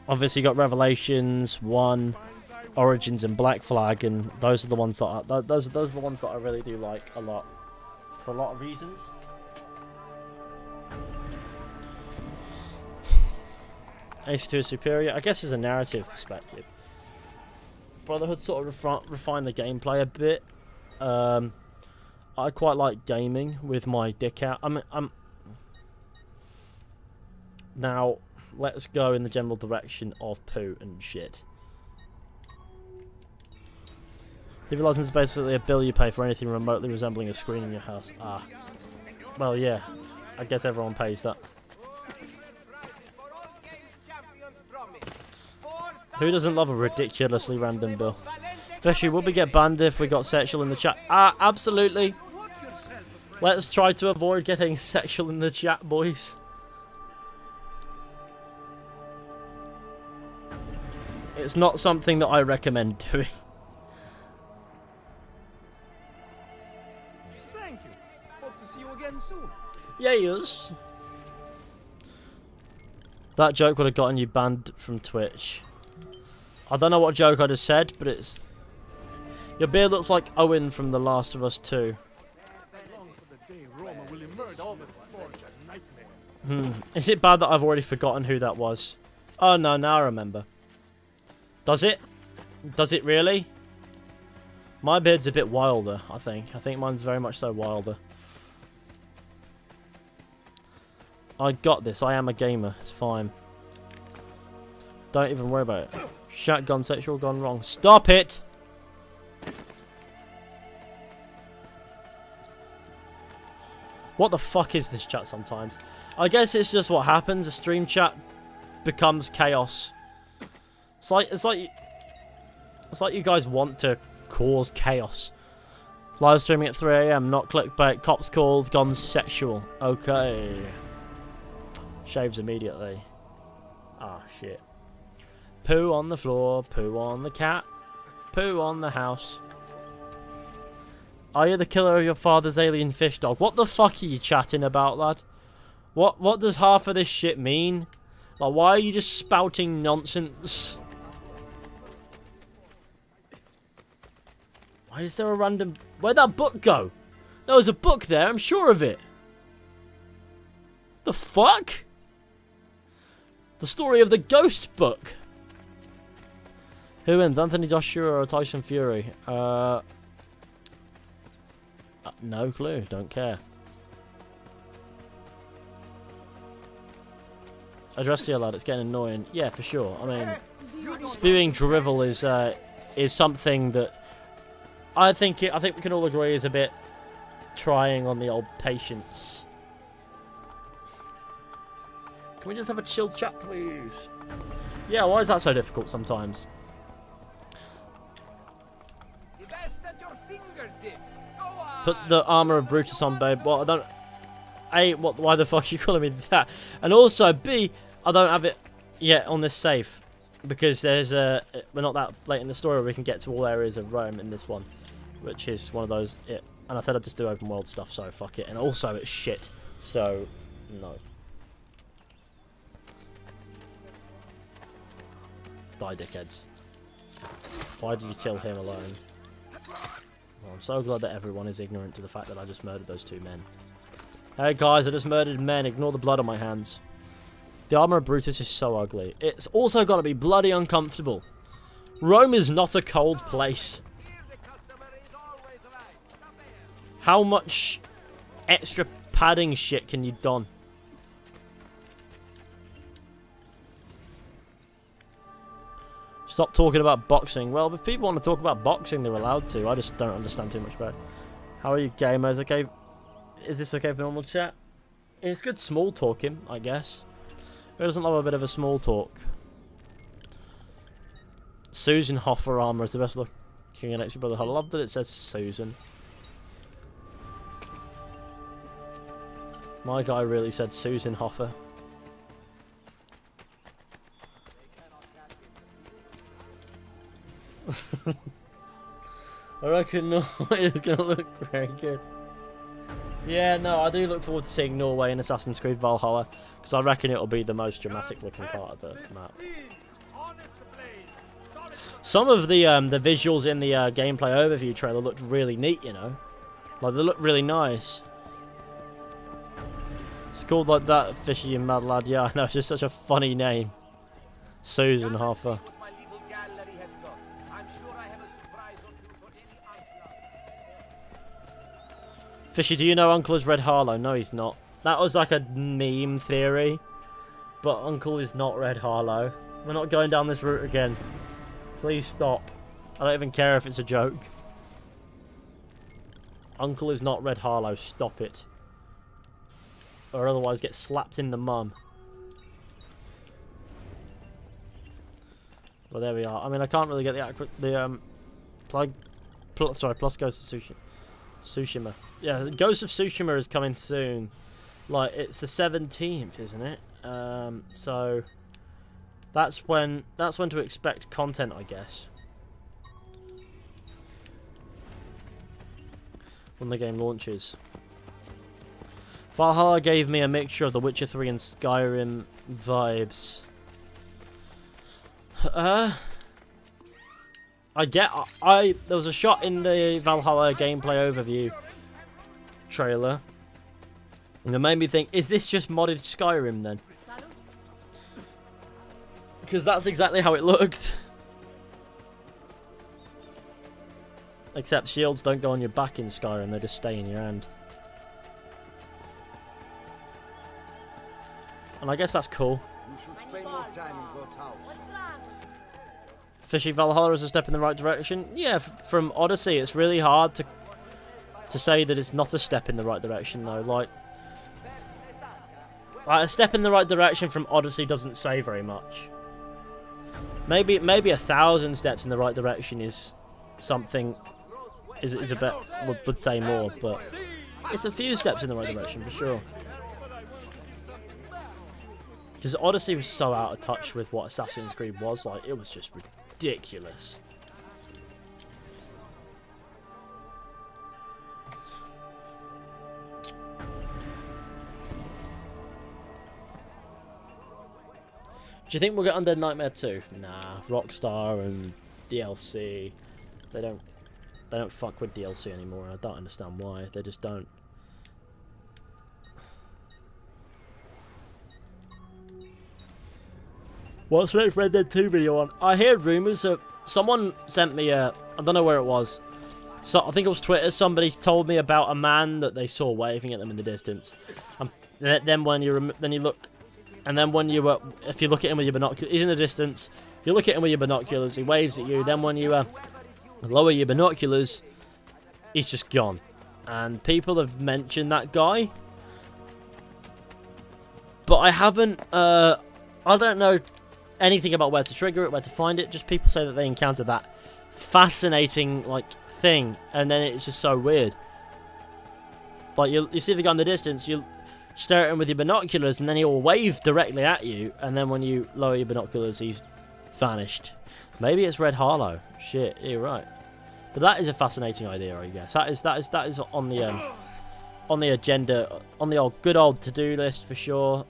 Obviously, you got Revelations, 1, Origins, and Black Flag, and those are the ones that those are the ones that I really do like a lot, for a lot of reasons. AC2 is superior, I guess, as a narrative perspective. Brotherhood sort of refined the gameplay a bit. I quite like gaming with my dick out. Now, let's go in the general direction of poo and shit. TV license is basically a bill you pay for anything remotely resembling a screen in your house. Ah. Well, yeah. I guess everyone pays that. Who doesn't love a ridiculously random bill? Fishy, would we get banned if we got sexual in the chat? Absolutely. Let's try to avoid getting sexual in the chat, boys. It's not something that I recommend doing. Thank you. Hope to see you again soon. Yes. That joke would have gotten you banned from Twitch. I don't know what joke I just said, but it's... Your beard looks like Owen from The Last of Us 2. Is it bad that I've already forgotten who that was? Oh no, now I remember. Does it? Does it really? My beard's a bit wilder, I think. I think mine's very much so wilder. I got this. I am a gamer. It's fine. Don't even worry about it. Shotgun sexual gone wrong. Stop it! What the fuck is this chat sometimes? I guess it's just what happens. A stream chat becomes chaos. It's like you guys want to cause chaos. Live streaming at 3 AM, not clickbait. Cops called, gone sexual. Okay. Shaves immediately. Ah, shit. Poo on the floor, poo on the cat, poo on the house. Are you the killer of your father's alien fish dog? What the fuck are you chatting about, lad? What does half of this shit mean? Like, why are you just spouting nonsense? Why is there a random... Where'd that book go? There was a book there, I'm sure of it. The fuck? The story of the ghost book. Who wins, Anthony Joshua or Tyson Fury? No clue. Don't care. Address your lad. It's getting annoying. Yeah, for sure. I mean, spewing drivel is something that I think we can all agree is a bit trying on the old patience. Can we just have a chill chat, please? Yeah, why is that so difficult sometimes? Put the armor of Brutus on, babe. Well, I don't. A, why the fuck are you calling me that? And also, B, I don't have it yet on this save because there's we're not that late in the story where we can get to all areas of Rome in this one, which is one of those. And I said I'd just do open world stuff, so fuck it. And also, it's shit, so no. Die, dickheads. Why did you kill him alone? Well, I'm so glad that everyone is ignorant to the fact that I just murdered those two men. Hey guys, I just murdered men. Ignore the blood on my hands. The armor of Brutus is so ugly. It's also got to be bloody uncomfortable. Rome is not a cold place. How much extra padding shit can you don? Stop talking about boxing. Well, if people want to talk about boxing, they're allowed to. I just don't understand too much about it. How are you, gamers? Okay. Is this okay for normal chat? It's good small talking, I guess. Who doesn't love a bit of a small talk? Susan Hoffer armor is the best looking in AC Brotherhood. I love that it says Susan. My guy really said Susan Hoffer. I reckon Norway is going to look very good. Yeah, no, I do look forward to seeing Norway in Assassin's Creed Valhalla, because I reckon it'll be the most dramatic looking part of the map. Some of the visuals in the gameplay overview trailer looked really neat, you know. Like, they look really nice. It's called like that, Fishy and Mad Lad. Yeah, I know, it's just such a funny name. Susan Hoffer. Fishy, do you know Uncle is Red Harlow? No, he's not. That was like a meme theory. But Uncle is not Red Harlow. We're not going down this route again. Please stop. I don't even care if it's a joke. Uncle is not Red Harlow. Stop it. Or otherwise get slapped in the mum. Well, there we are. I mean, I can't really get the plus goes to Tsushima. Yeah, Ghost of Tsushima is coming soon. Like, it's the 17th, isn't it? So that's when to expect content, I guess. When the game launches. Valhalla gave me a mixture of The Witcher 3 and Skyrim vibes. There was a shot in the Valhalla gameplay overview trailer, and it made me think, is this just modded Skyrim then? Because that's exactly how it looked. Except shields don't go on your back in Skyrim, they just stay in your hand. And I guess that's cool. You should spend more time in God's house. Fishy, Valhalla is a step in the right direction. Yeah, from Odyssey, it's really hard to say that it's not a step in the right direction, though. Like a step in the right direction from Odyssey doesn't say very much. Maybe 1,000 steps in the right direction is something is a bit would say more, but it's a few steps in the right direction for sure. Because Odyssey was so out of touch with what Assassin's Creed was like. It was just ridiculous. Do you think we'll get Undead Nightmare 2? Nah, Rockstar and DLC, they don't fuck with DLC anymore, and I don't understand why. They just don't. What's the next Red Dead 2 video on? I heard rumours of someone sent me a... I don't know where it was. So I think it was Twitter. Somebody told me about a man that they saw waving at them in the distance. Then when you look... And then when you... if you look at him with your binoculars... He's in the distance. You look at him with your binoculars. He waves at you. Then when you lower your binoculars, he's just gone. And people have mentioned that guy. But I haven't... I don't know anything about where to trigger it, where to find it. Just people say that they encountered that fascinating, like, thing. And then it's just so weird. Like, you see the guy in the distance, you stare at him with your binoculars, and then he'll wave directly at you. And then when you lower your binoculars, he's vanished. Maybe it's Red Harlow. Shit, you're right. But that is a fascinating idea, I guess. That is on the agenda, on the good old to-do list for sure.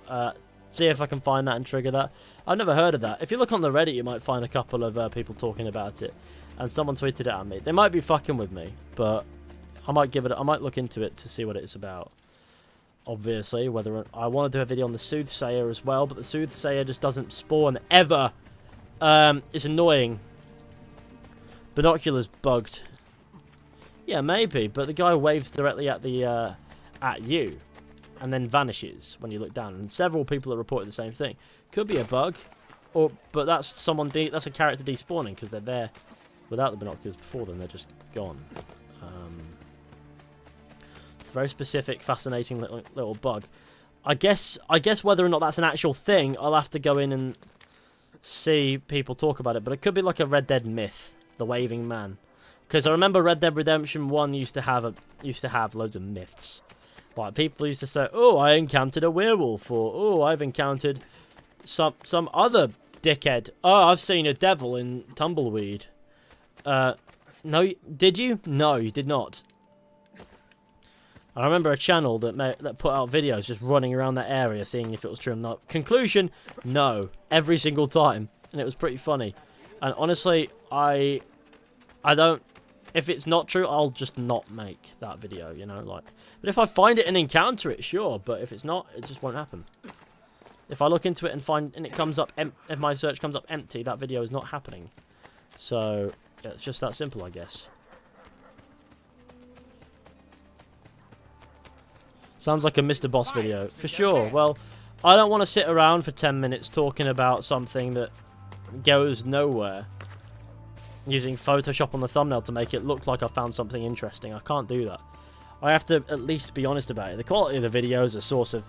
See if I can find that and trigger that. I've never heard of that. If you look on the Reddit, you might find a couple of people talking about it, and someone tweeted it at me. They might be fucking with me, but I might look into it to see what it's about. Obviously, whether I want to do a video on the Soothsayer as well, but the Soothsayer just doesn't spawn ever. It's annoying. Binoculars bugged. Yeah, maybe, but the guy waves directly at the at you, and then vanishes when you look down. And several people have reported the same thing. Could be a bug, but that's someone. That's a character despawning because they're there without the binoculars before them. They're just gone. It's a very specific, fascinating little bug. I guess whether or not that's an actual thing, I'll have to go in and see people talk about it. But it could be like a Red Dead myth, the waving man. Because I remember Red Dead Redemption 1 used to have loads of myths. Like, people used to say, "Oh, I encountered a werewolf," or "Oh, I've encountered some other dickhead. Oh, I've seen a devil in Tumbleweed." No, did you? No, you did not. I remember a channel that put out videos just running around that area, seeing if it was true or not. Conclusion: no, every single time, and it was pretty funny. And honestly, I don't. If it's not true, I'll just not make that video, you know, like. But if I find it and encounter it, sure. But if it's not, it just won't happen. If I look into it and it comes up, if my search comes up empty, that video is not happening. So yeah, it's just that simple, I guess. Sounds like a Mr. Boss video for sure. Well, I don't want to sit around for 10 minutes talking about something that goes nowhere. Using Photoshop on the thumbnail to make it look like I found something interesting. I can't do that. I have to at least be honest about it. The quality of the video is a source of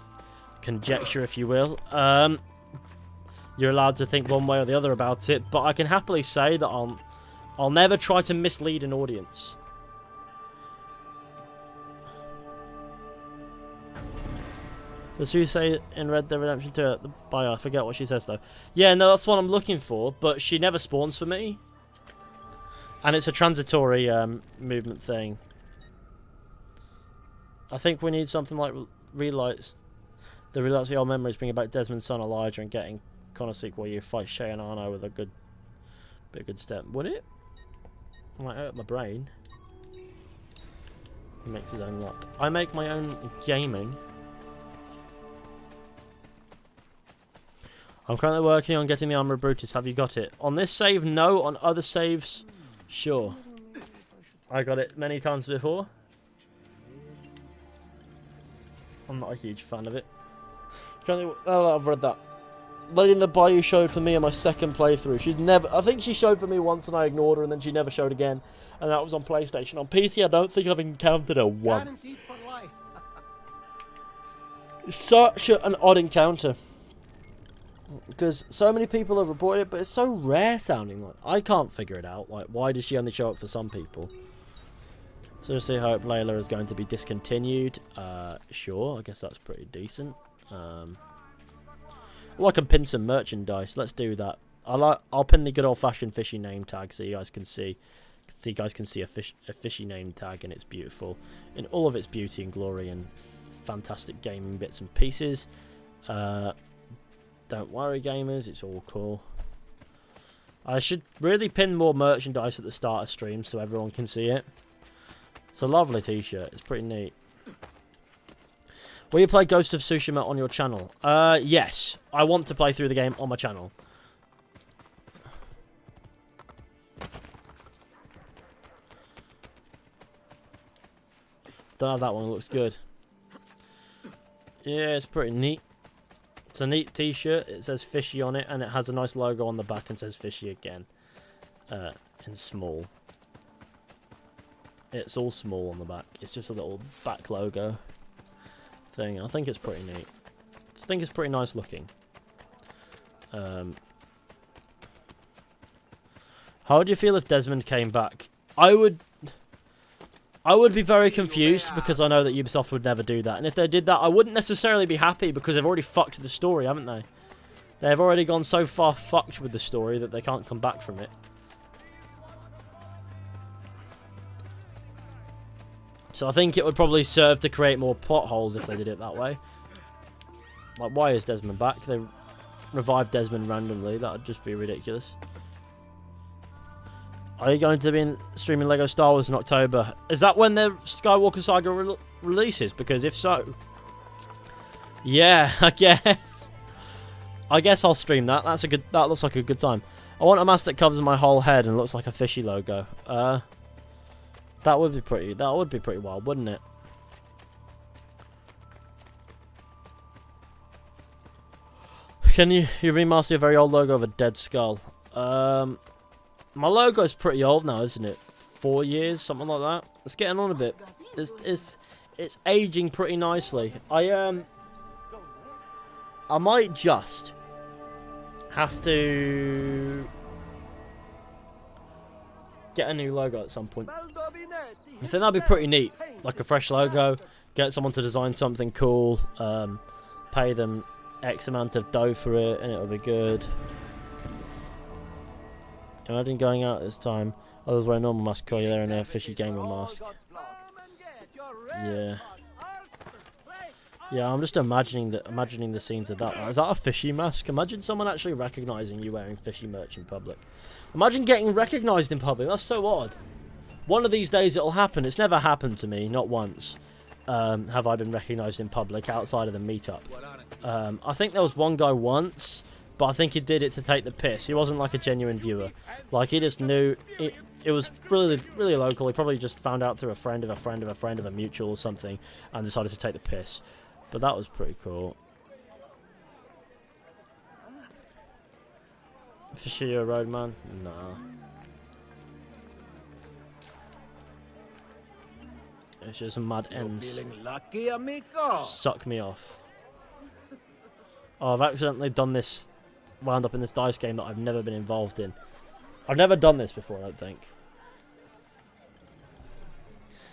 conjecture, if you will. You're allowed to think one way or the other about it, but I can happily say that I'll never try to mislead an audience. Does she say in Red Dead Redemption 2 at the bio? I forget what she says though. Yeah, no, that's what I'm looking for, but she never spawns for me. And it's a transitory movement thing. I think we need something like relights. The relights of the old memories, bringing back Desmond's son Elijah and getting Konosik where you fight Shay and Arno with a good step. Would it? I might hurt my brain. He makes his own luck. I make my own gaming. I'm currently working on getting the Armor of Brutus. Have you got it? On this save, no. On other saves, sure. I got it many times before. I'm not a huge fan of it. Oh, I've read that. Lady in the Bayou showed for me on my second playthrough. She's never... I think she showed for me once and I ignored her, and then she never showed again. And that was on PlayStation. On PC, I don't think I've encountered her once. Such an odd encounter. Because so many people have reported it, but it's so rare sounding. Like, I can't figure it out. Like, why does she only show up for some people? Seriously, hope Layla is going to be discontinued. Sure, I guess that's pretty decent. Well, I can pin some merchandise. Let's do that. I'll pin the good old-fashioned fishy name tag so you guys can see. So you guys can see a fishy name tag, and it's beautiful in all of its beauty and glory and fantastic gaming bits and pieces. Don't worry, gamers, it's all cool. I should really pin more merchandise at the start of stream so everyone can see it. It's a lovely t-shirt. It's pretty neat. Will you play Ghost of Tsushima on your channel? Yes. I want to play through the game on my channel. Don't have that one. It looks good. Yeah, it's pretty neat. It's a neat t-shirt. It says fishy on it, and it has a nice logo on the back and says fishy again. In small. It's all small on the back. It's just a little back logo thing. I think it's pretty neat. I think it's pretty nice looking. How would you feel if Desmond came back? I would be very confused because I know that Ubisoft would never do that. And if they did that, I wouldn't necessarily be happy because they've already fucked the story, haven't they? They've already gone so far fucked with the story that they can't come back from it. So I think it would probably serve to create more plot holes if they did it that way. Like, why is Desmond back? They revived Desmond randomly. That would just be ridiculous. Are you going to be streaming Lego Star Wars in October? Is that when the Skywalker Saga releases? Because if so... yeah, I guess. I guess I'll stream that. That looks like a good time. I want a mask that covers my whole head and looks like a fishy logo. That would be pretty wild, wouldn't it? Can you remaster a very old logo of a dead skull? My logo is pretty old now, isn't it? 4 years, something like that. It's getting on a bit. It's aging pretty nicely. I might just have to get a new logo at some point. I think that'd be pretty neat. Like a fresh logo, get someone to design something cool, pay them X amount of dough for it, and it'll be good. Imagine going out this time. Others wear a normal mask, while you're there in a fishy gamer mask. Yeah. Yeah, I'm just imagining the scenes of that. Is that a fishy mask? Imagine someone actually recognizing you wearing fishy merch in public. Imagine getting recognized in public. That's so odd. One of these days it'll happen. It's never happened to me, not once. Have I been recognized in public outside of the meetup? I think there was one guy once, but I think he did it to take the piss. He wasn't like a genuine viewer. Like, he just knew it was really, really local. He probably just found out through a friend of a friend of a friend of a mutual or something and decided to take the piss. But that was pretty cool. Fishy a roadman? Nah. It's just mad ends. Feeling lucky, amigo? Suck me off. Oh, I've accidentally done this, wound up in this dice game that I've never been involved in. I've never done this before, I don't think.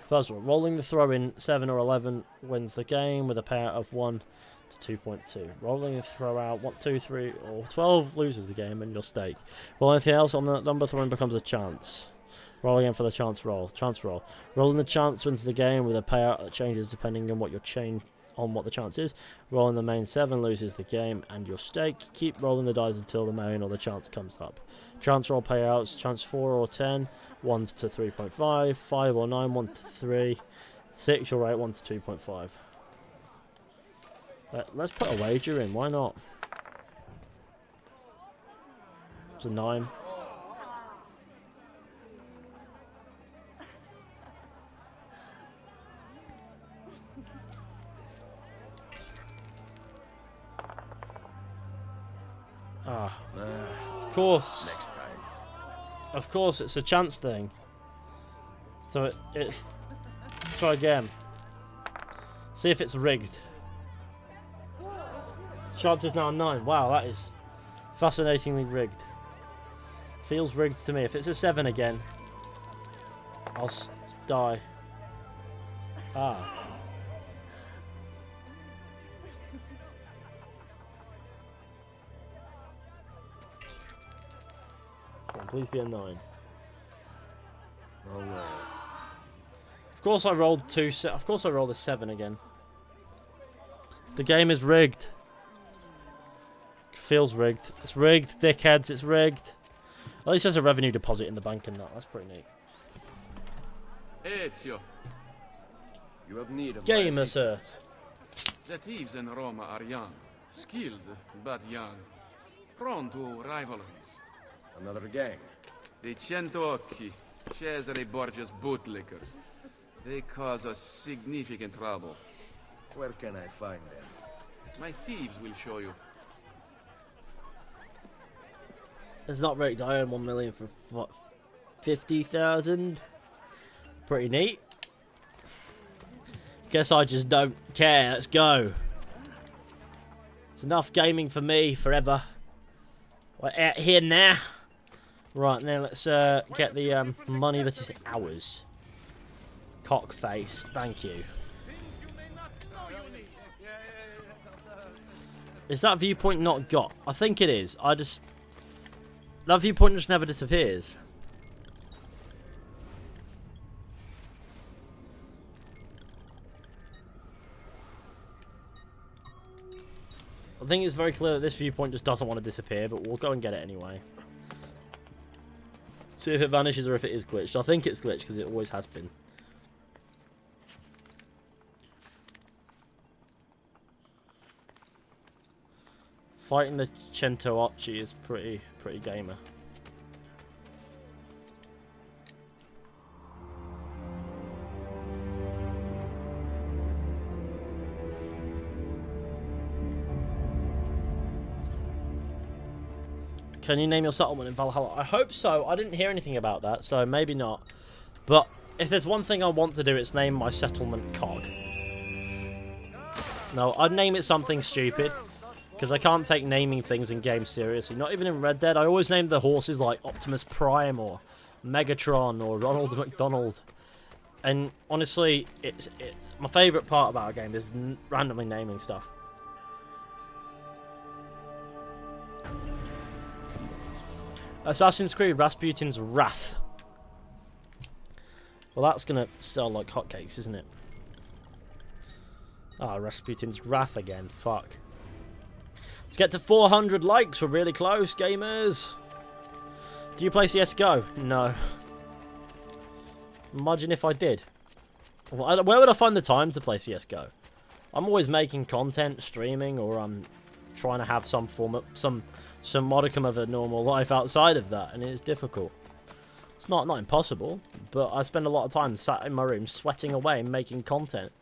First of all, rolling the throw in 7 or 11 wins the game with a payout of 1 to 2.2. Rolling the throw out 1, 2, 3 or 12 loses the game and you'll stake. Roll anything else on that number, throw in becomes a chance. Roll again for the chance roll. Chance roll. Rolling the chance wins the game with a payout that changes depending on what your what the chance is. Rolling the main 7 loses the game and your stake. Keep rolling the dice until the main or the chance comes up. Chance roll payouts, chance 4 or 10, 1 to 3.5, 5 or 9, 1 to 3, 6 or 8, 1 to 2.5. Let's put a wager in, why not? It's a 9. Of course. Next time. Of course, it's a chance thing. So it's... Try again. See if it's rigged. Chance is now 9. Wow, that is fascinatingly rigged. Feels rigged to me. If it's a 7 again, I'll die. Ah. Please be a 9. Oh no. Of course I rolled 2. Of course I rolled a 7 again. The game is rigged. Feels rigged. It's rigged, dickheads. It's rigged. At least there's a revenue deposit in the bank and that. That's pretty neat. Ezio. You have need of Gamer, sir. The thieves in Roma are young, skilled but young, prone to rivalries. Another gang. The Centocchi, Cesare Borgia's bootlickers. They cause us significant trouble. Where can I find them? My thieves will show you. It's not rigged. I earn 1 million for what, 50,000. Pretty neat. Guess I just don't care. Let's go. It's enough gaming for me forever. We're out here now. Right, now let's get the money that is ours. Cockface, thank you. Is that viewpoint not got? I think it is. That viewpoint just never disappears. I think it's very clear that this viewpoint just doesn't want to disappear, but we'll go and get it anyway. See if it vanishes or if it is glitched. I think it's glitched because it always has been. Fighting the Centoarchi is pretty gamer. Can you name your settlement in Valhalla? I hope so. I didn't hear anything about that, so maybe not. But if there's one thing I want to do, it's name my settlement Cog. No, I'd name it something stupid. Because I can't take naming things in games seriously. Not even in Red Dead. I always name the horses like Optimus Prime or Megatron or Ronald McDonald. And honestly, my favourite part about a game is randomly naming stuff. Assassin's Creed Rasputin's Wrath. Well, that's going to sell like hotcakes, isn't it? Ah, Rasputin's Wrath again. Fuck. Let's get to 400 likes. We're really close, gamers. Do you play CSGO? No. Imagine if I did. Where would I find the time to play CSGO? I'm always making content, streaming, or I'm trying to have some form of some modicum of a normal life outside of that, and it's difficult. It's not impossible, but I spend a lot of time sat in my room sweating away making content.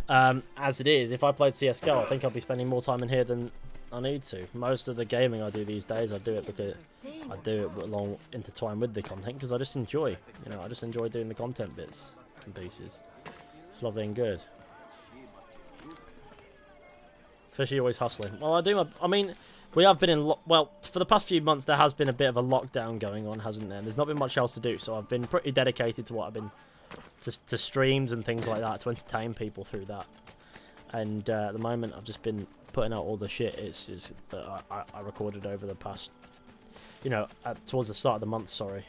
As it is, if I played CSGO, I think I'd be spending more time in here than I need to. Most of the gaming I do these days, I do it because I do it along intertwined with the content because I just enjoy, I just enjoy doing the content bits and pieces. It's lovely and good. Fishy always hustling. Well, I mean, we have been in well, for the past few months there has been a bit of a lockdown going on, hasn't there? There's not been much else to do, so I've been pretty dedicated to what I've been to streams and things like that to entertain people through that. And at the moment, I've just been putting out all the shit I recorded over the past, towards the start of the month. Sorry.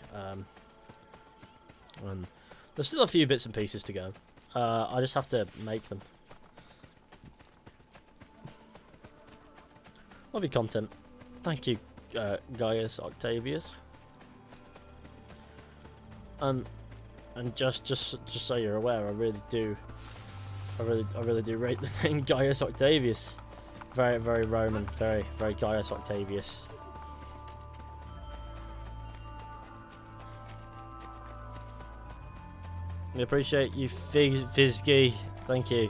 And there's still a few bits and pieces to go. I just have to make them. Love your content. Thank you, Gaius Octavius. And just so you're aware, I really do rate the name Gaius Octavius. Very, very Roman. Very, very Gaius Octavius. We appreciate you, Fizgy. Thank you.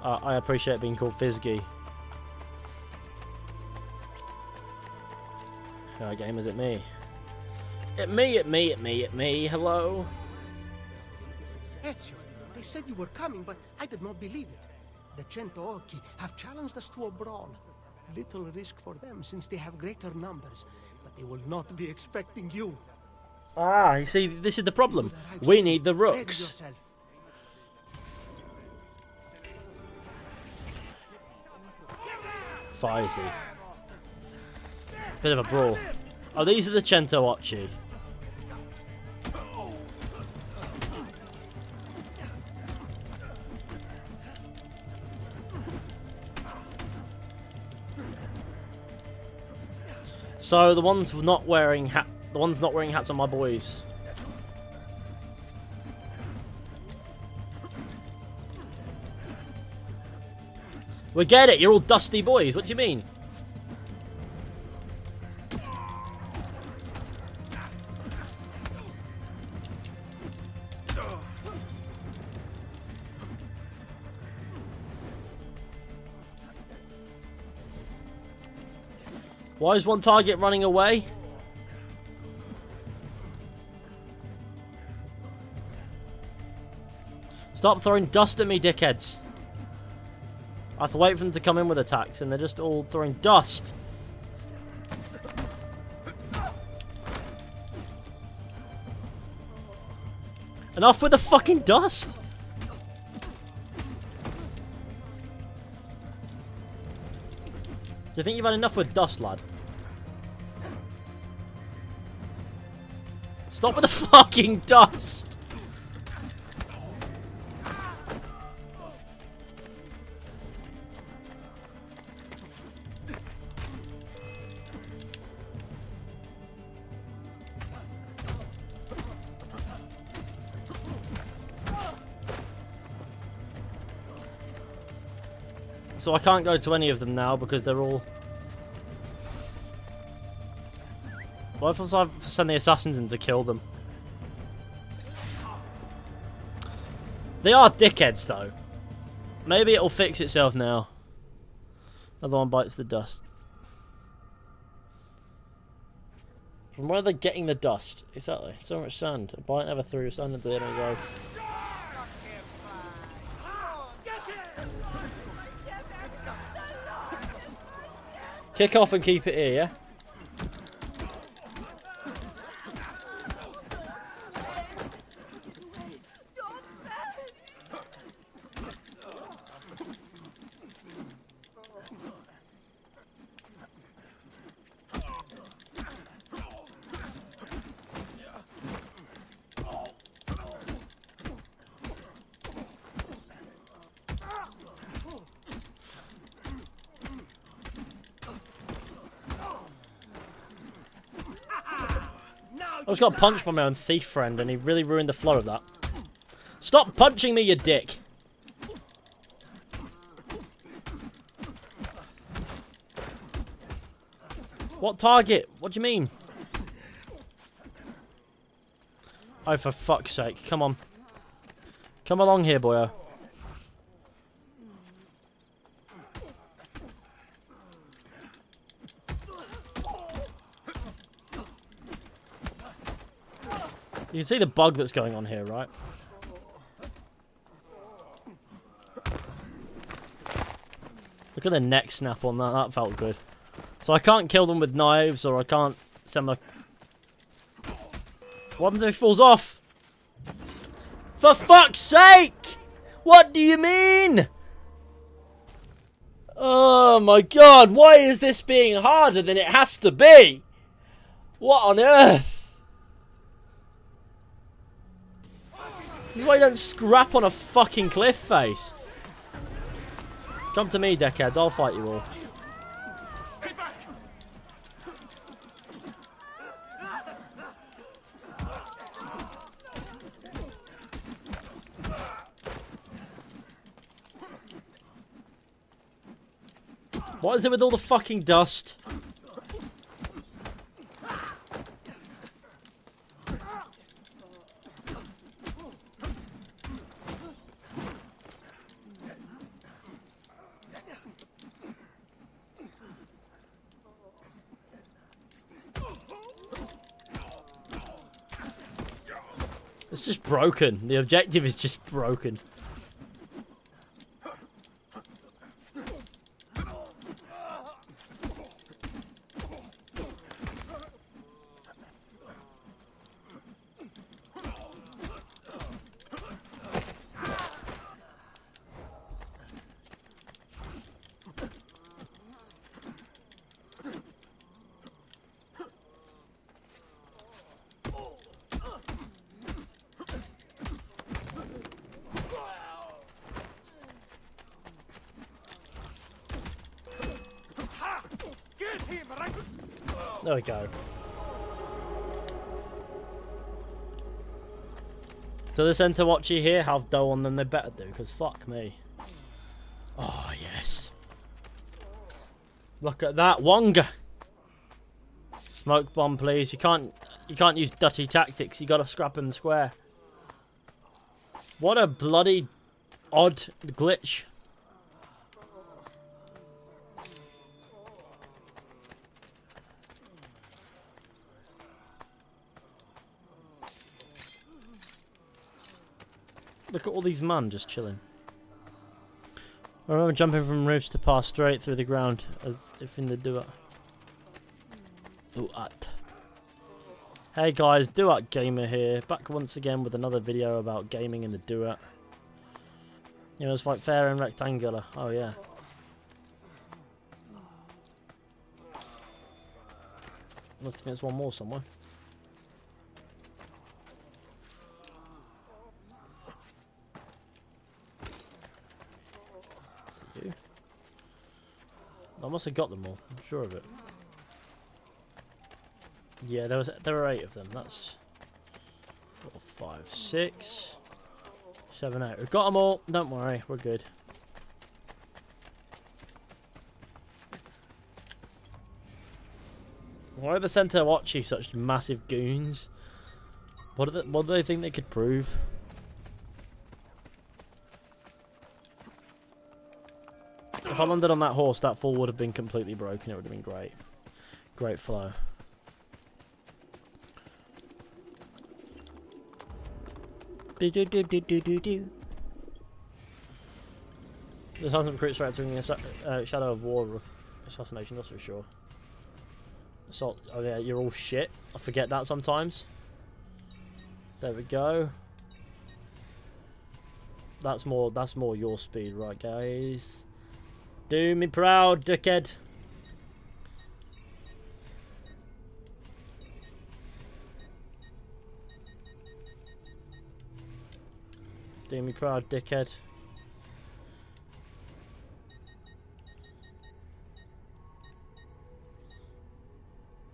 I appreciate being called Fizgy. Alright, game, is it me? It me. Hello? Ezio, they said you were coming, but I did not believe it. The Centoarchi have challenged us to a brawl. Little risk for them since they have greater numbers, but they will not be expecting you. Ah, you see, this is the problem. We need the rooks. Feisty. Bit of a brawl. Oh, these are the Centoarchi. So the ones not wearing hats are my boys. We get it. You're all dusty boys. What do you mean? Why is one target running away? Stop throwing dust at me, dickheads. I have to wait for them to come in with attacks, and they're just all throwing dust. Enough with the fucking dust! Do you think you've had enough with dust, lad? Stop with the fucking dust! So I can't go to any of them now because they're all... What if I have to send the assassins in to kill them? They are dickheads though. Maybe it'll fix itself now. Another one bites the dust. From where are they getting the dust? Exactly. So much sand. A bite never threw sand into the enemy's eyes. Kick off and keep it here, yeah? I just got punched by my own thief friend and he really ruined the flow of that. Stop punching me, you dick! What target? What do you mean? Oh, for fuck's sake. Come on. Come along here, boyo. You can see the bug that's going on here, right? Look at the neck snap on that. That felt good. So I can't kill them with knives, or I can't send my... What happens if he falls off? For fuck's sake! What do you mean? Oh my god, why is this being harder than it has to be? What on earth? This is why you don't scrap on a fucking cliff face. Come to me, deckheads. I'll fight you all. What is it with all the fucking dust? It's just broken. The objective is just broken. There we go. Do the centre watchy here have dough on them? They better do, because fuck me. Oh, yes. Look at that. Wonga! Smoke bomb, please. You can't use dirty tactics. You gotta scrap him square. What a bloody odd glitch. Look at all these men just chilling. I remember jumping from roofs to pass straight through the ground as if in the Duat. Hey guys, Duat Gamer here, back once again with another video about gaming in the Duat. You know, it's like fair and rectangular. Oh yeah. I think there's one more somewhere. See you. I must have got them all. I'm sure of it. Yeah, there were 8 of them. That's 4, 5, 6, 7, 8. We've got them all. Don't worry, we're good. Why are the Centawachi such massive goons? What do they think they could prove? If I landed on that horse, that fall would have been completely broken. It would have been great. Great flow. Do. This hasn't recruits right doing a Shadow of War assassination, that's for sure. Assault. Oh yeah, you're all shit. I forget that sometimes. There we go. That's more your speed, right, guys? Do me proud, dickhead. Do me proud, dickhead.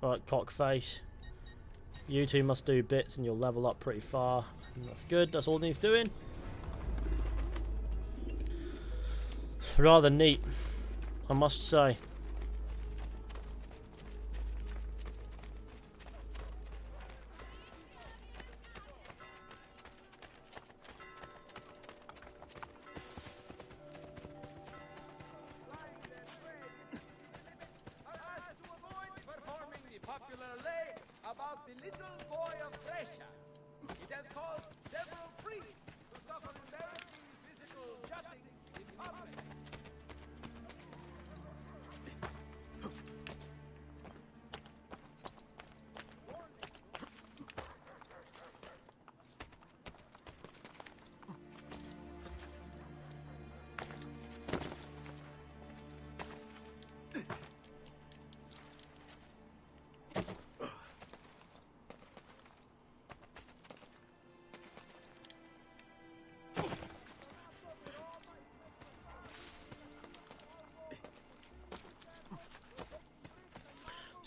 Right, cockface. You two must do bits and you'll level up pretty far. And that's good, that's all it needs doing. Rather neat, I must say.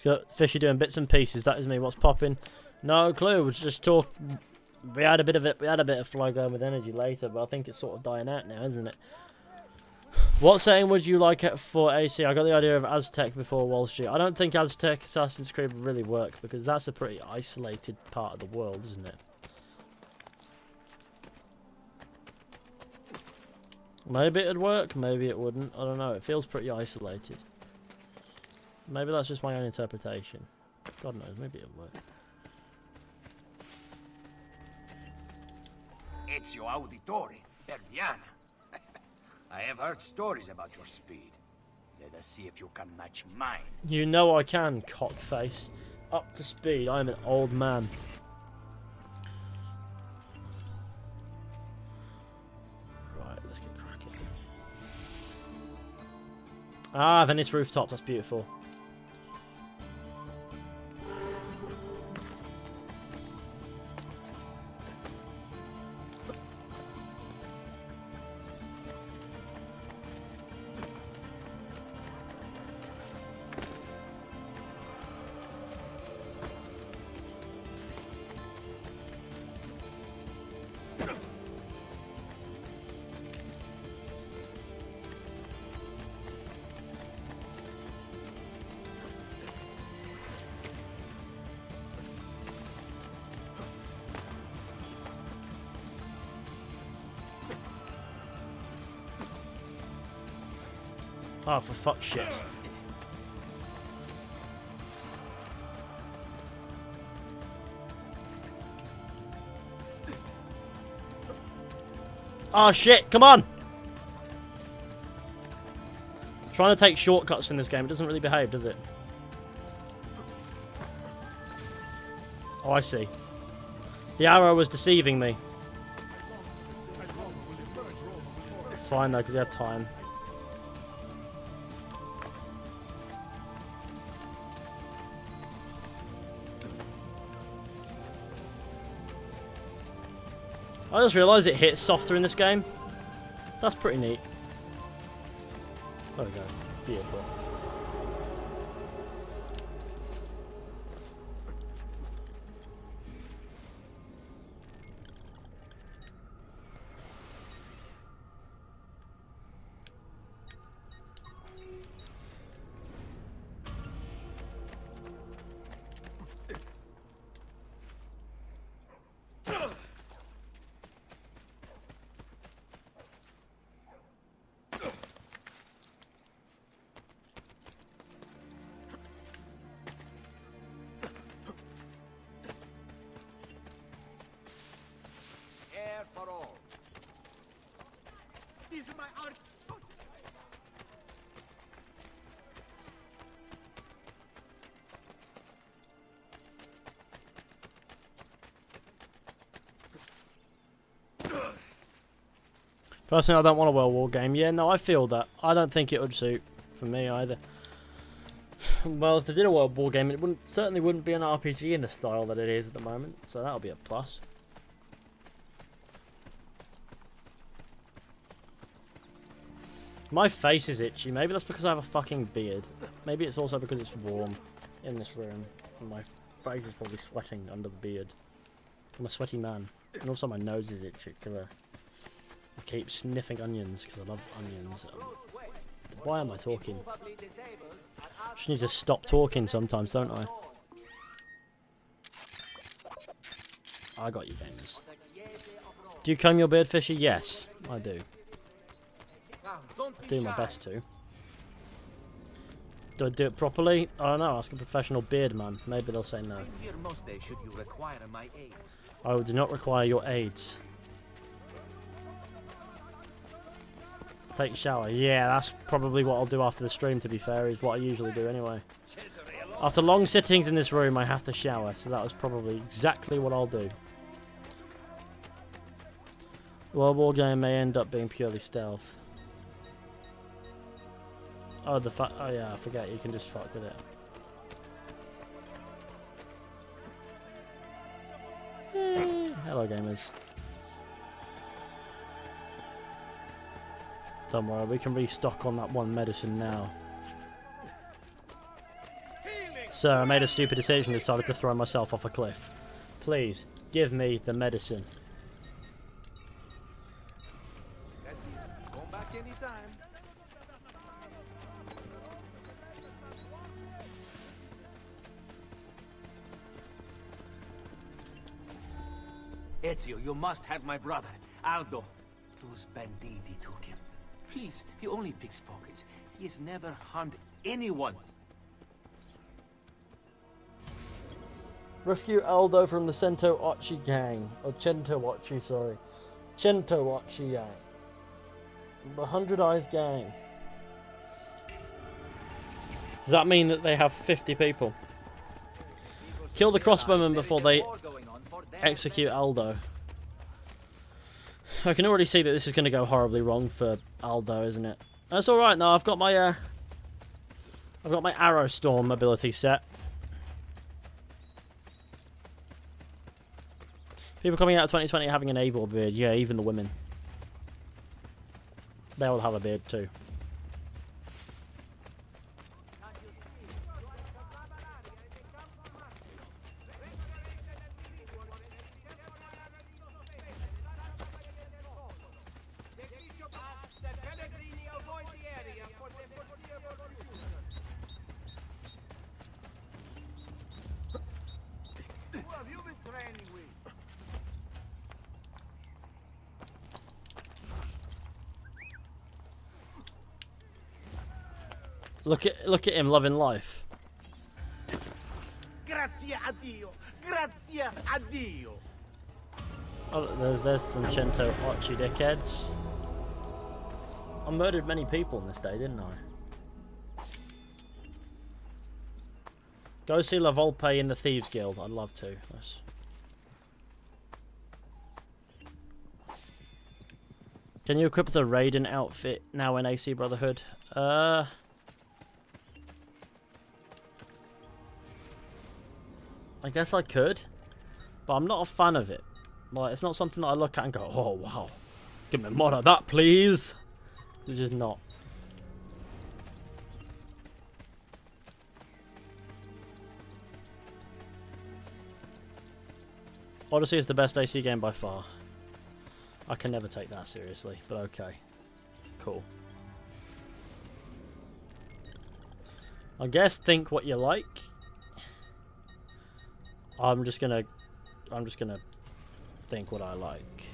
Got Fishy doing bits and pieces. That is me. What's popping? No clue. We'll just talk. We had a bit of flow going with energy later, but I think it's sort of dying out now, isn't it? What setting would you like it for AC? I got the idea of Aztec before Wall Street. I don't think Aztec Assassin's Creed would really work because that's a pretty isolated part of the world, isn't it? Maybe it'd work. Maybe it wouldn't. I don't know. It feels pretty isolated. Maybe that's just my own interpretation. God knows, maybe it'll work. Ezio Auditore, Perdiana. I have heard stories about your speed. Let us see if you can match mine. You know I can, cockface. Up to speed, I'm an old man. Right, let's get cracking. Ah, Venice rooftop, that's beautiful. Oh, for fuck's shit. Oh shit, come on! Trying to take shortcuts in this game, it doesn't really behave, does it? Oh, I see. The arrow was deceiving me. It's fine though, because we have time. I just realised it hits softer in this game. That's pretty neat. There we go. Beautiful. Air for all. These are my art. Personally, I don't want a World War game. Yeah, no, I feel that. I don't think it would suit for me either. Well, if they did a World War game, it certainly wouldn't be an RPG in the style that it is at the moment. So that'll be a plus. My face is itchy. Maybe that's because I have a fucking beard. Maybe it's also because it's warm in this room. And my face is probably sweating under the beard. I'm a sweaty man. And also my nose is itchy because I keep sniffing onions because I love onions. Why am I talking? I just need to stop talking sometimes, don't I? I got you, gamers. Do you comb your beard, Fishy? Yes, I do. Do my best to. Do I do it properly? I don't know, ask a professional beard man. Maybe they'll say no. I do not require your aids. Take a shower. Yeah, that's probably what I'll do after the stream, to be fair, is what I usually do anyway. After long sittings in this room, I have to shower, so that was probably exactly what I'll do. World War game may end up being purely stealth. Oh, oh yeah, I forget, you can just fuck with it. Yay. Hello, gamers. Don't worry, we can restock on that one medicine now. Sir, I made a stupid decision and decided to throw myself off a cliff. Please, give me the medicine. That's it. Come back anytime. Ezio, you must have my brother, Aldo. Those banditti took him. Please, he only picks pockets. He has never harmed anyone. Rescue Aldo from the Cento Occhi gang. Or Cento Occhi, sorry. Cento Occhi gang. The 100 Eyes gang. Does that mean that they have 50 people? Kill the crossbowmen before they execute Aldo. I can already see that this is going to go horribly wrong for Aldo, isn't it? That's all right. No, I've got my Arrow Storm ability set. People coming out of 2020 having an Eivor beard. Yeah, even the women. They all have a beard too. Look at him loving life. Grazie a Dio. Grazie a Dio. Oh, there's some Cento Ochi dickheads. I murdered many people in this day, didn't I? Go see La Volpe in the Thieves Guild. I'd love to. Can you equip the Raiden outfit now in AC Brotherhood? I guess I could, but I'm not a fan of it. Like, it's not something that I look at and go, oh wow, give me more of that, please. It's just not. Odyssey is the best AC game by far. I can never take that seriously, but okay. Cool. I guess think what you like. I'm just gonna think what I like.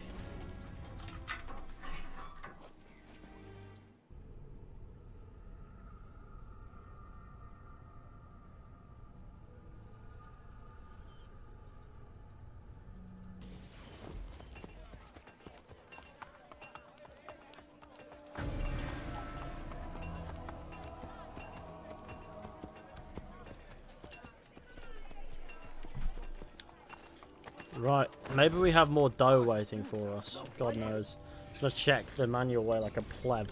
Right, maybe we have more dough waiting for us. God knows. Just gonna check the manual way like a pleb.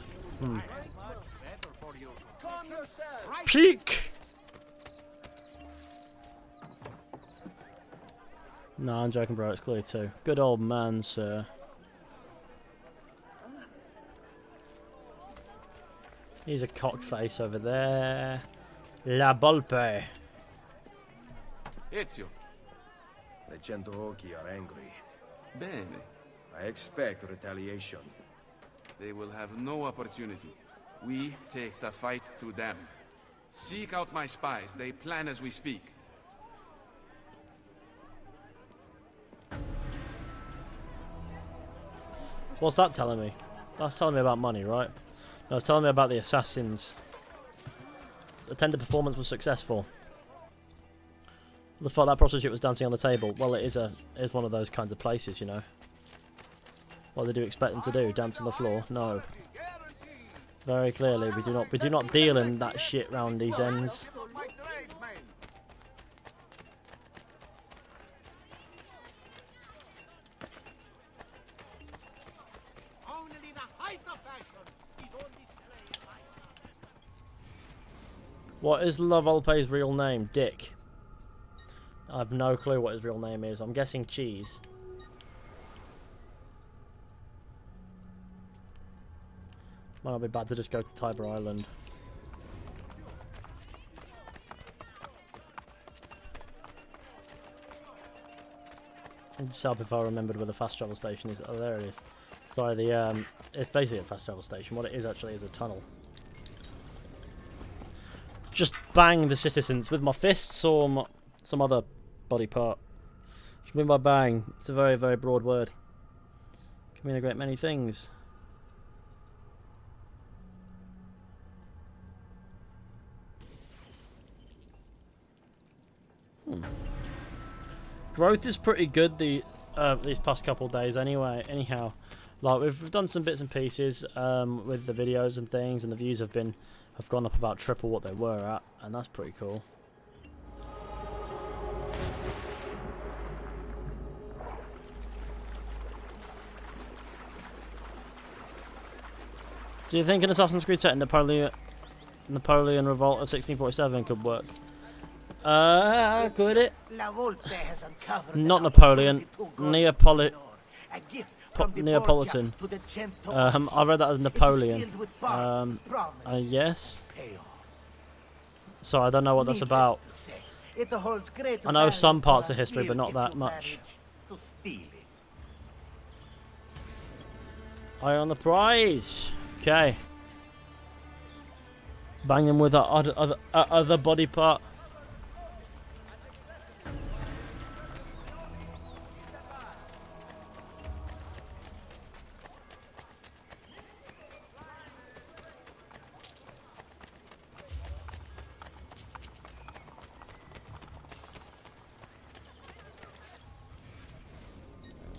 Peek! No, I'm joking, bro. It's clear too. Good old man, sir. He's a cockface over there. La Volpe. Ezio. The Centoocchi are angry. Bene. I expect retaliation. They will have no opportunity. We take the fight to them. Seek out my spies. They plan as we speak. What's that telling me? That's telling me about money, right? No, it's telling me about the assassins. The tender performance was successful. The fact that prostitute was dancing on the table. Well, it is one of those kinds of places, you know. What do you expect them to do? Dance on the floor? No. Very clearly, we do not deal in that shit round these ends. What is La Volpe's real name? Dick. I have no clue what his real name is. I'm guessing Cheese. Might not be bad to just go to Tiber Island. And just help if I remembered where the fast travel station is. Oh, there it is. Sorry, it's basically a fast travel station. What it is actually is a tunnel. Just bang the citizens with my fists or some other body part. What do you mean by bang? It's a very, very broad word. Can mean a great many things. Growth is pretty good these past couple of days anyway. Anyhow, like we've done some bits and pieces with the videos and things, and the views have gone up about triple what they were at, and that's pretty cool. Do you think an Assassin's Creed set in Napoleon Revolt of 1647 could work? Could it? Not Napoleon. Neapolitan. I read that as Napoleon. Yes. So I don't know what that's about. I know some parts of history, but not that much. Eye on the prize. Okay. Bang them with that other body part.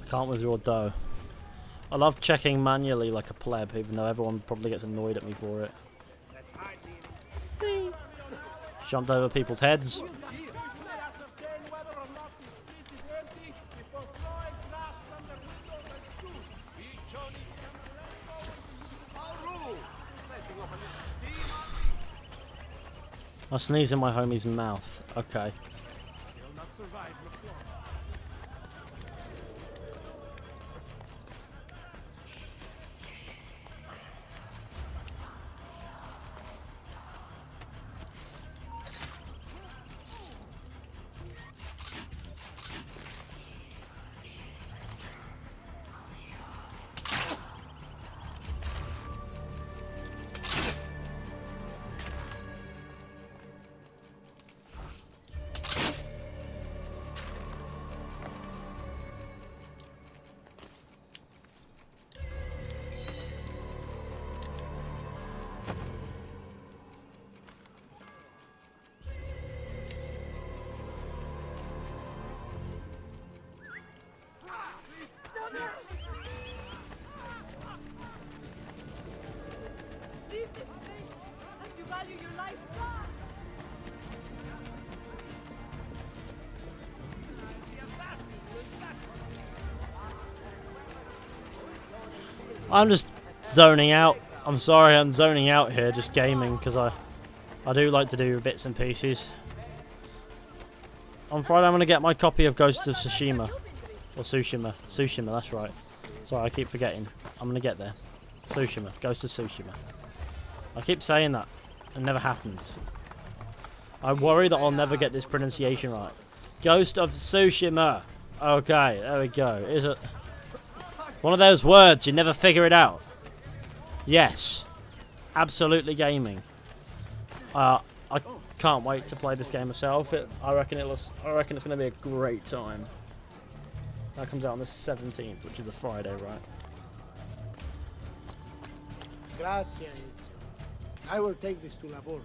Can't withdraw dough. I love checking manually like a pleb, even though everyone probably gets annoyed at me for it. Jumped over people's heads. I sneeze in my homie's mouth. Okay. I'm just zoning out. I'm sorry, I'm zoning out here, just gaming, because I do like to do bits and pieces. On Friday I'm going to get my copy of Ghost of Tsushima. Or Tsushima. Tsushima, that's right. Sorry, I keep forgetting. I'm going to get there. Tsushima. Ghost of Tsushima. I keep saying that. It never happens. I worry that I'll never get this pronunciation right. Ghost of Tsushima. Okay, there we go. Is it one of those words you never figure it out? Yes. Absolutely gaming. I can't wait to play this game myself. I reckon it's going to be a great time. That comes out on the 17th, which is a Friday, right? Grazie, Ezio. I will take this to Lavoro.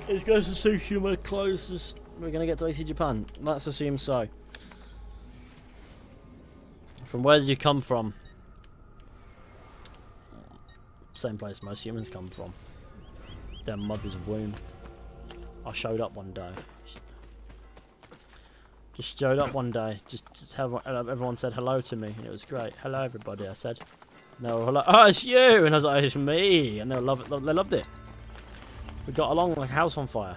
Is Ghost of Tsushima closest we're going to get to AC Japan? Let's assume so. From where did you come from? Same place most humans come from. Their mother's womb. I showed up one day. Just showed up one day. Just everyone said hello to me. And it was great. Hello, everybody. I said. And they were like, oh, it's you. And I was like, it's me. And they loved it. We got along like a house on fire.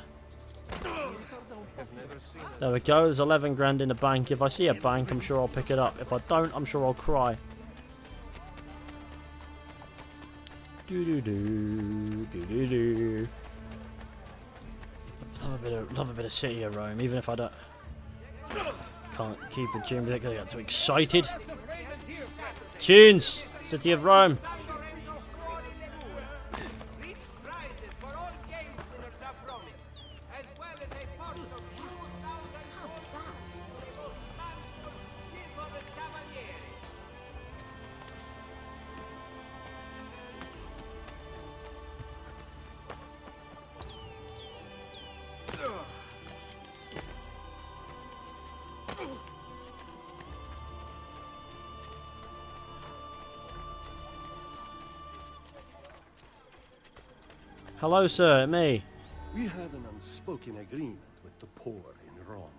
There we go. There's 11 grand in the bank. If I see a bank, I'm sure I'll pick it up. If I don't, I'm sure I'll cry. Do. Love a bit of City of Rome, even if I can't keep a tune because I get too excited. Tunes, City of Rome. Hello, sir, me. We have an unspoken agreement with the poor in Roma.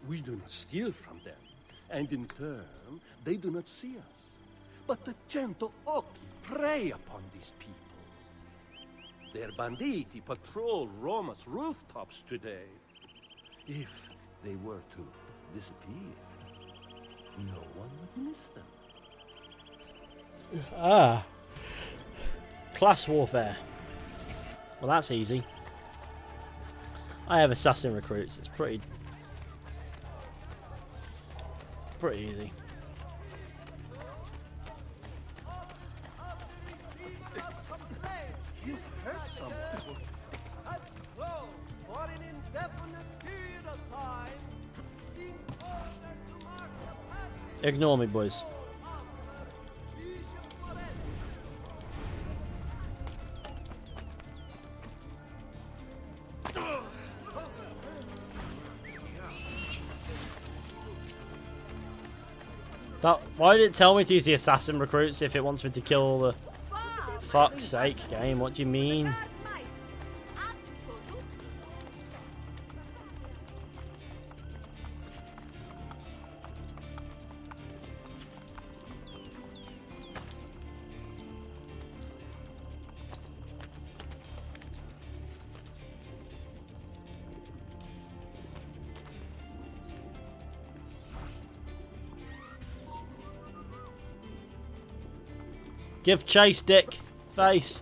We do not steal from them, and in turn, they do not see us. But the Cento Occhi prey upon these people. Their banditti patrol Roma's rooftops today. If they were to disappear, no one would miss them. Ah. Class warfare. Well, that's easy. I have assassin recruits. It's pretty easy. You hurt someone. For an indefinite period of time, in order to mark the passage. Ignore me, boys. Why did it tell me to use the assassin recruits if it wants me to kill all the... Fuck's sake, game, what do you mean? Give chase dick face.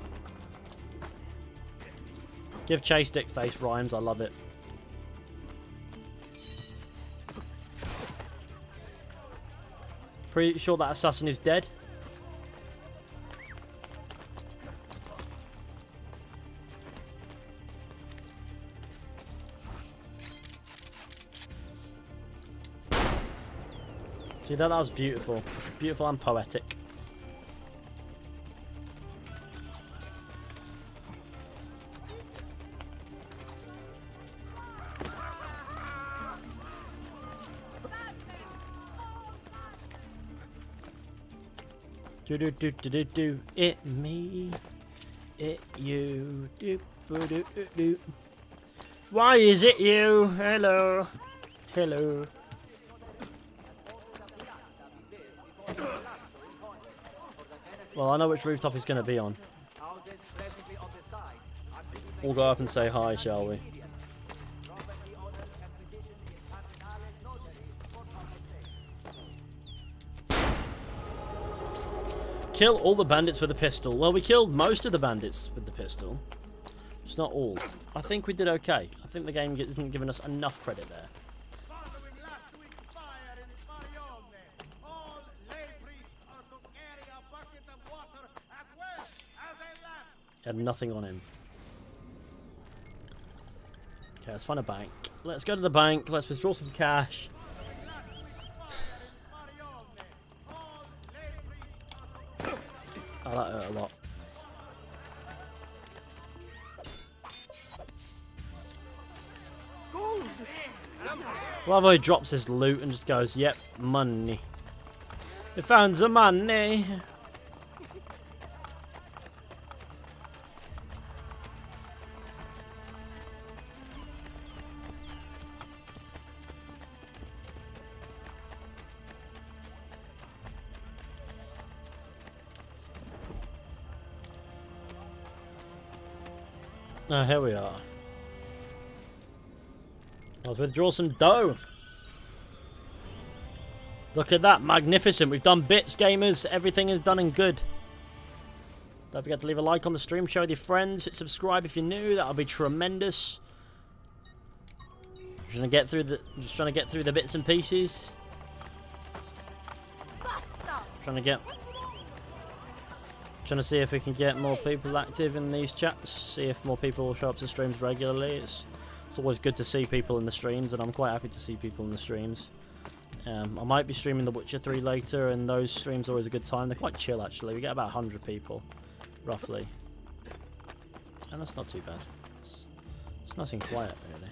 Give chase dick face rhymes. I love it. Pretty sure that assassin is dead. See that was beautiful. Beautiful and poetic. Do it me, it you, do. Why is it you? Hello, hello. Well, I know which rooftop he's going to be on. We'll go up and say hi, shall we? Kill all the bandits with a pistol. Well, we killed most of the bandits with the pistol. Just not all. I think we did okay. I think the game isn't giving us enough credit there. Had nothing on him. Okay, let's find a bank. Let's go to the bank. Let's withdraw some cash. Oh, that hurt a lot. Love how he drops his loot and just goes, yep, money. We found the money. Oh, here we are. Let's withdraw some dough. Look at that, magnificent. We've done bits, gamers. Everything is done and good. Don't forget to leave a like on the stream, share with your friends, hit subscribe if you're new. That'll be tremendous. Just trying to get through the bits and pieces. Trying to see if we can get more people active in these chats, see if more people will show up to streams regularly. It's always good to see people in the streams, and I'm quite happy to see people in the streams. I might be streaming The Witcher 3 later, and those streams are always a good time. They're quite chill, actually. We get about 100 people, roughly. And that's not too bad. It's nice and quiet, really.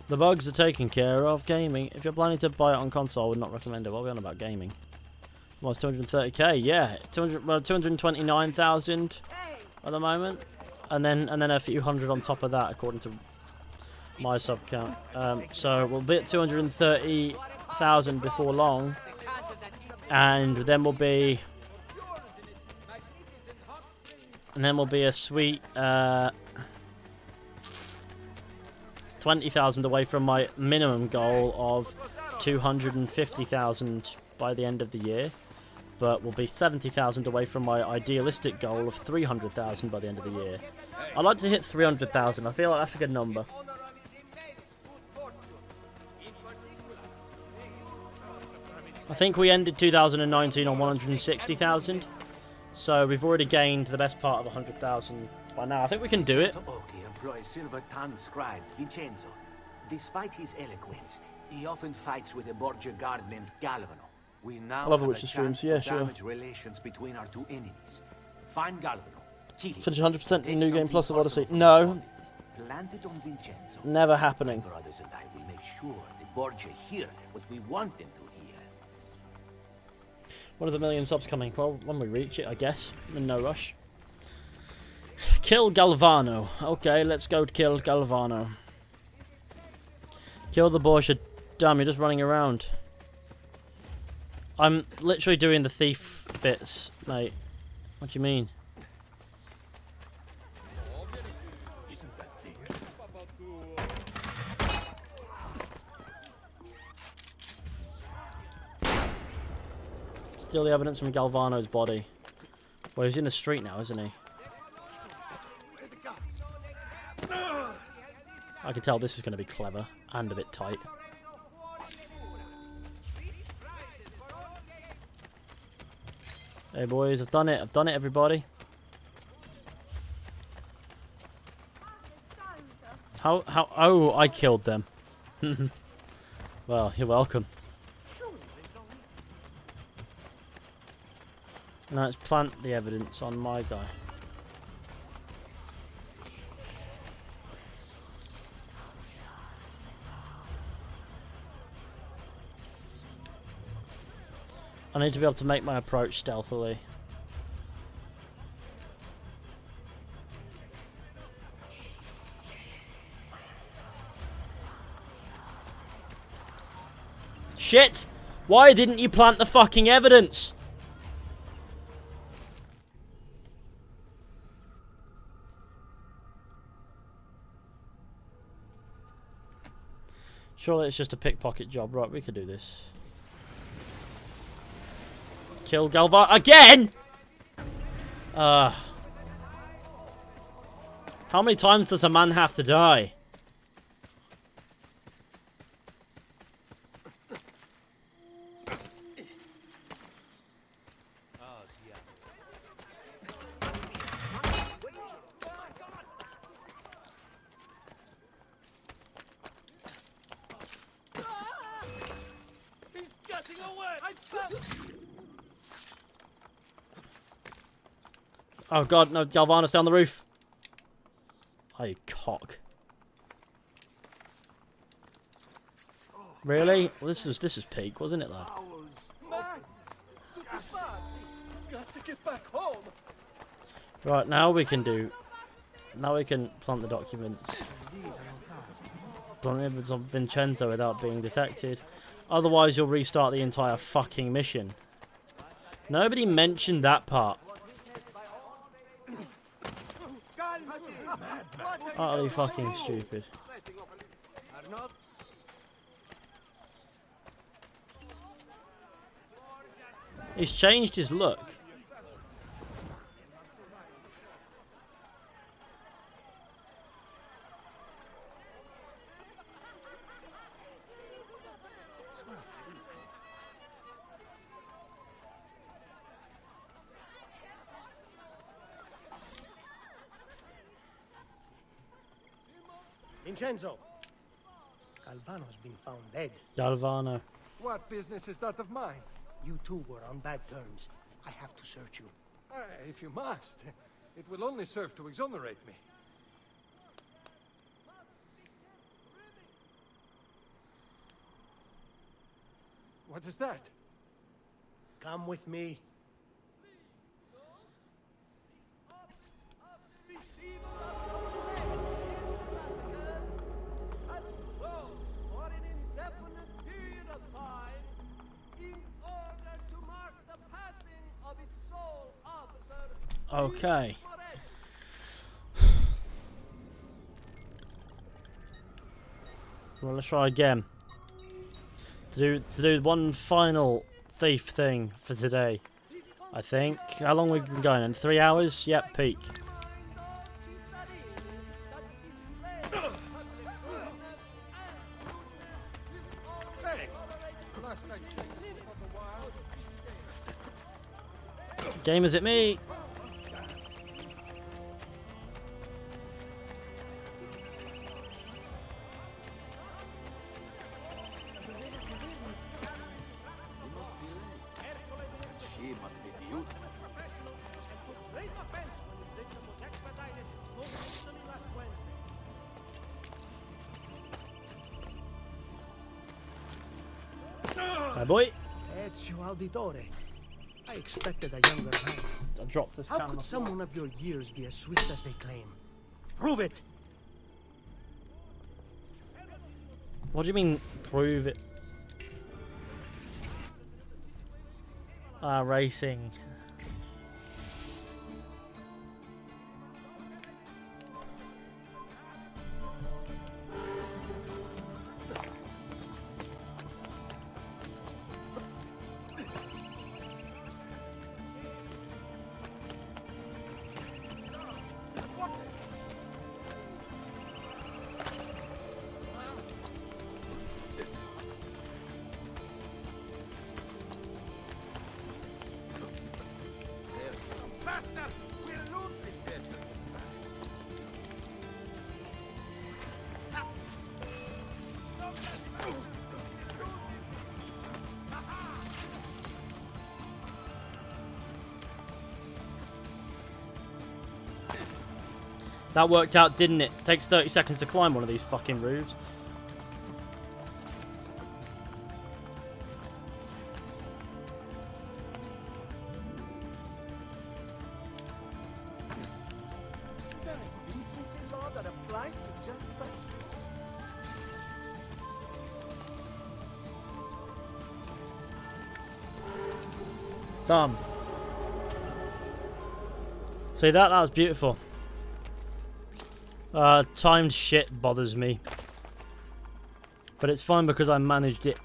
The bugs are taken care of. Gaming. If you're planning to buy it on console, I would not recommend it. What are we on about gaming? Well, it's 230k. Yeah, 229,000 at the moment, and then a few hundred on top of that, according to my sub count. So we'll be at 230,000 before long, and then we'll be a sweet 20,000 away from my minimum goal of 250,000 by the end of the year, but we'll be 70,000 away from my idealistic goal of 300,000 by the end of the year. I'd like to hit 300,000. I feel like that's a good number. I think we ended 2019 on 160,000, so we've already gained the best part of 100,000 by now. I think we can do it. Silver-tongued scribe, Vincenzo. Despite his eloquence, he often fights with a Borgia guard named Galvano. We now I love have Witcher a streams, chance yeah, to sure. damage relations between our two enemies. Find Galvano, kill him, Finish 100% in take New Game something Plus of Odyssey. personal from No. him. planted on Vincenzo. Never happening. My brothers and I will make sure the Borgia hear what we want them to hear. What are the million subs coming? Well, when we reach it, I guess. I'm in no rush. Kill Galvano. Okay, let's go kill Galvano. Kill the Borgia. Damn, you're just running around. I'm literally doing the thief bits, mate. What do you mean? Steal the evidence from Galvano's body. Well, he's in the street now, isn't he? I can tell this is going to be clever and a bit tight. Hey boys, I've done it. I've done it, everybody. How, oh, I killed them. Well, you're welcome. Now let's plant the evidence on my guy. I need to be able to make my approach stealthily. Shit! Why didn't you plant the fucking evidence? Surely it's just a pickpocket job. Right, we could do this. Kill Galvan again! How many times does a man have to die? Oh god, no, Galvano's down the roof. Oh, you cock. Really? Well, this is peak, wasn't it, lad? Got to get back home. Right, now we can plant the documents. Plant the evidence on Vincenzo without being detected. Otherwise, you'll restart the entire fucking mission. Nobody mentioned that part. Utterly fucking stupid. He's changed his look. Vincenzo! Galvano's been found dead. Galvano. What business is that of mine? You two were on bad terms. I have to search you. If you must. It will only serve to exonerate me. What is that? Come with me. Okay. Well, let's try again. To do one final thief thing for today, I think. How long have we been going? In 3 hours? Yep, peak. Game, is it me? Hi, boy. Ezio Auditore. I expected a younger man. I'll drop this How camera. could someone of your years be as swift as they claim? Prove it! What do you mean, prove it? Racing. That worked out, didn't it? Takes 30 seconds to climb one of these fucking roofs. Is there a decency law that applies to just such Done. See that? That was beautiful. Timed shit bothers me. But it's fine because I managed it.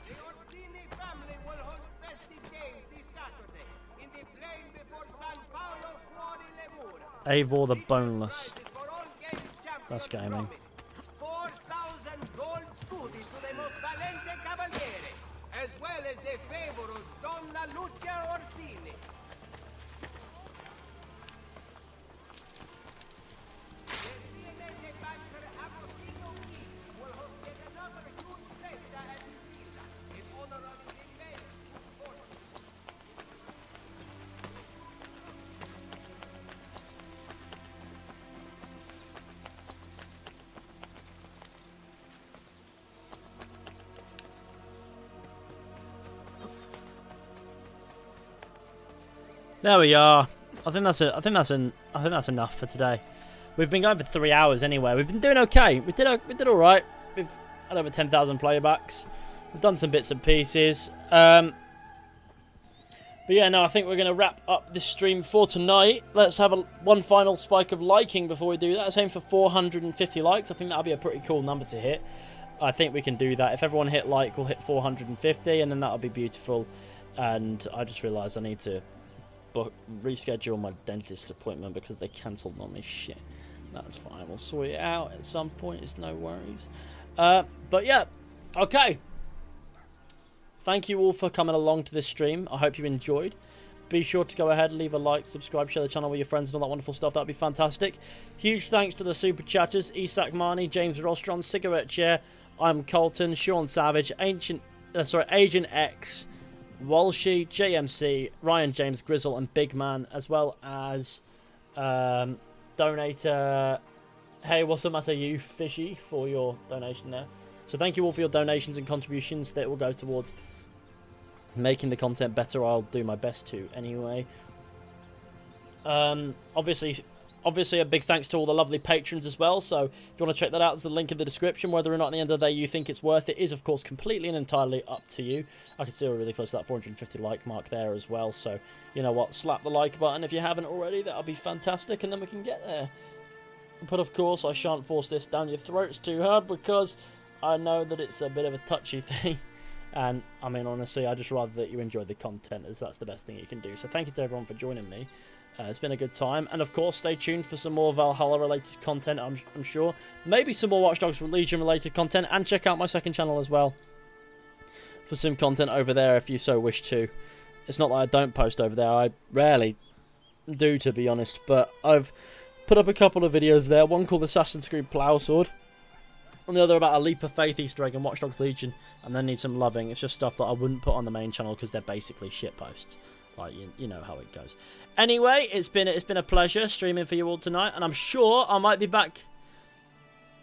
Eivor the Boneless. That's gaming. 4,000 gold scudi to the most valente cavaliere, as well as the favor of Donna Lucia Orsini. There we are. I think that's enough for today. We've been going for 3 hours anyway. We've been doing okay. We did all right. We've had over 10,000 playbacks. We've done some bits and pieces. But yeah, no, I think we're going to wrap up this stream for tonight. Let's have one final spike of liking before we do that. Let's aim for 450 likes. I think that'll be a pretty cool number to hit. I think we can do that. If everyone hit like, we'll hit 450, and then that'll be beautiful. And I just realised I need to reschedule my dentist appointment because they cancelled on me. Shit. That's fine. We'll sort it out at some point. It's no worries. But yeah. Okay. Thank you all for coming along to this stream. I hope you enjoyed. Be sure to go ahead, leave a like, subscribe, share the channel with your friends and all that wonderful stuff. That'd be fantastic. Huge thanks to the super chatters: Isak Marnie, James Rostron, Cigarette Chair, I'm Colton, Sean Savage, Agent X, Walshy, JMC, Ryan James Grizzle, and Big Man, as well as donator Hey What's the Matter You Fishy for your donation there. So thank you all for your donations and contributions that will go towards making the content better. I'll do my best to anyway. Obviously a big thanks to all the lovely patrons as well. So if you want to check that out, there's the link in the description. Whether or not at the end of the day you think it's worth it is, of course, completely and entirely up to you. I can see we're really close to that 450 like mark there as well. So you know what, slap the like button if you haven't already. That'll be fantastic, and then we can get there. But of course, I shan't force this down your throats too hard, because I know that it's a bit of a touchy thing. And I mean, honestly, I just rather that you enjoy the content, as that's the best thing you can do. So thank you to everyone for joining me. It's been a good time. And of course, stay tuned for some more Valhalla related content, I'm sure. Maybe some more Watch Dogs Legion related content. And check out my second channel as well for some content over there if you so wish to. It's not that I don't post over there. I rarely do, to be honest. But I've put up a couple of videos there. One called Assassin's Creed Plowsword, and the other about a Leap of Faith Easter egg and Watch Dogs Legion, and then Need Some Loving. It's just stuff that I wouldn't put on the main channel because they're basically shit posts. Like, you know how it goes. Anyway, it's been a pleasure streaming for you all tonight, and I'm sure I might be back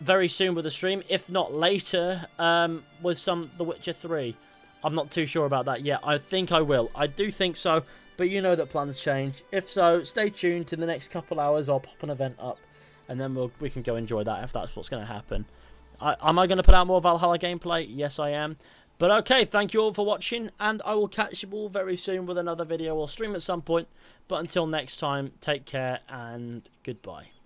very soon with a stream, if not later, with some The Witcher 3. I'm not too sure about that yet. I think I will. I do think so, but you know that plans change. If so, stay tuned. In the next couple hours, I'll pop an event up, and then we can go enjoy that if that's what's going to happen. Am I going to put out more Valhalla gameplay? Yes, I am. But okay, thank you all for watching, and I will catch you all very soon with another video or stream at some point. But until next time, take care and goodbye.